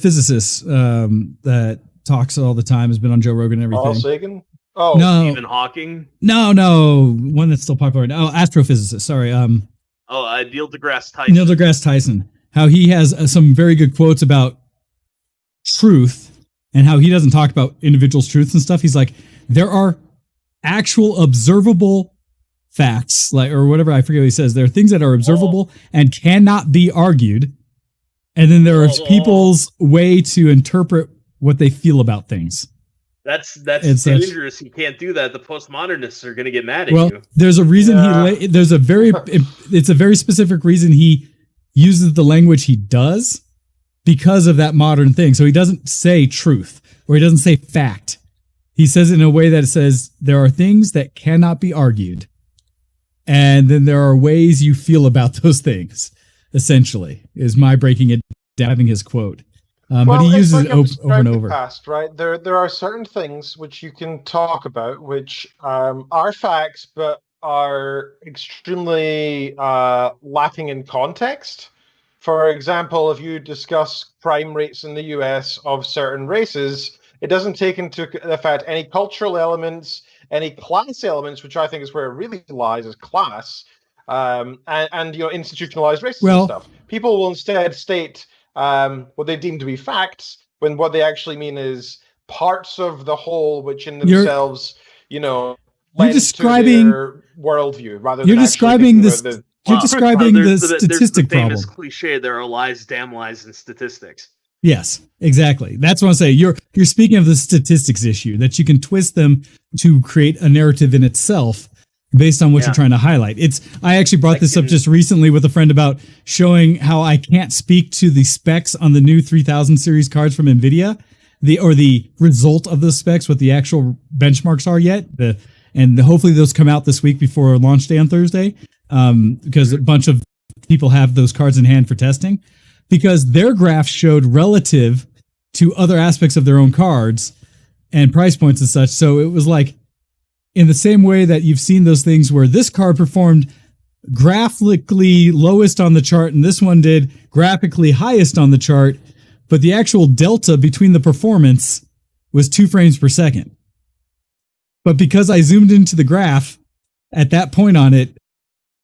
physicist that talks all the time, has been on Joe Rogan and everything. Carl Sagan? Oh, no, Stephen Hawking? No, one that's still popular now. Astrophysicist. Sorry. Neil deGrasse Tyson. Neil deGrasse Tyson. How he has some very good quotes about truth, and how he doesn't talk about individuals' truths and stuff. He's like, there are actual observable facts, or whatever, I forget what he says. There are things that are observable and cannot be argued, and then there are people's way to interpret what they feel about things. That's dangerous. You can't do that. The postmodernists are going to get mad at you. There's a reason it's a very specific reason he uses the language he does, because of that modern thing. So he doesn't say truth, or he doesn't say fact. He says it in a way that it says there are things that cannot be argued, and then there are ways you feel about those things, essentially, is my breaking it down, having his quote. But he uses it over and over. Past, right? There are certain things which you can talk about, which are facts, but are extremely lacking in context. For example, if you discuss crime rates in the US of certain races, it doesn't take into effect any cultural elements, any class elements, which I think is where it really lies, is class, and institutionalized racism and stuff. People will instead state what they deem to be facts, when what they actually mean is parts of the whole, which in themselves, you're describing their worldview, rather than you're describing this. You're describing the statistic there's the problem. famous cliche: there are lies, damn lies, and statistics. Yes, exactly. That's what I'm saying. You're speaking of the statistics issue, that you can twist them to create a narrative in itself based on what you're trying to highlight. I actually brought this up just recently with a friend about showing how I can't speak to the specs on the new 3000 series cards from NVIDIA, the result of the specs, what the actual benchmarks are yet. And hopefully those come out this week before launch day on Thursday, because a bunch of people have those cards in hand for testing, because their graphs showed relative to other aspects of their own cards and price points and such. So it was like, in the same way that you've seen those things where this card performed graphically lowest on the chart and this one did graphically highest on the chart, but the actual delta between the performance was 2 frames per second. But because I zoomed into the graph at that point on it,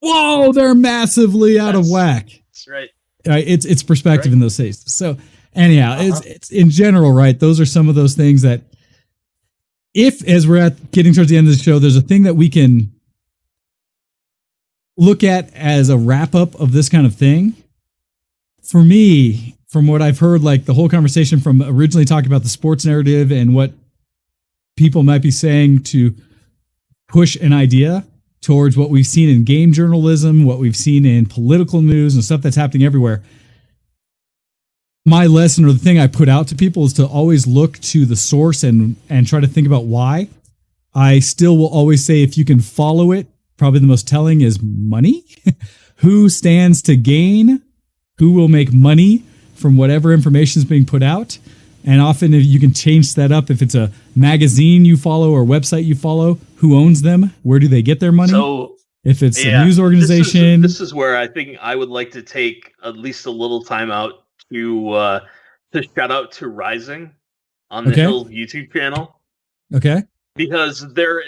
whoa, they're massively out of whack. That's right. It's perspective in those cases. So anyhow, it's in general, right? Those are some of those things that, if, as we're getting towards the end of the show, there's a thing that we can look at as a wrap up of this kind of thing. For me, from what I've heard, like the whole conversation from originally talking about the sports narrative and what people might be saying to push an idea towards what we've seen in game journalism, what we've seen in political news and stuff that's happening everywhere. My lesson, or the thing I put out to people, is to always look to the source and try to think about why. I still will always say, if you can follow it, probably the most telling is money. Who stands to gain? Who will make money from whatever information is being put out? And often if you can change that up. If it's a magazine you follow or website you follow, who owns them? Where do they get their money? So, if it's a news organization. This is where I think I would like to take at least a little time out to shout out to Rising on the Hill YouTube channel. Okay. Because they're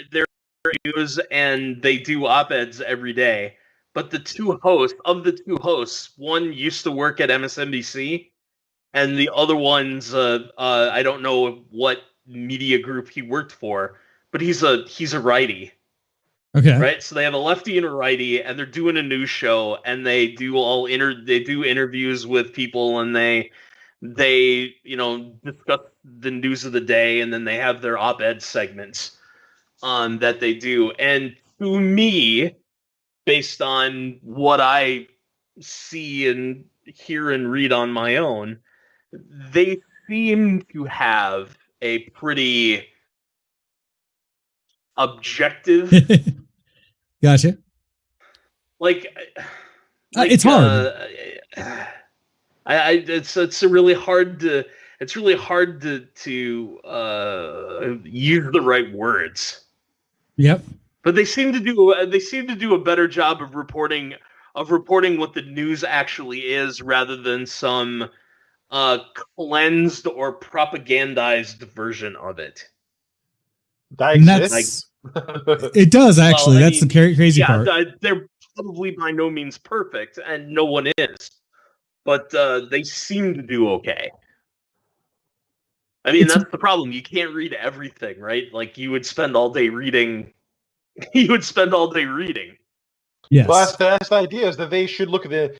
news and they do op-eds every day. But the two hosts, one used to work at MSNBC, and the other one's I don't know what media group he worked for, but he's a righty. Okay. Right. So they have a lefty and a righty, and they're doing a news show, and they do interviews with people, and they discuss the news of the day, and then they have their op-ed segments. that they do. And to me, based on what I see and hear and read on my own, they seem to have a pretty objective. Gotcha. Like it's hard. It's really hard to use the right words. Yep. But they seem to do a better job of reporting what the news actually is, rather than some cleansed or propagandized version of it. That And exists. it does actually. Well, I That's mean, the crazy part. They're probably by no means perfect, and no one is. But they seem to do okay. I mean, that's the problem. You can't read everything, right? Like, you would spend all day reading. Yes. Well, that's the idea, is that they should look at the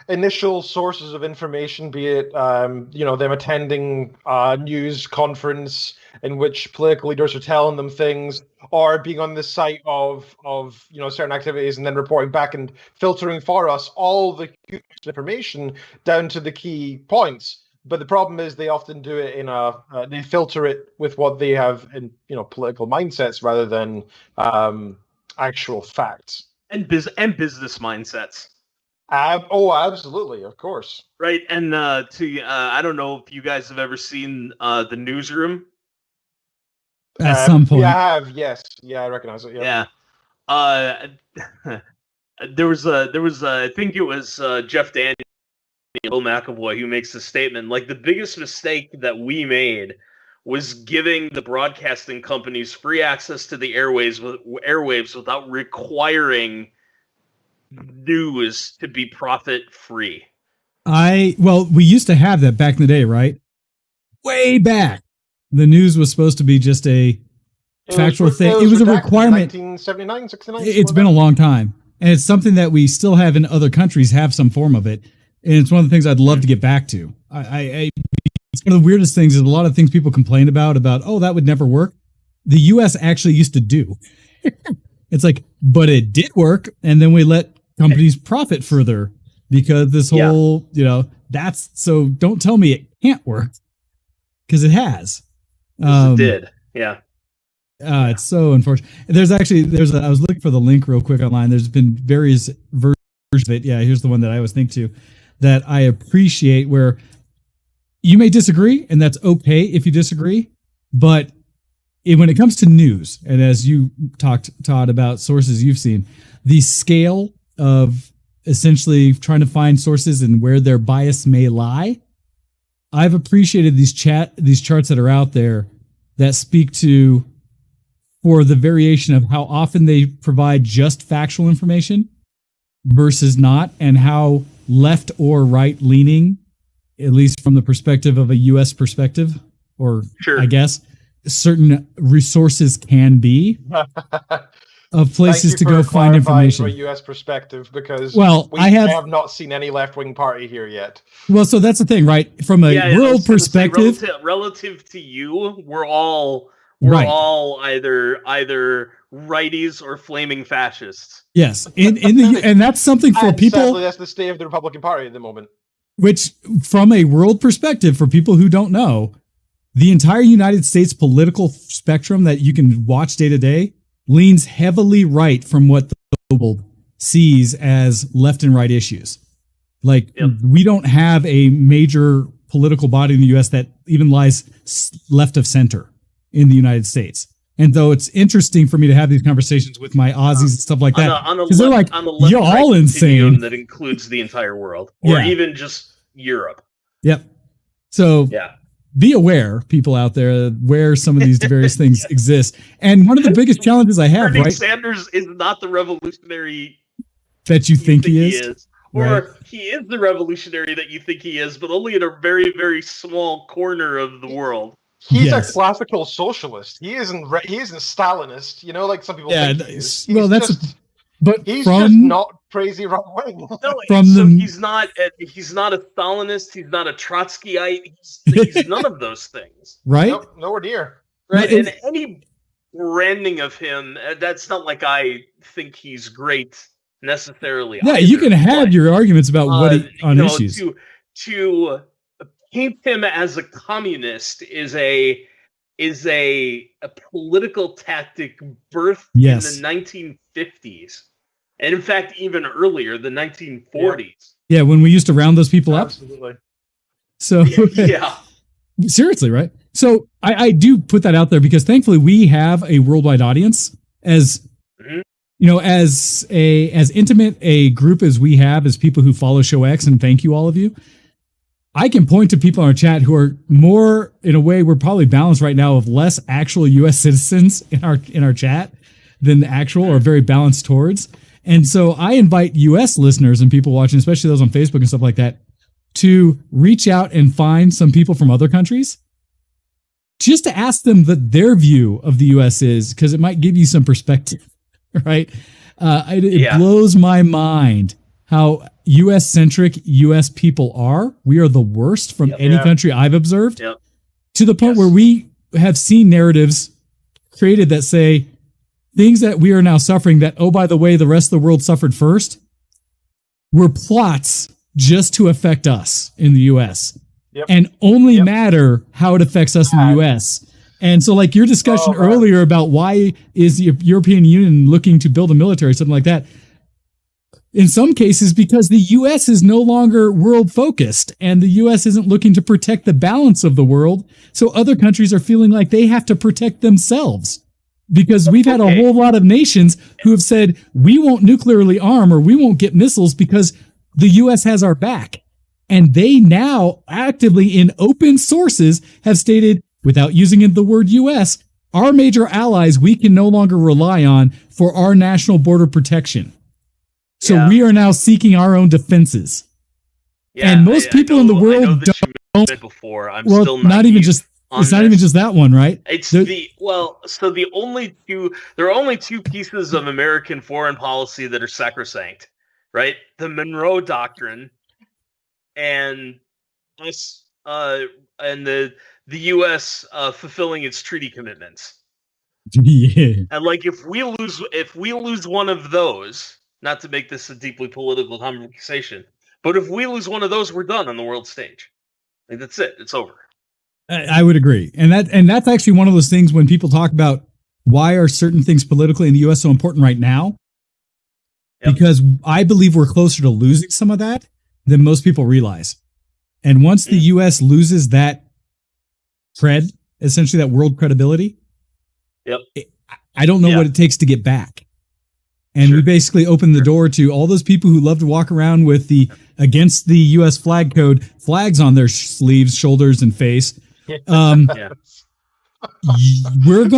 initial sources of information, be it them attending a news conference in which political leaders are telling them things, or being on the site of certain activities and then reporting back and filtering for us all the information down to the key points. But the problem is they often do it they filter it with what they have in political mindsets rather than actual facts and business mindsets. Absolutely, of course. Right, and I don't know if you guys have ever seen the Newsroom. At some point, yeah, I have. Yes, yeah, I recognize it. Yeah. There was I think it was Jeff Daniels, Bill McAvoy, who makes the statement, like, the biggest mistake that we made was giving the broadcasting companies free access to the airwaves without requiring news to be profit free. We used to have that back in the day, right? Way back. The news was supposed to be just a factual thing. It was a requirement. 1979, 69. It's been a long time. And it's something that we still have in other countries, have some form of it. And it's one of the things I'd love to get back to. It's one of the weirdest things is a lot of things people complain about, oh, that would never work. The U.S. actually used to do. It's like, but it did work. And then we let companies profit further because this whole, that's so don't tell me it can't work because it has. It did. Yeah. It's so unfortunate. I was looking for the link real quick online. There's been various versions of it. Yeah. Here's the one that I always think to that I appreciate, where you may disagree, and that's okay if you disagree. But when it comes to news, and as you talked, Todd, about sources you've seen, the scale of essentially trying to find sources and where their bias may lie, I've appreciated these charts that are out there that speak to, for the variation of how often they provide just factual information versus not, and how left or right leaning, at least from the perspective of a U.S. perspective, or sure, I guess certain resources can be of places to go find information. From a U.S. perspective, because I have not seen any left-wing party here yet. Well, so that's the thing, right? From a world perspective, relative to you, we're all either righties or flaming fascists. Yes, and that's something for people. Sadly, that's the state of the Republican Party at the moment. Which, from a world perspective, for people who don't know, the entire United States political spectrum that you can watch day to day leans heavily right from what the global sees as left and right issues. Like, we don't have a major political body in the U.S. that even lies left of center in the United States. And though it's interesting for me to have these conversations with my Aussies and stuff like that, because they're like, you're all insane. That includes the entire world, or even just Europe. Yep. So be aware, people out there, where some of these various things exist. And one of the biggest challenges I have, Bernie Sanders is not the revolutionary that you think he is. Or he is the revolutionary that you think he is, but only in a very, very small corner of the world. He's a classical socialist. He isn't Stalinist, like some people think he is. He's just not crazy right wing. No, he's not a Stalinist. He's not a Trotskyite. He's none of those things. Right? Nope, nowhere near. Right. And branding of him, that's not like I think he's great necessarily. Yeah, either, you can have but, your arguments about what on you know, issues. to paint him as a communist is a political tactic birthed in the 1950s, and in fact even earlier, the 1940s. Yeah, when we used to round those people up. Absolutely. So Yeah. Seriously, right? So I do put that out there because thankfully we have a worldwide audience. As you know, as intimate a group as we have as people who follow Show X, and thank you all of you. I can point to people in our chat who are more, in a way, we're probably balanced right now of less actual U.S. citizens in our chat than the actual, or very balanced towards. And so I invite U.S. listeners and people watching, especially those on Facebook and stuff like that, to reach out and find some people from other countries just to ask them what their view of the U.S. is, because it might give you some perspective, right? It blows my mind how U.S.-centric U.S. people are. We are the worst from any country I've observed, to the point where we have seen narratives created that say things that we are now suffering that, oh, by the way, the rest of the world suffered first, were plots just to affect us in the U.S. and only matter how it affects us in the U.S. And so, like your discussion earlier about why is the European Union looking to build a military, something like that, in some cases because the U.S. is no longer world focused and the U.S. isn't looking to protect the balance of the world. So other countries are feeling like they have to protect themselves, because we've had a whole lot of nations who have said, we won't nuclearly arm or we won't get missiles because the U.S. has our back. And they now actively in open sources have stated, without using the word U.S., our major allies we can no longer rely on for our national border protection. So we are now seeking our own defenses. And most people in the world don't. Before. I'm well, still not even just. It's not even just that one, right? It's so there are only two pieces of American foreign policy that are sacrosanct, right? The Monroe Doctrine and us, and the U.S. Fulfilling its treaty commitments. Yeah. And like if we lose one of those, not to make this a deeply political conversation, but if we lose one of those, we're done on the world stage. Like that's it. It's over. I would agree. And that's actually one of those things when people talk about why are certain things politically in the U.S. so important right now? Because I believe we're closer to losing some of that than most people realize. And once the U.S. loses that cred, essentially that world credibility, I don't know what it takes to get back. And we basically open the door to all those people who love to walk around with the against the U.S. flag code flags on their sleeves, shoulders, and face. We're going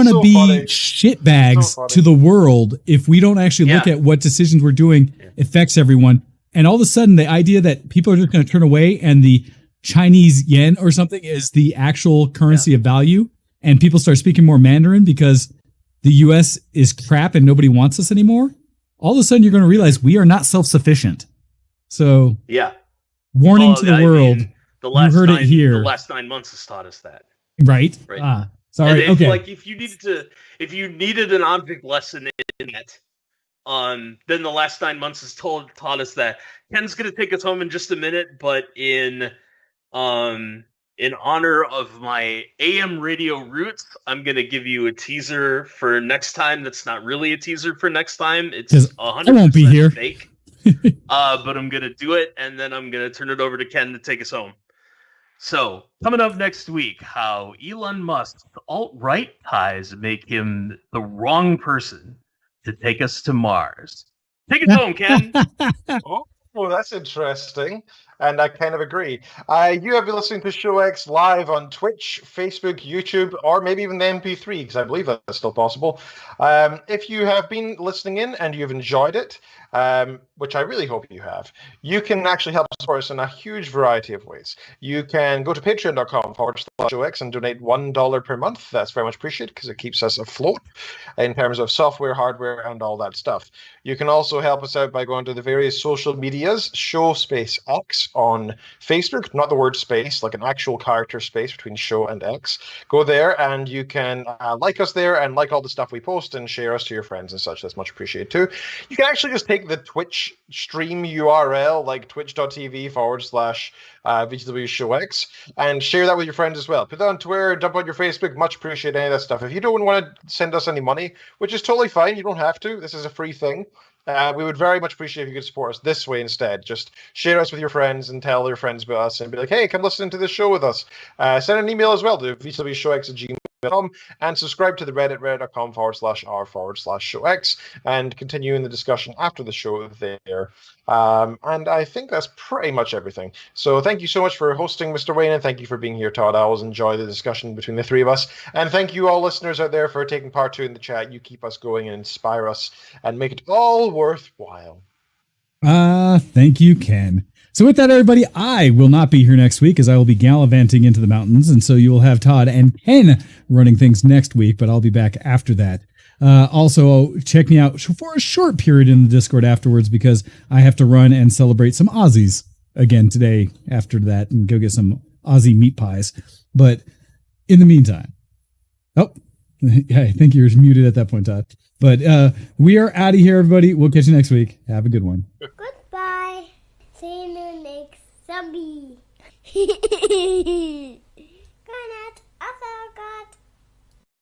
to be shitbags to the world if we don't actually look at what decisions we're doing affects everyone. And all of a sudden, the idea that people are just going to turn away and the Chinese yen or something is the actual currency of value, and people start speaking more Mandarin because the U.S. is crap and nobody wants us anymore, all of a sudden you're going to realize we are not self-sufficient. So, warning to the world. You heard it here. The last 9 months has taught us that. Right. Sorry. And like if you needed an object lesson in it, then the last 9 months has taught us that. Ken's going to take us home in just a minute, but in honor of my AM radio roots, I'm going to give you a teaser for next time. That's not really a teaser for next time. It's 100% I won't be here. fake. But I'm going to do it, and then I'm going to turn it over to Ken to take us home. So, coming up next week, how Elon Musk's alt-right ties make him the wrong person to take us to Mars. Take us home, Ken. Oh, that's interesting. And I kind of agree. You have been listening to Show X live on Twitch, Facebook, YouTube, or maybe even the MP3, because I believe that's still possible. If you have been listening in and you've enjoyed it, which I really hope you have, you can actually help support us in a huge variety of ways. You can go to patreon.com/ShowX and donate $1 per month. That's very much appreciated because it keeps us afloat in terms of software, hardware, and all that stuff. You can also help us out by going to the various social medias, Show Space X X on Facebook, not the word space, like an actual character space between show and X. Go there and you can like us there and like all the stuff we post and share us to your friends and such. That's much appreciated too. You can actually just take the Twitch stream URL, like twitch.tv/VGW Show X, and share that with your friends as well. Put that on Twitter, dump on your Facebook. Much appreciate any of that stuff. If you don't want to send us any money, which is totally fine, you don't have to. This is a free thing. We would very much appreciate if you could support us this way instead. Just share us with your friends and tell your friends about us and be like, hey, come listen to this show with us. Send an email as well to vcwshowx@gmail.com and subscribe to the Reddit, reddit.com/r/showx, and continue in the discussion after the show there. And I think that's pretty much everything. So thank you so much for hosting, Mr. Wayne, and thank you for being here, Todd. I always enjoy the discussion between the three of us. And thank you all listeners out there for taking part too in the chat. You keep us going and inspire us and make it all worthwhile. Thank you, Ken. So with that, everybody, I will not be here next week as I will be gallivanting into the mountains. And so you will have Todd and Ken running things next week, but I'll be back after that. Also, check me out for a short period in the Discord afterwards because I have to run and celebrate some Aussies again today after that and go get some Aussie meat pies. But in the meantime, I think you're muted at that point, Todd. But we are out of here, everybody. We'll catch you next week. Have a good one. Goodbye. See you next zombie.